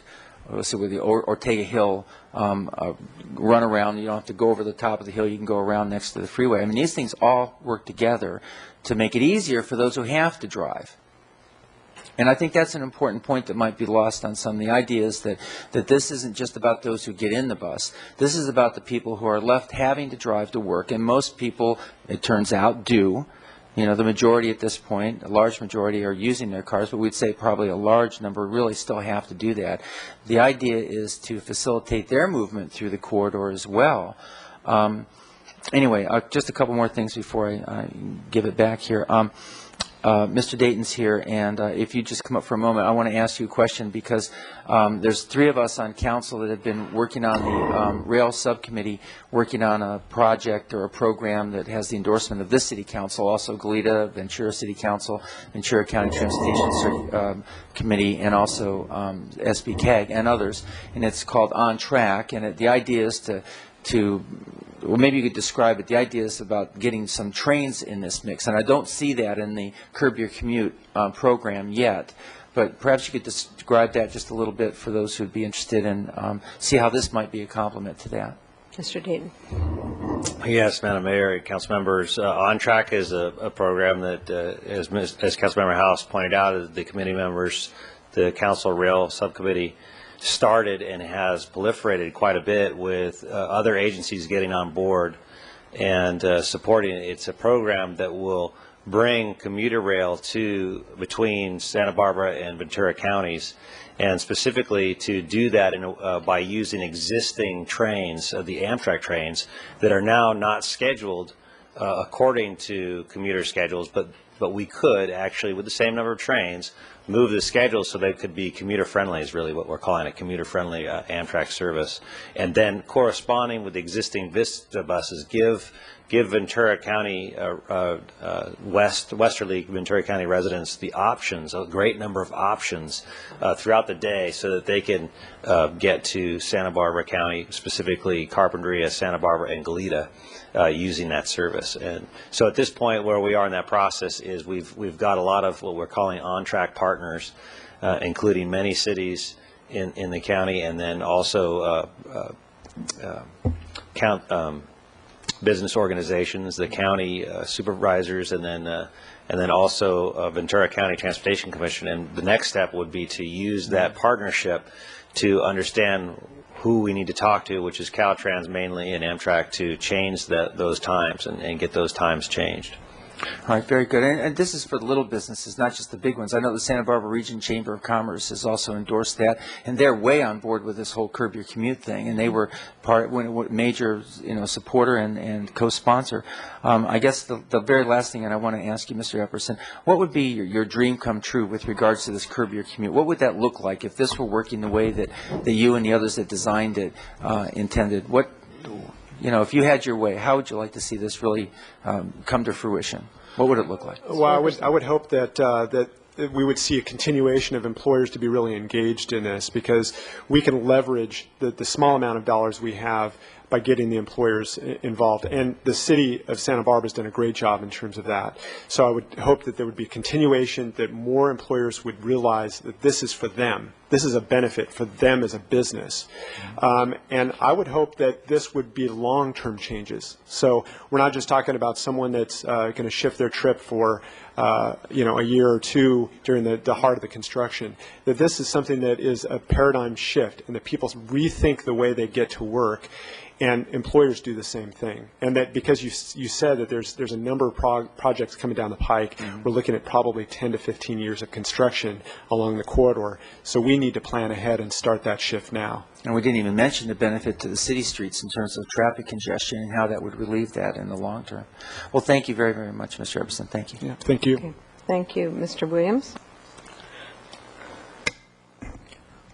let's see, with the Ortega Hill run around. You don't have to go over the top of the hill. You can go around next to the freeway. These things all work together to make it easier for those who have to drive. And I think that's an important point that might be lost on some. The idea is that this isn't just about those who get in the bus. This is about the people who are left having to drive to work, and most people, it turns out, do. You know, the majority at this point, a large majority are using their cars, but we'd say probably a large number really still have to do that. The idea is to facilitate their movement through the corridor as well. Anyway, just a couple more things before I give it back here. Mr. Dayton's here, and if you just come up for a moment, I want to ask you a question because there's 3 of us on council that have been working on the rail subcommittee, working on a project or a program that has the endorsement of this city council, also Goleta, Ventura City Council, Ventura County Transportation Committee, and also SBCAG and others, and it's called On Track, and the idea is to well, maybe you could describe it. The idea is about getting some trains in this mix, and I don't see that in the Curb Your Commute program yet. But perhaps you could describe that just a little bit for those who would be interested and see how this might be a complement to that. Mr. Dayton. Yes, Madam Mayor, Council members. On Track is a program that, as Councilmember House pointed out, the committee members, the Council Rail Subcommittee started and has proliferated quite a bit with other agencies getting on board and supporting it. It's a program that will bring commuter rail to between Santa Barbara and Ventura counties, and specifically to do that by using existing trains, the Amtrak trains, that are now not scheduled according to commuter schedules, but we could actually, with the same number of trains, move the schedule so they could be commuter friendly is really what we're calling it, commuter friendly Amtrak service. And then corresponding with the existing Vista buses, give Ventura County, westerly Ventura County residents the options, a great number of options throughout the day so that they can get to Santa Barbara County, specifically Carpinteria, Santa Barbara, and Goleta. Using that service. And so at this point where we are in that process is we've got a lot of what we're calling on-track partners, including many cities in the county, and then also business organizations, the county supervisors, and then also Ventura County Transportation Commission. And the next step would be to use that partnership to understand who we need to talk to, which is Caltrans mainly and Amtrak, to change those times and get those times changed. All right, very good. And this is for the little businesses, not just the big ones. I know the Santa Barbara Region Chamber of Commerce has also endorsed that, and they're way on board with this whole Curb Your Commute thing, and they were major supporter and co-sponsor. I guess the very last thing, and I want to ask you, Mr. Epperson, what would be your dream come true with regards to this Curb Your Commute? What would that look like if this were working the way that you and the others that designed it intended? If you had your way, how would you like to see this really come to fruition? What would it look like? Well, I would hope that we would see a continuation of employers to be really engaged in this, because we can leverage the small amount of dollars we have by getting the employers involved. And the city of Santa Barbara has done a great job in terms of that. So I would hope that there would be continuation, that more employers would realize that this is for them. This is a benefit for them as a business. And I would hope that this would be long-term changes. So we're not just talking about someone that's going to shift their trip for a year or two during the heart of the construction, that this is something that is a paradigm shift and that people rethink the way they get to work, and employers do the same thing. And that because you said that there's a number of projects coming down the pike, we're looking at probably 10 to 15 years of construction along the corridor. So we need to plan ahead and start that shift now. And we didn't even mention the benefit to the city streets in terms of traffic congestion and how that would relieve that in the long term. Well, thank you very, very much, Mr. Epperson. Thank you. Yeah, thank you. Okay. Thank you. Mr. Williams?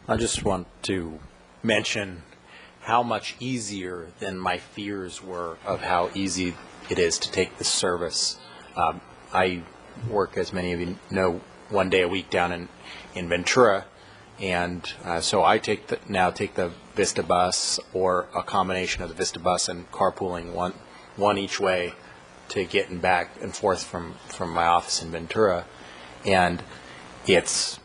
I just want to mention how much easier than my fears were of how easy it is to take this service. I work, as many of you know, one day a week down in Ventura, and so I now take the Vista bus, or a combination of the Vista bus and carpooling one each way to get back and forth from my office in Ventura. And it's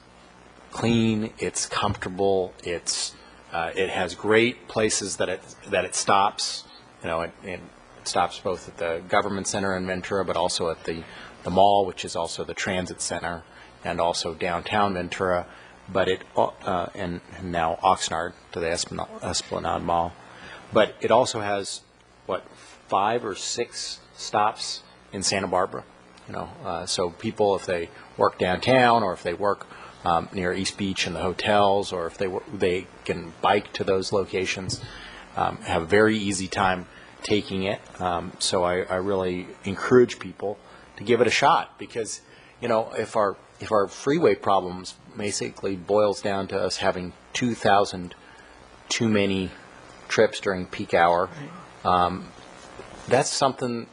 clean, it's comfortable, it has great places that it stops. It stops both at the government center in Ventura, but also at the mall, which is also the transit center, and also downtown Ventura. But and now Oxnard to the Esplanade Mall. But it also has 5 or 6 stops in Santa Barbara, So people, if they work downtown or if they work near East Beach and the hotels, or if they can bike to those locations, have a very easy time taking it. So I really encourage people to give it a shot, because if our freeway problems basically boils down to us having 2,000 too many trips during peak hour, that's something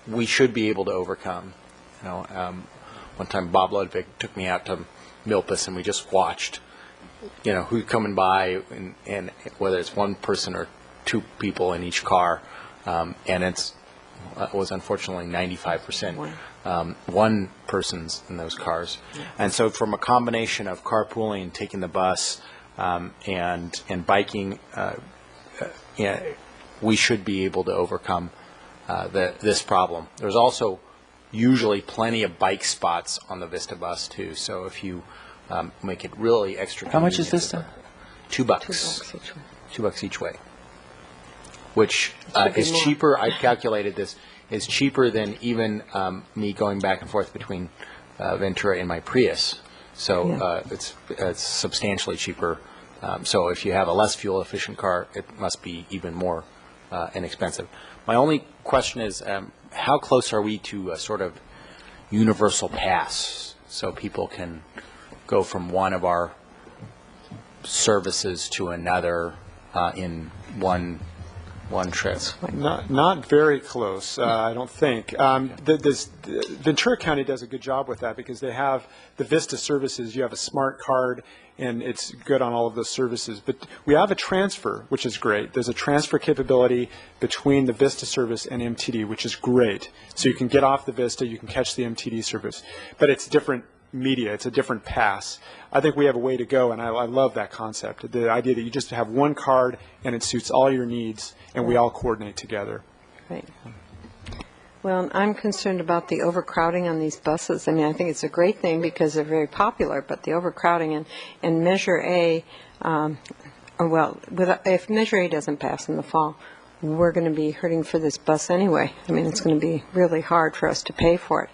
we should be able to overcome. One time Bob Ludwig took me out to Milpas, and we just watched, who's coming by, and whether it's one person or two people in each car, and it was unfortunately 95% one person's in those cars. And so from a combination of carpooling, taking the bus, and biking, we should be able to overcome this problem. There's also usually plenty of bike spots on the Vista bus too. So if you make it really extra How much is convenient, Vista? $2. $2 each way. Which Should be is more. cheaper. I've calculated this is cheaper than even me going back and forth between Ventura and my Prius. So it's substantially cheaper. So if you have a less fuel efficient car, it must be even more inexpensive. My only question is, how close are we to a sort of universal pass, so people can go from one of our services to another in one trip? Not very close, I don't think. Ventura County does a good job with that, because they have the Vista services. You have a smart card, and it's good on all of those services. But we have a transfer, which is great. There's a transfer capability between the Vista service and MTD, which is great. So you can get off the Vista, you can catch the MTD service. But it's different media. It's a different pass. I think we have a way to go, and I love that concept. The idea that you just have one card, and it suits all your needs, and we all coordinate together. Right. Well, I'm concerned about the overcrowding on these buses. I mean, I think it's a great thing because they're very popular, but the overcrowding and Measure A, if Measure A doesn't pass in the fall, we're going to be hurting for this bus anyway. I mean, it's going to be really hard for us to pay for it,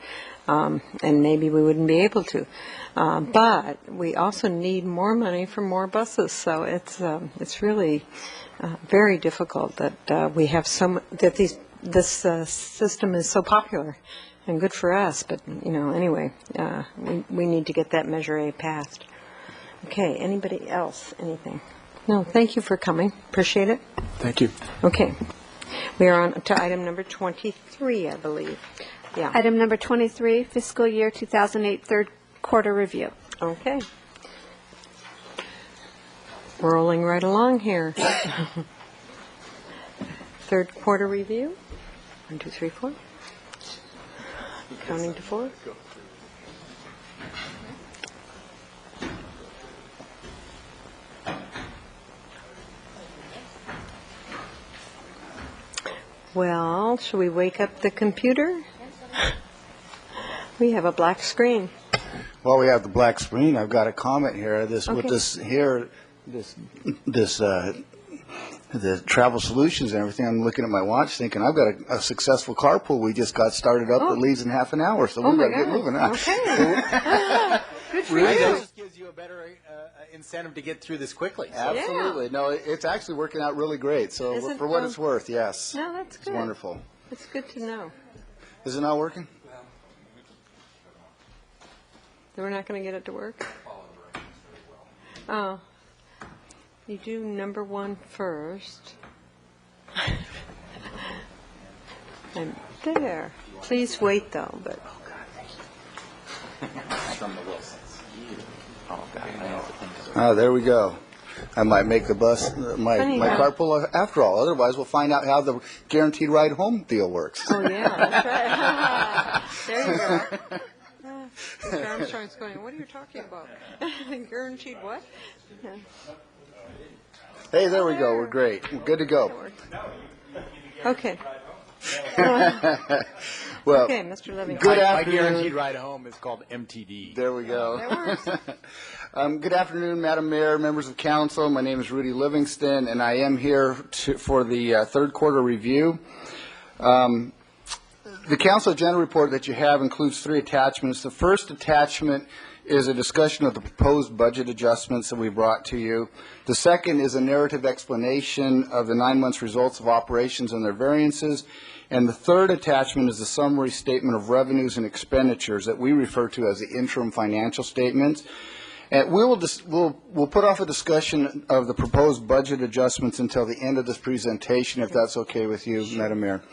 and maybe we wouldn't be able to. But we also need more money for more buses, so it's really very difficult that we have this system is so popular and good for us, but anyway, we need to get that Measure A passed. Okay, anybody else? Anything? No, thank you for coming. Appreciate it. Thank you. Okay, we are on to item number 23, I believe. Yeah. Item number 23, fiscal year 2008 third quarter review. Okay. Rolling right along here. Third quarter review. 1, 2, 3, 4. Counting to 4. Well, shall we wake up the computer? We have a black screen. While we have the black screen, I've got a comment here. The travel solutions and everything, I'm looking at my watch thinking, I've got a successful carpool we just got started up that leaves in half an hour, so we've got to get moving. Okay. Good for That you. just gives you a better incentive to get through this quickly. Absolutely. No, it's actually working out really great. So Is it, for what it's worth, yes. No, that's good. It's wonderful. It's good to know. Is it not working? We're not going to get it to work? Oh. You do number 1 first. And there. Please wait, though, but... Oh, there we go. I might make the bus, my carpool after all. Otherwise, we'll find out how the guaranteed ride home deal works. Oh, yeah, that's right. There you go. Mr. Armstrong's going, what are you talking about? Guaranteed what? Yeah. Hey, there we go. We're great. We're good to go. Okay. Well, okay, Mr. Levy. Good My afternoon. guaranteed ride home is called MTD. There we go. That works. Good afternoon, Madam Mayor, members of council. My name is Rudy Livingston, and I am here for the third quarter review. The council agenda report that you have includes 3 attachments. The first attachment is a discussion of the proposed budget adjustments that we brought to you. The second is a narrative explanation of the 9 months results of operations and their variances. And the third attachment is a summary statement of revenues and expenditures that we refer to as the interim financial statements. And we'll put off a discussion of the proposed budget adjustments until the end of this presentation, if that's okay with you, Madam Mayor.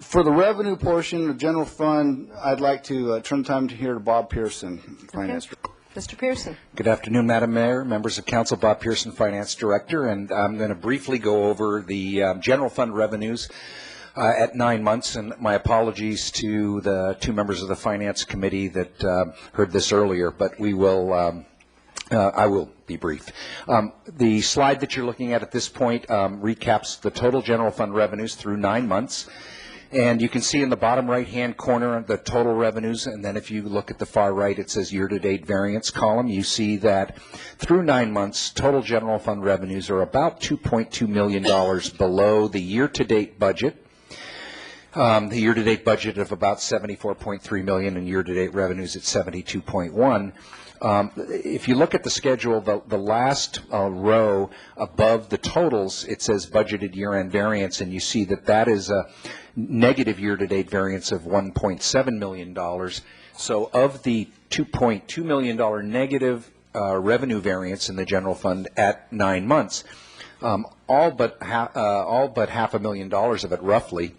For the revenue portion, the general fund, I'd like to turn time to hear to Bob Pearson, Finance Director. Mr. Pearson. Good afternoon, Madam Mayor, members of council. Bob Pearson, Finance Director, and I'm going to briefly go over the general fund revenues at 9 months, and my apologies to the 2 members of the Finance Committee that heard this earlier, but we will I will be brief. The slide that you're looking at this point recaps the total general fund revenues through 9 months. And you can see in the bottom right-hand corner the total revenues, and then if you look at the far right, it says year-to-date variance column. You see that through 9 months, total general fund revenues are about $2.2 million below the year-to-date budget. The year-to-date budget of about $74.3 million and year-to-date revenues at $72.1. If you look at the schedule, the last row above the totals, it says budgeted year-end variance, and you see that that is a negative year-to-date variance of $1.7 million. So of the $2.2 million negative revenue variance in the general fund at 9 months, all but $500,000 of it roughly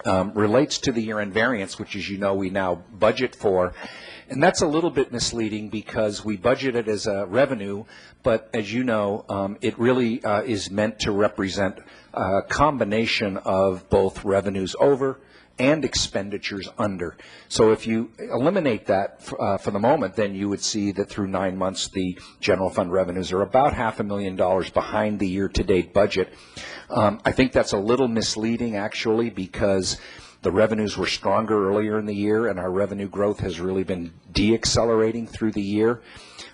relates to the year-end variance, which, as you know, we now budget for. And that's a little bit misleading because we budget it as a revenue, but as you know, it really is meant to represent a combination of both revenues over and expenditures under. So if you eliminate that for the moment, then you would see that through 9 months, the general fund revenues are about $500,000 behind the year-to-date budget. I think that's a little misleading, actually, because the revenues were stronger earlier in the year, and our revenue growth has really been deaccelerating through the year.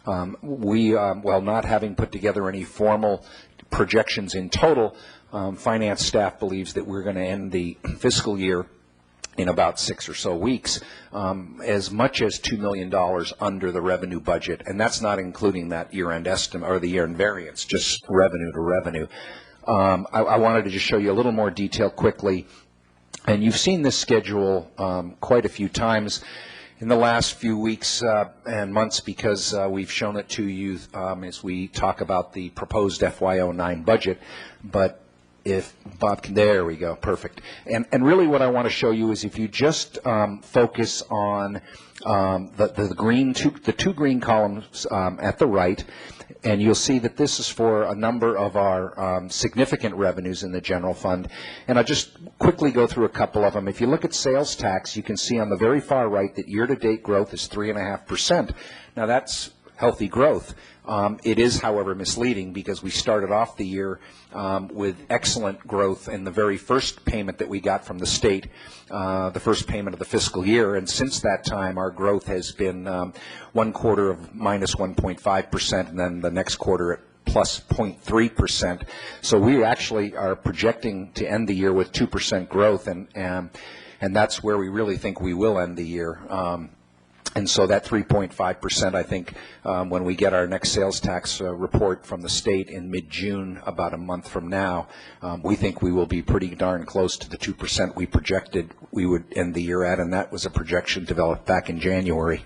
While not having put together any formal projections in total, finance staff believes that we're going to end the fiscal year in about 6 or so weeks, as much as $2 million under the revenue budget, and that's not including that year-end estimate or the year-end variance, just revenue to revenue. I wanted to just show you a little more detail quickly. And you've seen this schedule quite a few times in the last few weeks and months because we've shown it to you as we talk about the proposed FY09 budget. But if Bob can, there we go, perfect. And really what I want to show you is if you just focus on the two green columns at the right, and you'll see that this is for a number of our significant revenues in the general fund. And I'll just quickly go through a couple of them. If you look at sales tax, you can see on the very far right that year-to-date growth is 3.5%. Now that's healthy growth. It is, however, misleading because we started off the year with excellent growth in the very first payment that we got from the state, the first payment of the fiscal year. And since that time, our growth has been 1 quarter of minus 1.5%, and then the next quarter at plus 0.3%. So we actually are projecting to end the year with 2% growth, and that's where we really think we will end the year. And so that 3.5%, I think, when we get our next sales tax report from the state in mid-June, about a month from now, we think we will be pretty darn close to the 2% we projected we would end the year at, and that was a projection developed back in January.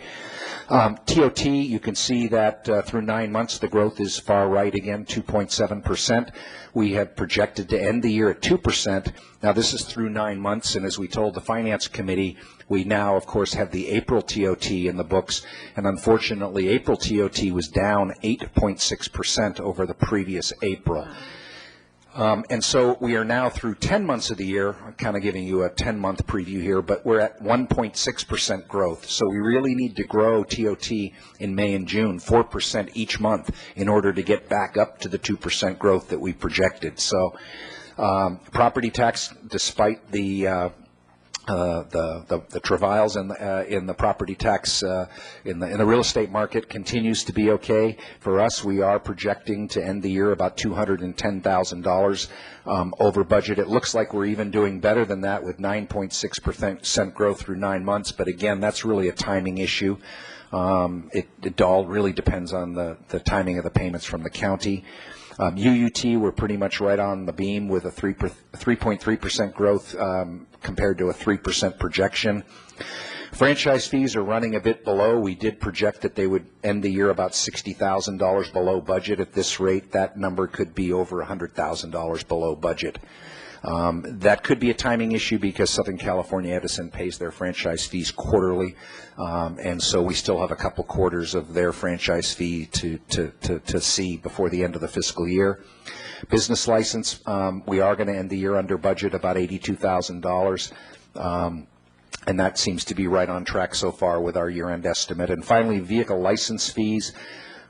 TOT, you can see that through 9 months, the growth is far right again, 2.7%. We have projected to end the year at 2%. Now, this is through 9 months, and as we told the Finance Committee, we now, of course, have the April TOT in the books, and unfortunately, April TOT was down 8.6% over the previous April. And so we are now through 10 months of the year. I'm kind of giving you a 10-month preview here, but we're at 1.6% growth. So we really need to grow TOT in May and June, 4% each month, in order to get back up to the 2% growth that we projected. So property tax, despite the the travails in the property tax in the real estate market continues to be okay. For us, we are projecting to end the year about $210,000 over budget. It looks like we're even doing better than that with 9.6% growth through 9 months. But again, that's really a timing issue. It all really depends on the timing of the payments from the county. UUT, we're pretty much right on the beam with a 3.3% growth compared to a 3% projection. Franchise fees are running a bit below. We did project that they would end the year about $60,000 below budget. At this rate, that number could be over $100,000 below budget. That could be a timing issue because Southern California Edison pays their franchise fees quarterly, and so we still have a couple quarters of their franchise fee to see before the end of the fiscal year. Business license, we are going to end the year under budget, about $82,000. And that seems to be right on track so far with our year-end estimate. And finally, vehicle license fees,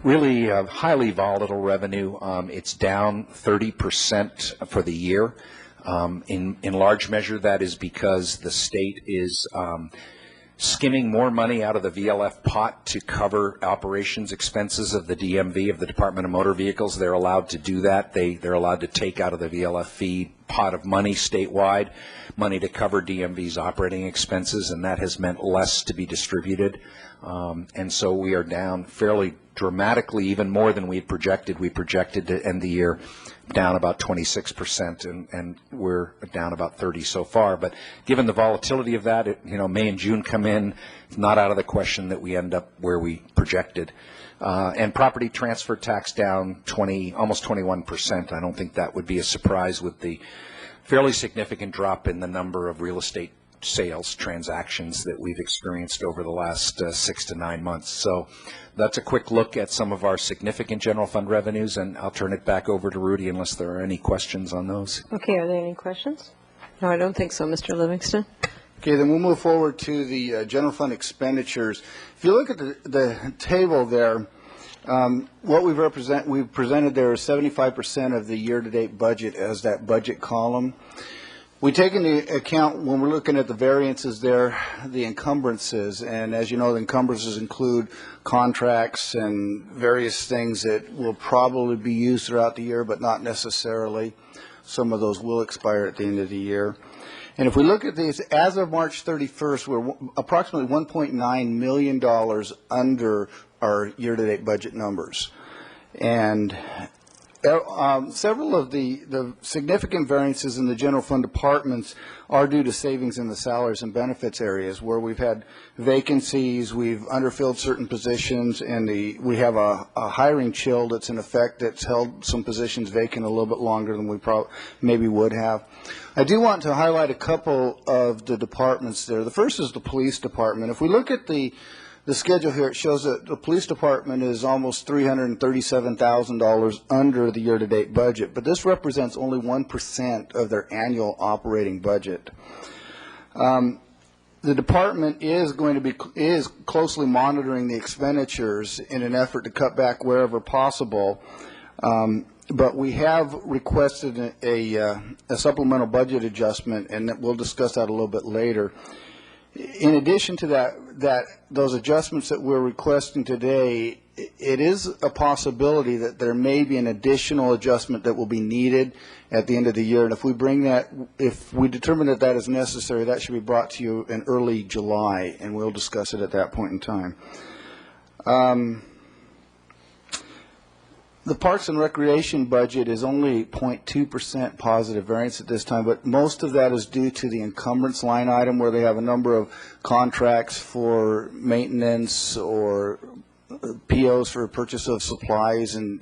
really highly volatile revenue. It's down 30% for the year. In large measure, that is because the state is skimming more money out of the VLF pot to cover operations expenses of the DMV, of the Department of Motor Vehicles. They're allowed to do that. They're allowed to take out of the VLF fee pot of money statewide, money to cover DMV's operating expenses, and that has meant less to be distributed. And so we are down fairly dramatically, even more than we had projected. We projected to end the year down about 26%, and we're down about 30 so far. But given the volatility of that, May and June come in, it's not out of the question that we end up where we projected. And property transfer tax down almost 21%. I don't think that would be a surprise with the fairly significant drop in the number of real estate sales transactions that we've experienced over the last 6 to 9 months. So that's a quick look at some of our significant general fund revenues, and I'll turn it back over to Rudy unless there are any questions on those. Okay, are there any questions? No, I don't think so, Mr. Livingston. Okay, then we'll move forward to the general fund expenditures. If you look at the table there, what we've presented there is 75% of the year-to-date budget as that budget column. We take into account, when we're looking at the variances there, the encumbrances, and as you know, the encumbrances include contracts and various things that will probably be used throughout the year, but not necessarily. Some of those will expire at the end of the year. And if we look at these, as of March 31st, we're approximately $1.9 million under our year-to-date budget numbers. And several of the significant variances in the general fund departments are due to savings in the salaries and benefits areas where we've had vacancies, we've underfilled certain positions, and we have a hiring chill that's in effect that's held some positions vacant a little bit longer than we maybe would have. I do want to highlight a couple of the departments there. The first is the police department. If we look at the schedule here, it shows that the police department is almost $337,000 under the year-to-date budget, but this represents only 1% of their annual operating budget. The department is closely monitoring the expenditures in an effort to cut back wherever possible, but we have requested a supplemental budget adjustment, and we'll discuss that a little bit later. In addition to those adjustments that we're requesting today, it is a possibility that there may be an additional adjustment that will be needed at the end of the year. And if we determine that that is necessary, that should be brought to you in early July, and we'll discuss it at that point in time. The Parks and Recreation budget is only 0.2% positive variance at this time, but most of that is due to the encumbrance line item where they have a number of contracts for maintenance or POs for purchase of supplies and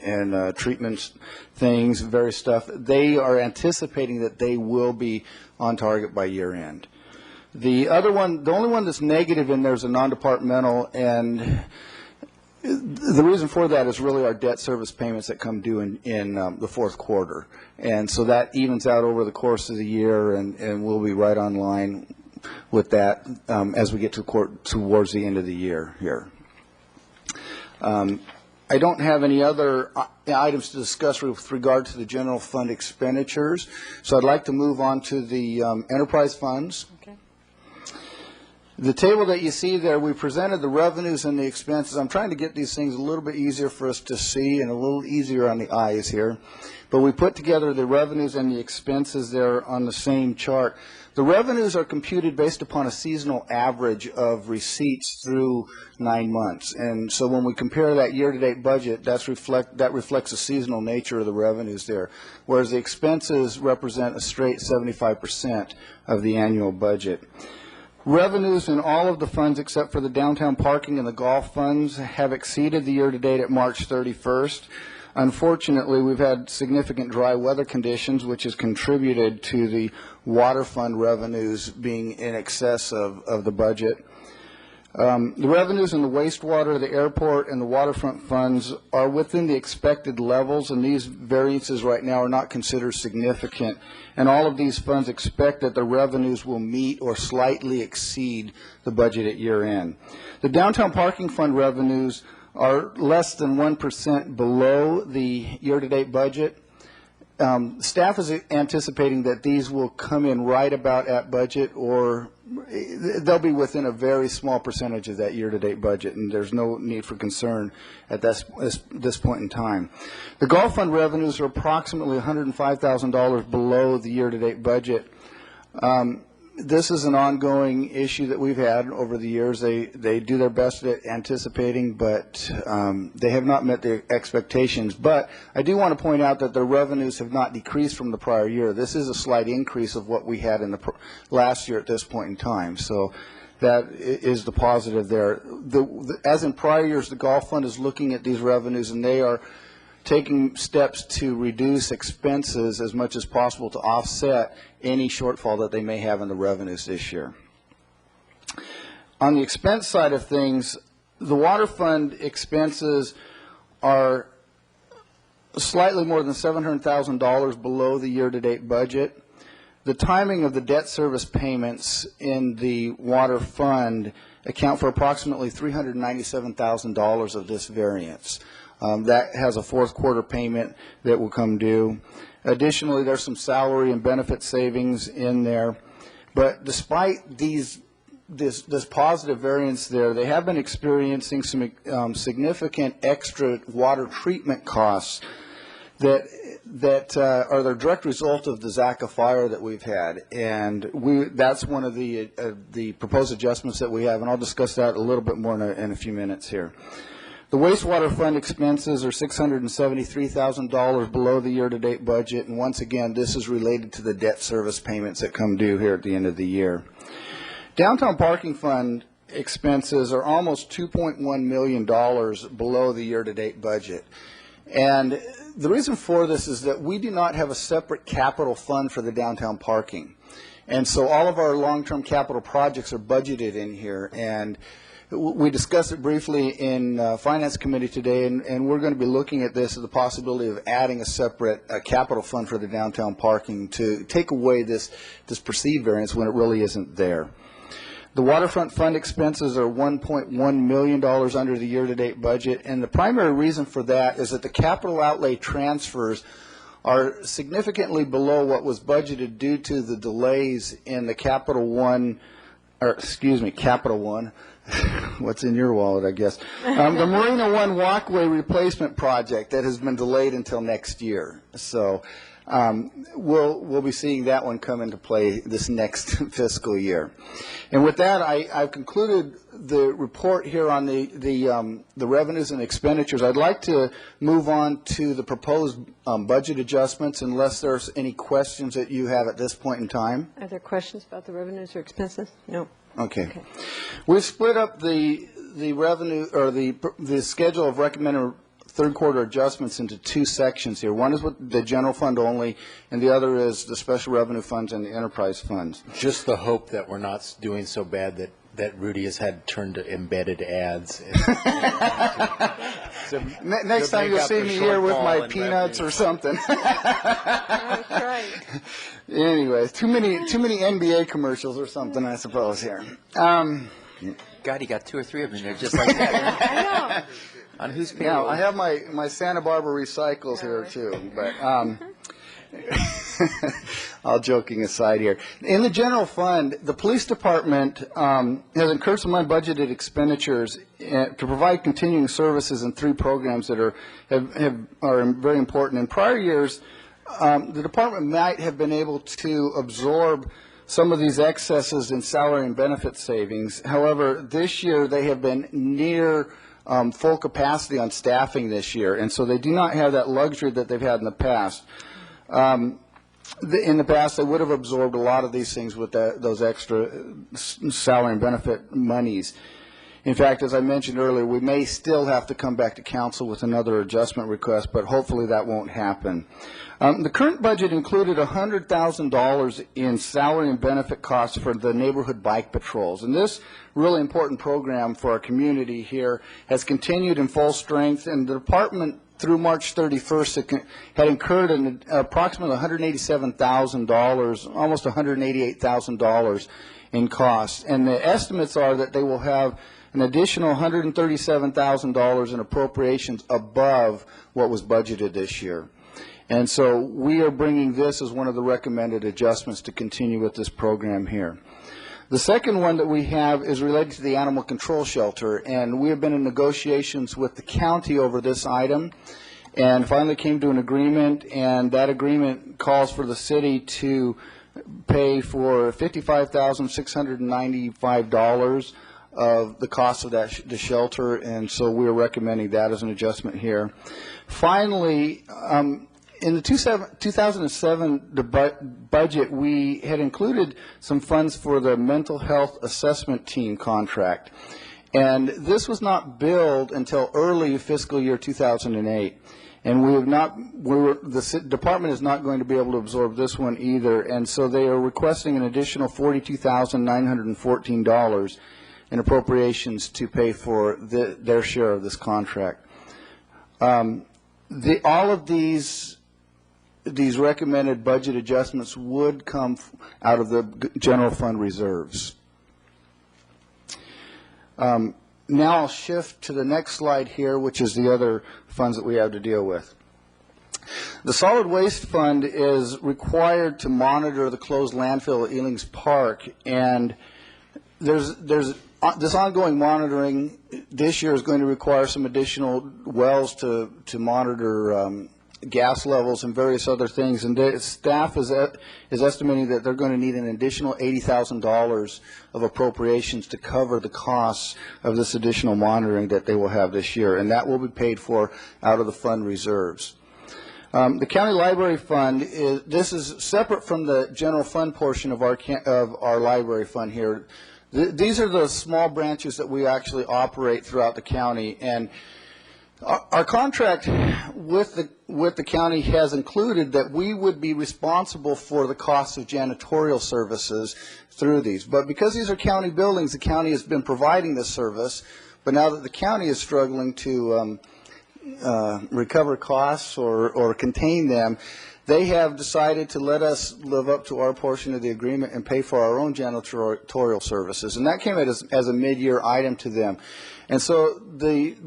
treatments, things, various stuff. They are anticipating that they will be on target by year end. The only one that's negative in there is a non-departmental, and the reason for that is really our debt service payments that come due in the fourth quarter. And so that evens out over the course of the year, and we'll be right on line with that as we get towards the end of the year here. I don't have any other items to discuss with regard to the general fund expenditures, so I'd like to move on to the enterprise funds. Okay. The table that you see there, we presented the revenues and the expenses. I'm trying to get these things a little bit easier for us to see and a little easier on the eyes here. But we put together the revenues and the expenses there on the same chart. The revenues are computed based upon a seasonal average of receipts through 9 months. And so when we compare that year-to-date budget, that reflects the seasonal nature of the revenues there, whereas the expenses represent a straight 75% of the annual budget. Revenues in all of the funds except for the downtown parking and the golf funds have exceeded the year-to-date at March 31st. Unfortunately, we've had significant dry weather conditions, which has contributed to the water fund revenues being in excess of the budget. The revenues in the wastewater, the airport, and the waterfront funds are within the expected levels, and these variances right now are not considered significant. And all of these funds expect that the revenues will meet or slightly exceed the budget at year end. The downtown parking fund revenues are less than 1% below the year-to-date budget. Staff is anticipating that these will come in right about at budget, or they'll be within a very small percentage of that year-to-date budget, and there's no need for concern at this point in time. The golf fund revenues are approximately $105,000 below the year-to-date budget. This is an ongoing issue that we've had over the years. They do their best at anticipating, but they have not met their expectations. But I do want to point out that their revenues have not decreased from the prior year. This is a slight increase of what we had in the last year at this point in time. So that is the positive there. As in prior years, the golf fund is looking at these revenues, and they are taking steps to reduce expenses as much as possible to offset any shortfall that they may have in the revenues this year. On the expense side of things, the water fund expenses are slightly more than $700,000 below the year-to-date budget. The timing of the debt service payments in the water fund account for approximately $397,000 of this variance. That has a fourth quarter payment that will come due. Additionally, there's some salary and benefit savings in there. But despite this positive variance there, they have been experiencing some significant extra water treatment costs that are the direct result of the Zaca fire that we've had. And that's one of the proposed adjustments that we have, and I'll discuss that a little bit more in a few minutes here. The wastewater fund expenses are $673,000 below the year-to-date budget, and once again, this is related to the debt service payments that come due here at the end of the year. Downtown parking fund expenses are almost $2.1 million below the year-to-date budget. And the reason for this is that we do not have a separate capital fund for the downtown parking. And so all of our long-term capital projects are budgeted in here, and we discussed it briefly in Finance Committee today, and we're going to be looking at this as the possibility of adding a separate capital fund for the downtown parking to take away this perceived variance when it really isn't there. The waterfront fund expenses are $1.1 million under the year-to-date budget, and the primary reason for that is that the capital outlay transfers are significantly below what was budgeted due to the delays in the Capital One, what's in your wallet, I guess. The Marina One walkway replacement project that has been delayed until next year. So we'll be seeing that one come into play this next fiscal year. And with that, I've concluded the report here on the revenues and expenditures. I'd like to move on to the proposed budget adjustments, unless there's any questions that you have at this point in time. Are there questions about the revenues or expenses? No. Okay. We've split up the revenue, or the schedule of recommended third quarter adjustments into two sections here. One is with the general fund only, and the other is the special revenue funds and the enterprise funds. Just the hope that we're not doing so bad that Rudy has had turned to embedded ads. Next time you'll see me here with my peanuts or something. That's right. Anyways, too many NBA commercials or something, I suppose, here. God, he got 2 or 3 of them in there just like that. I know. On whose page? Yeah, I have my Santa Barbara recycles here too, but All joking aside here. In the general fund, the police department has incurred some unbudgeted expenditures to provide continuing services in 3 programs that are very important. In prior years, the department might have been able to absorb some of these excesses in salary and benefit savings. However, this year they have been near full capacity on staffing this year, and so they do not have that luxury that they've had in the past. In the past, they would have absorbed a lot of these things with those extra salary and benefit monies. In fact, as I mentioned earlier, we may still have to come back to council with another adjustment request, but hopefully that won't happen. The current budget included $100,000 in salary and benefit costs for the neighborhood bike patrols. And this really important program for our community here has continued in full strength, and the department through March 31st had incurred approximately $187,000, almost $188,000 in costs. And the estimates are that they will have an additional $137,000 in appropriations above what was budgeted this year. And so we are bringing this as one of the recommended adjustments to continue with this program here. The second one that we have is related to the animal control shelter, and we have been in negotiations with the county over this item and finally came to an agreement, and that agreement calls for the city to pay for $55,695 of the cost of the shelter, and so we're recommending that as an adjustment here. Finally, in the 2007 budget, we had included some funds for the mental health assessment team contract, and this was not billed until early fiscal year 2008. And the department is not going to be able to absorb this one either, and so they are requesting an additional $42,914 in appropriations to pay for their share of this contract. All of these recommended budget adjustments would come out of the general fund reserves. Now I'll shift to the next slide here, which is the other funds that we have to deal with. The solid waste fund is required to monitor the closed landfill at Ealings Park, and there's this ongoing monitoring this year is going to require some additional wells to monitor gas levels and various other things, and the staff is estimating that they're going to need an additional $80,000 of appropriations to cover the costs of this additional monitoring that they will have this year, and that will be paid for out of the fund reserves. The county library fund this is separate from the general fund portion of our library fund here. These are the small branches that we actually operate throughout the county, and our contract with the county has included that we would be responsible for the cost of janitorial services through these. But because these are county buildings, the county has been providing this service. But now that the county is struggling to recover costs or contain them, they have decided to let us live up to our portion of the agreement and pay for our own janitorial services. And that came as a mid-year item to them. And so the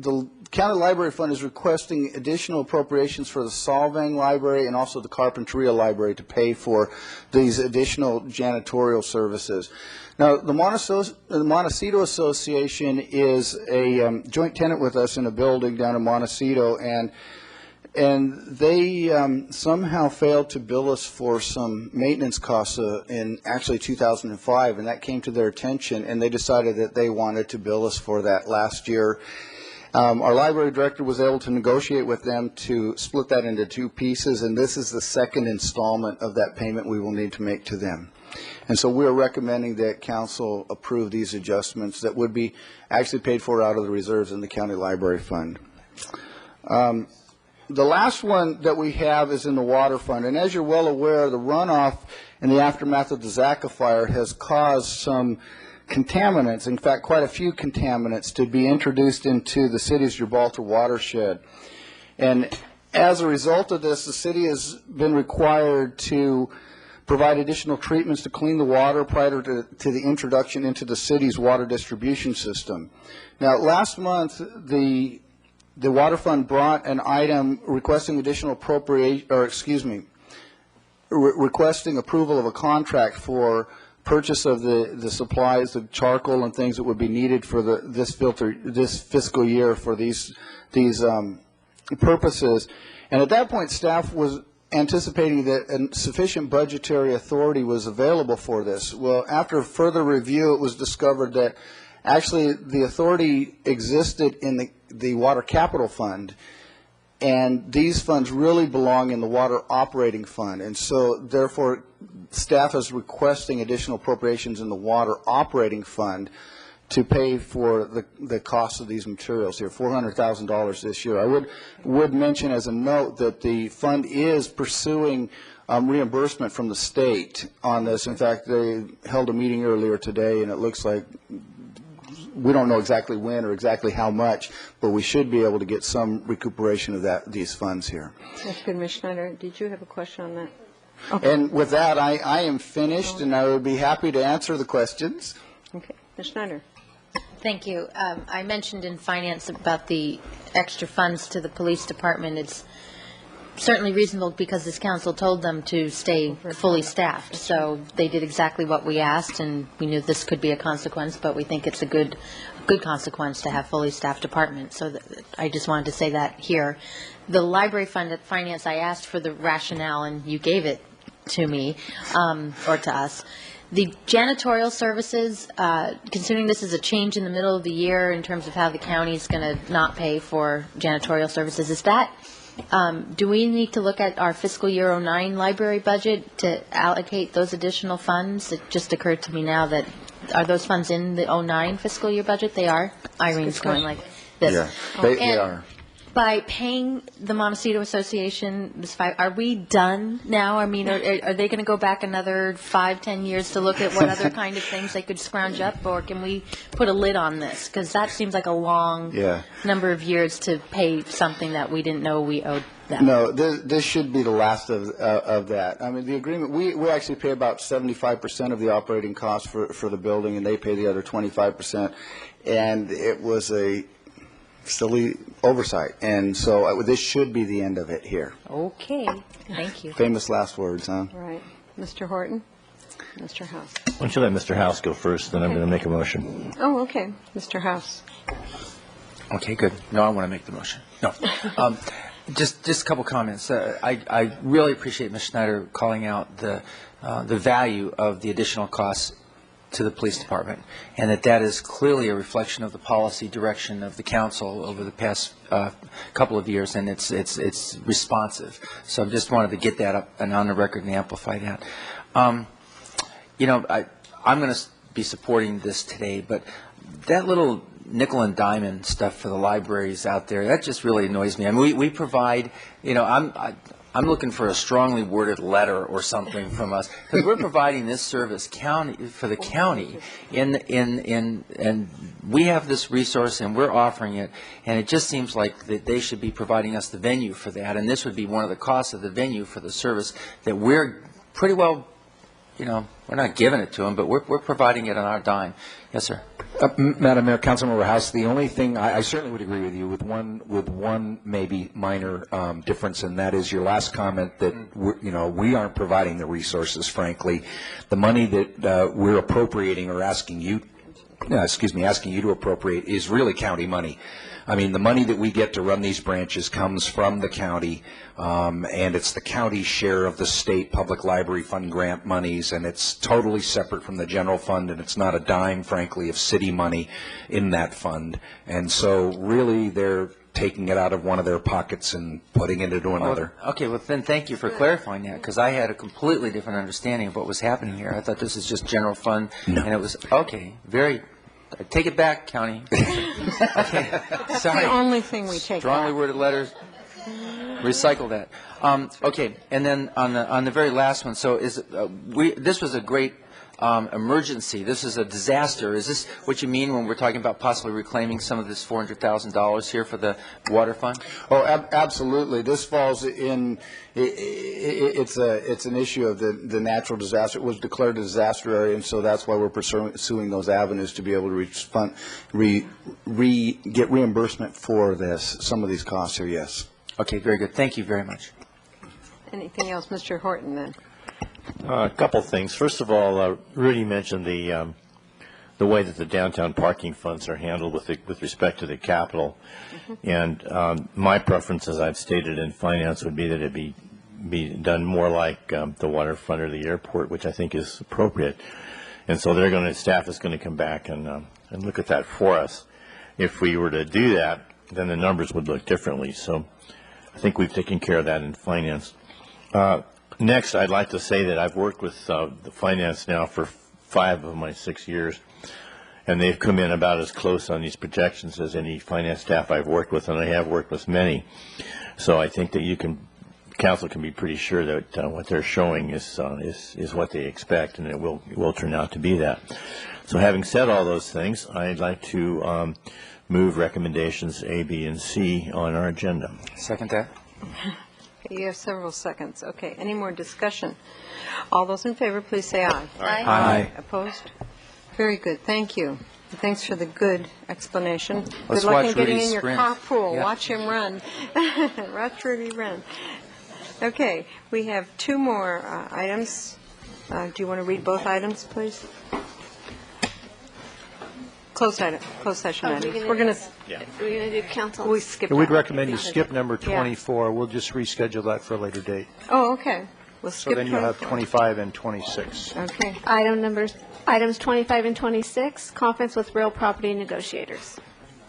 County Library Fund is requesting additional appropriations for the Solvang Library and also the Carpinteria Library to pay for these additional janitorial services. Now, the Montecito Association is a joint tenant with us in a building down in Montecito, and they somehow failed to bill us for some maintenance costs in actually 2005, and that came to their attention, and they decided that they wanted to bill us for that last year. Our library director was able to negotiate with them to split that into 2 pieces, and this is the second installment of that payment we will need to make to them. And so we are recommending that council approve these adjustments that would be actually paid for out of the reserves in the county library fund. The last one that we have is in the water fund, and as you're well aware, the runoff in the aftermath of the Zaka fire has caused some contaminants, in fact quite a few contaminants, to be introduced into the city's Gibraltar watershed. And as a result of this, the city has been required to provide additional treatments to clean the water prior to the introduction into the city's water distribution system. Now, last month, the water fund brought an item requesting additional requesting approval of a contract for purchase of the supplies, the charcoal and things that would be needed for this fiscal year for these purposes. And at that point, staff was anticipating that sufficient budgetary authority was available for this. Well, after further review, it was discovered that actually the authority existed in the Water Capital Fund, and these funds really belong in the Water Operating Fund. And so, therefore, staff is requesting additional appropriations in the Water Operating Fund to pay for the cost of these materials here, $400,000 this year. I would mention as a note that the fund is pursuing reimbursement from the state on this. In fact, they held a meeting earlier today, and it looks like we don't know exactly when or exactly how much, but we should be able to get some recuperation of these funds here. That's good, Ms. Schneider. Did you have a question on that? Okay. And with that, I am finished, and I would be happy to answer the questions. Okay. Ms. Schneider. Thank you. I mentioned in finance about the extra funds to the police department. It's certainly reasonable because this council told them to stay fully staffed. So they did exactly what we asked, and we knew this could be a consequence, but we think it's a good consequence to have fully staffed department. So I just wanted to say that here. The library fund at finance, I asked for the rationale, and you gave it to me, or to us. The janitorial services, considering this is a change in the middle of the year in terms of how the county is going to not pay for janitorial services, is that, do we need to look at our fiscal year 09 library budget to allocate those additional funds? It just occurred to me now that, are those funds in the 09 fiscal year budget? They are? Irene's going like this. Yeah, they are. By paying the Montecito Association, are we done now? I mean, are they going to go back another 5-10 years to look at what other kind of things they could scrounge up, or can we put a lid on this? Because that seems like a long number of years to pay something that we didn't know we owed them. No, this should be the last of that. I mean, the agreement, we actually pay about 75% of the operating costs for the building, and they pay the other 25%. And it was a silly oversight, and so this should be the end of it here. Okay, thank you. Famous last words, huh? Right. Mr. Horton? Mr. House? Why don't you let Mr. House go first, then I'm going to make a motion. Oh, okay. Mr. House? Okay, good. No, I want to make the motion. No. Just a couple comments. I really appreciate Ms. Schneider calling out the value of the additional costs to the police department, and that is clearly a reflection of the policy direction of the council over the past couple of years, and it's responsive. So I just wanted to get that up and on the record and amplify that. You know, I'm going to be supporting this today, but that little nickel and diamond stuff for the libraries out there, that just really annoys me. I mean, we provide, you know, I'm looking for a strongly worded letter or something from us, because we're providing this service for the county, and we have this resource and we're offering it, and it just seems like that they should be providing us the venue for that, and this would be one of the costs of the venue for the service that we're pretty well, you know, we're not giving it to them, but we're providing it on our dime. Yes, sir. Madam Mayor, Councilmember House, the only thing I certainly would agree with you with one maybe minor difference, and that is your last comment that we aren't providing the resources. Frankly, the money that we're appropriating or asking you to appropriate is really county money. I mean, the money that we get to run these branches comes from the county, and it's the county's share of the state public library fund grant monies, and it's totally separate from the general fund, and it's not a dime, frankly, of city money in that fund. And so really they're taking it out of one of their pockets and putting it into another. Okay, well then thank you for clarifying that, because I had a completely different understanding of what was happening here. I thought this is just general fund, and it was, okay, very... Take it back, county. Okay, sorry. The only thing we take Strongly worded letters. Recycle that. Okay, and then on the very last one. So this was a great emergency. This is a disaster. Is this what you mean when we're talking about possibly reclaiming some of this $400,000 here for the water fund? Oh, absolutely. This falls in. It's an issue of the natural disaster. It was declared a disaster area, and so that's why we're pursuing those avenues to be able to get reimbursement for some of these costs here. Yes. Okay, very good. Thank you very much. Anything else, Mr. Horton? Then. A couple things. First of all, Rudy mentioned the way that the downtown parking funds are handled with respect to the capital. And my preference, as I've stated in finance, would be that it be done more like the waterfront or the airport, which I think is appropriate. And so staff is going to come back and look at that for us. If we were to do that, then the numbers would look differently. So I think we've taken care of that in finance. Next, I'd like to say that I've worked with the finance now for 5 of my 6 years, and they've come in about as close on these projections as any finance staff I've worked with, and I have worked with many. So I think that council can be pretty sure that what they're showing is what they expect, and it will turn out to be that. So having said all those things, I'd like to move recommendations A, B, and C on our agenda. Second that. Okay, you have several seconds. Okay, any more discussion? All those in favor, please say aye. Aye. Aye. Opposed? Very good, thank you. Thanks for the good explanation. Let's Good luck in watch getting Rudy in your sprint. carpool. Yeah. Watch him run. Watch Rudy run. Okay, we have 2 more items. Do you want to read both items, please? Closed session items. We're going to do council. We skipped We'd that. recommend you skip number Yeah. 24. We'll just reschedule that for a later date. Oh, okay. We'll So skip then you'll have 24. 25 and 26. Okay. Items 25 and 26, conference with real property negotiators.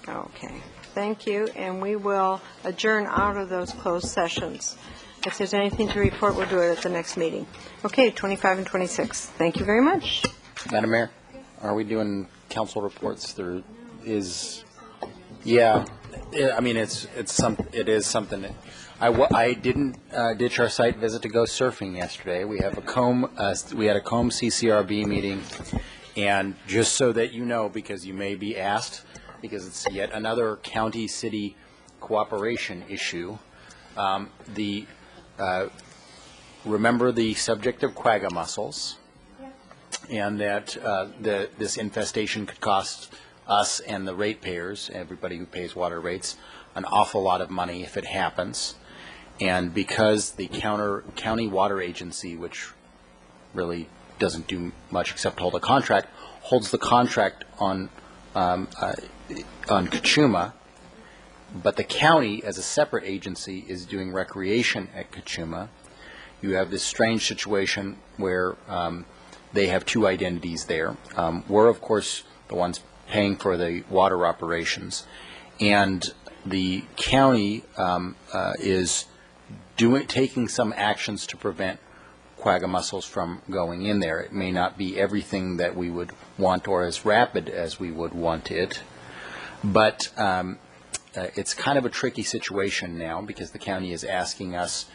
Okay, thank you, and we will adjourn out of those closed sessions. If there's anything to report, we'll do it at the next meeting. Okay, 25 and 26. Thank you very much. Madam Mayor, are we doing council reports? There is, yeah, I mean, it is something. I didn't ditch our site visit to go surfing yesterday. We have we had a COMB CCRB meeting, and just so that you know, because you may be asked, because it's yet another county-city cooperation issue, remember the subject of quagga mussels, and that this infestation could cost us and the ratepayers, everybody who pays water rates, an awful lot of money if it happens. And because the county water agency, which really doesn't do much except hold a contract, holds the contract on Kachuma, but the county, as a separate agency, is doing recreation at Kachuma. You have this strange situation where they have 2 identities there. We're, of course, the ones paying for the water operations, and the county is taking some actions to prevent quagga mussels from going in there. It may not be everything that we would want or as rapid as we would want it, but it's kind of a tricky situation now because the county is asking us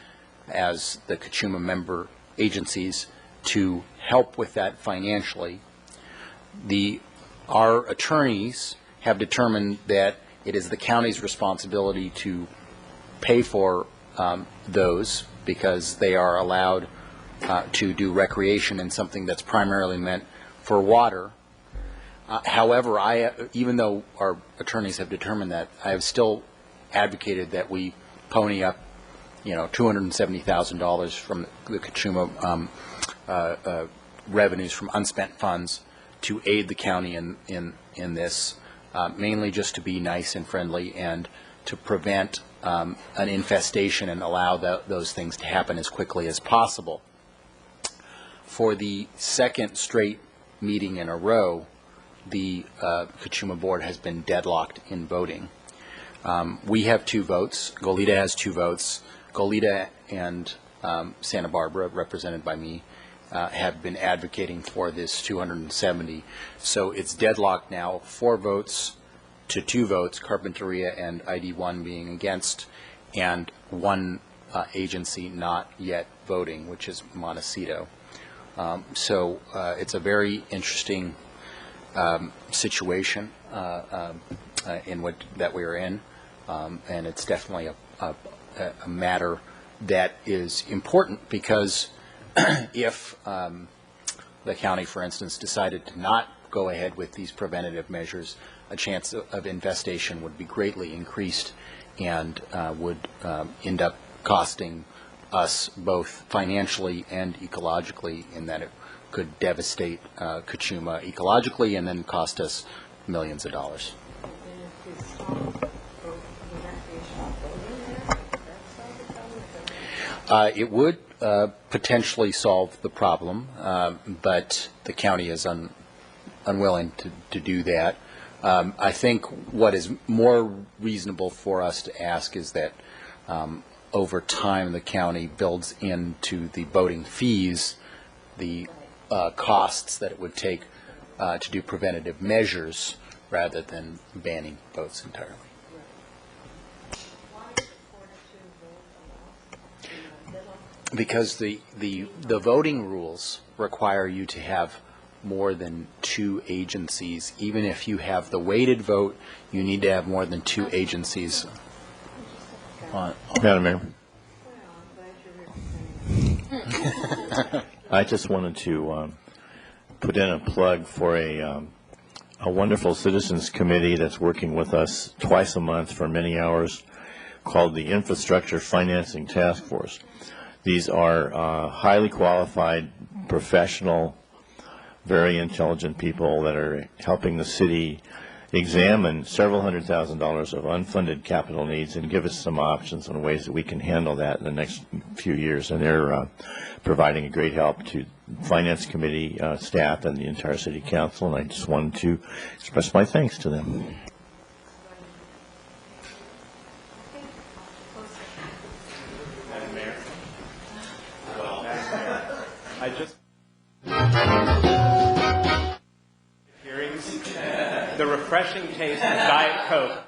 as the Kachuma member agencies to help with that financially. Our attorneys have determined that it is the county's responsibility to pay for those because they are allowed to do recreation in something that's primarily meant for water. However, even though our attorneys have determined that, I have still advocated that we pony up, $270,000 from the Kachuma revenues from unspent funds to aid the county in this, mainly just to be nice and friendly and to prevent an infestation and allow those things to happen as quickly as possible. For the second straight meeting in a row, the Kachuma board has been deadlocked in voting. We have 2 votes. Goleta has 2 votes. Goleta and Santa Barbara, represented by me, have been advocating for this 270. So it's deadlocked now, 4 votes to 2 votes, Carpinteria and ID1 being against, and 1 agency not yet voting, which is Montecito. So it's a very interesting situation that we're in, and it's definitely a matter that is important because if the county, for instance, decided to not go ahead with these preventative measures, a chance of infestation would be greatly increased and would end up costing us both financially and ecologically, in that it could devastate Kachuma ecologically and then cost us millions of dollars. It would potentially solve the problem, but the county is unwilling to do that. I think what is more reasonable for us to ask is that over time the county builds into the boating fees the costs that it would take to do preventative measures rather than banning boats entirely. Because the voting rules require you to have more than 2 agencies. Even if you have the weighted vote, you need to have more than 2 agencies. Madam Mayor. I just wanted to put in a plug for a wonderful citizens committee that's working with us twice a month for many hours, called the Infrastructure Financing Task Force. These are highly qualified, professional, very intelligent people that are helping the city examine several $100,000s of unfunded capital needs and give us some options on ways that we can handle that in the next few years. And they're providing a great help to Finance Committee staff and the entire City Council, and I just wanted to express my thanks to them. I just hearings, the refreshing taste of Diet Coke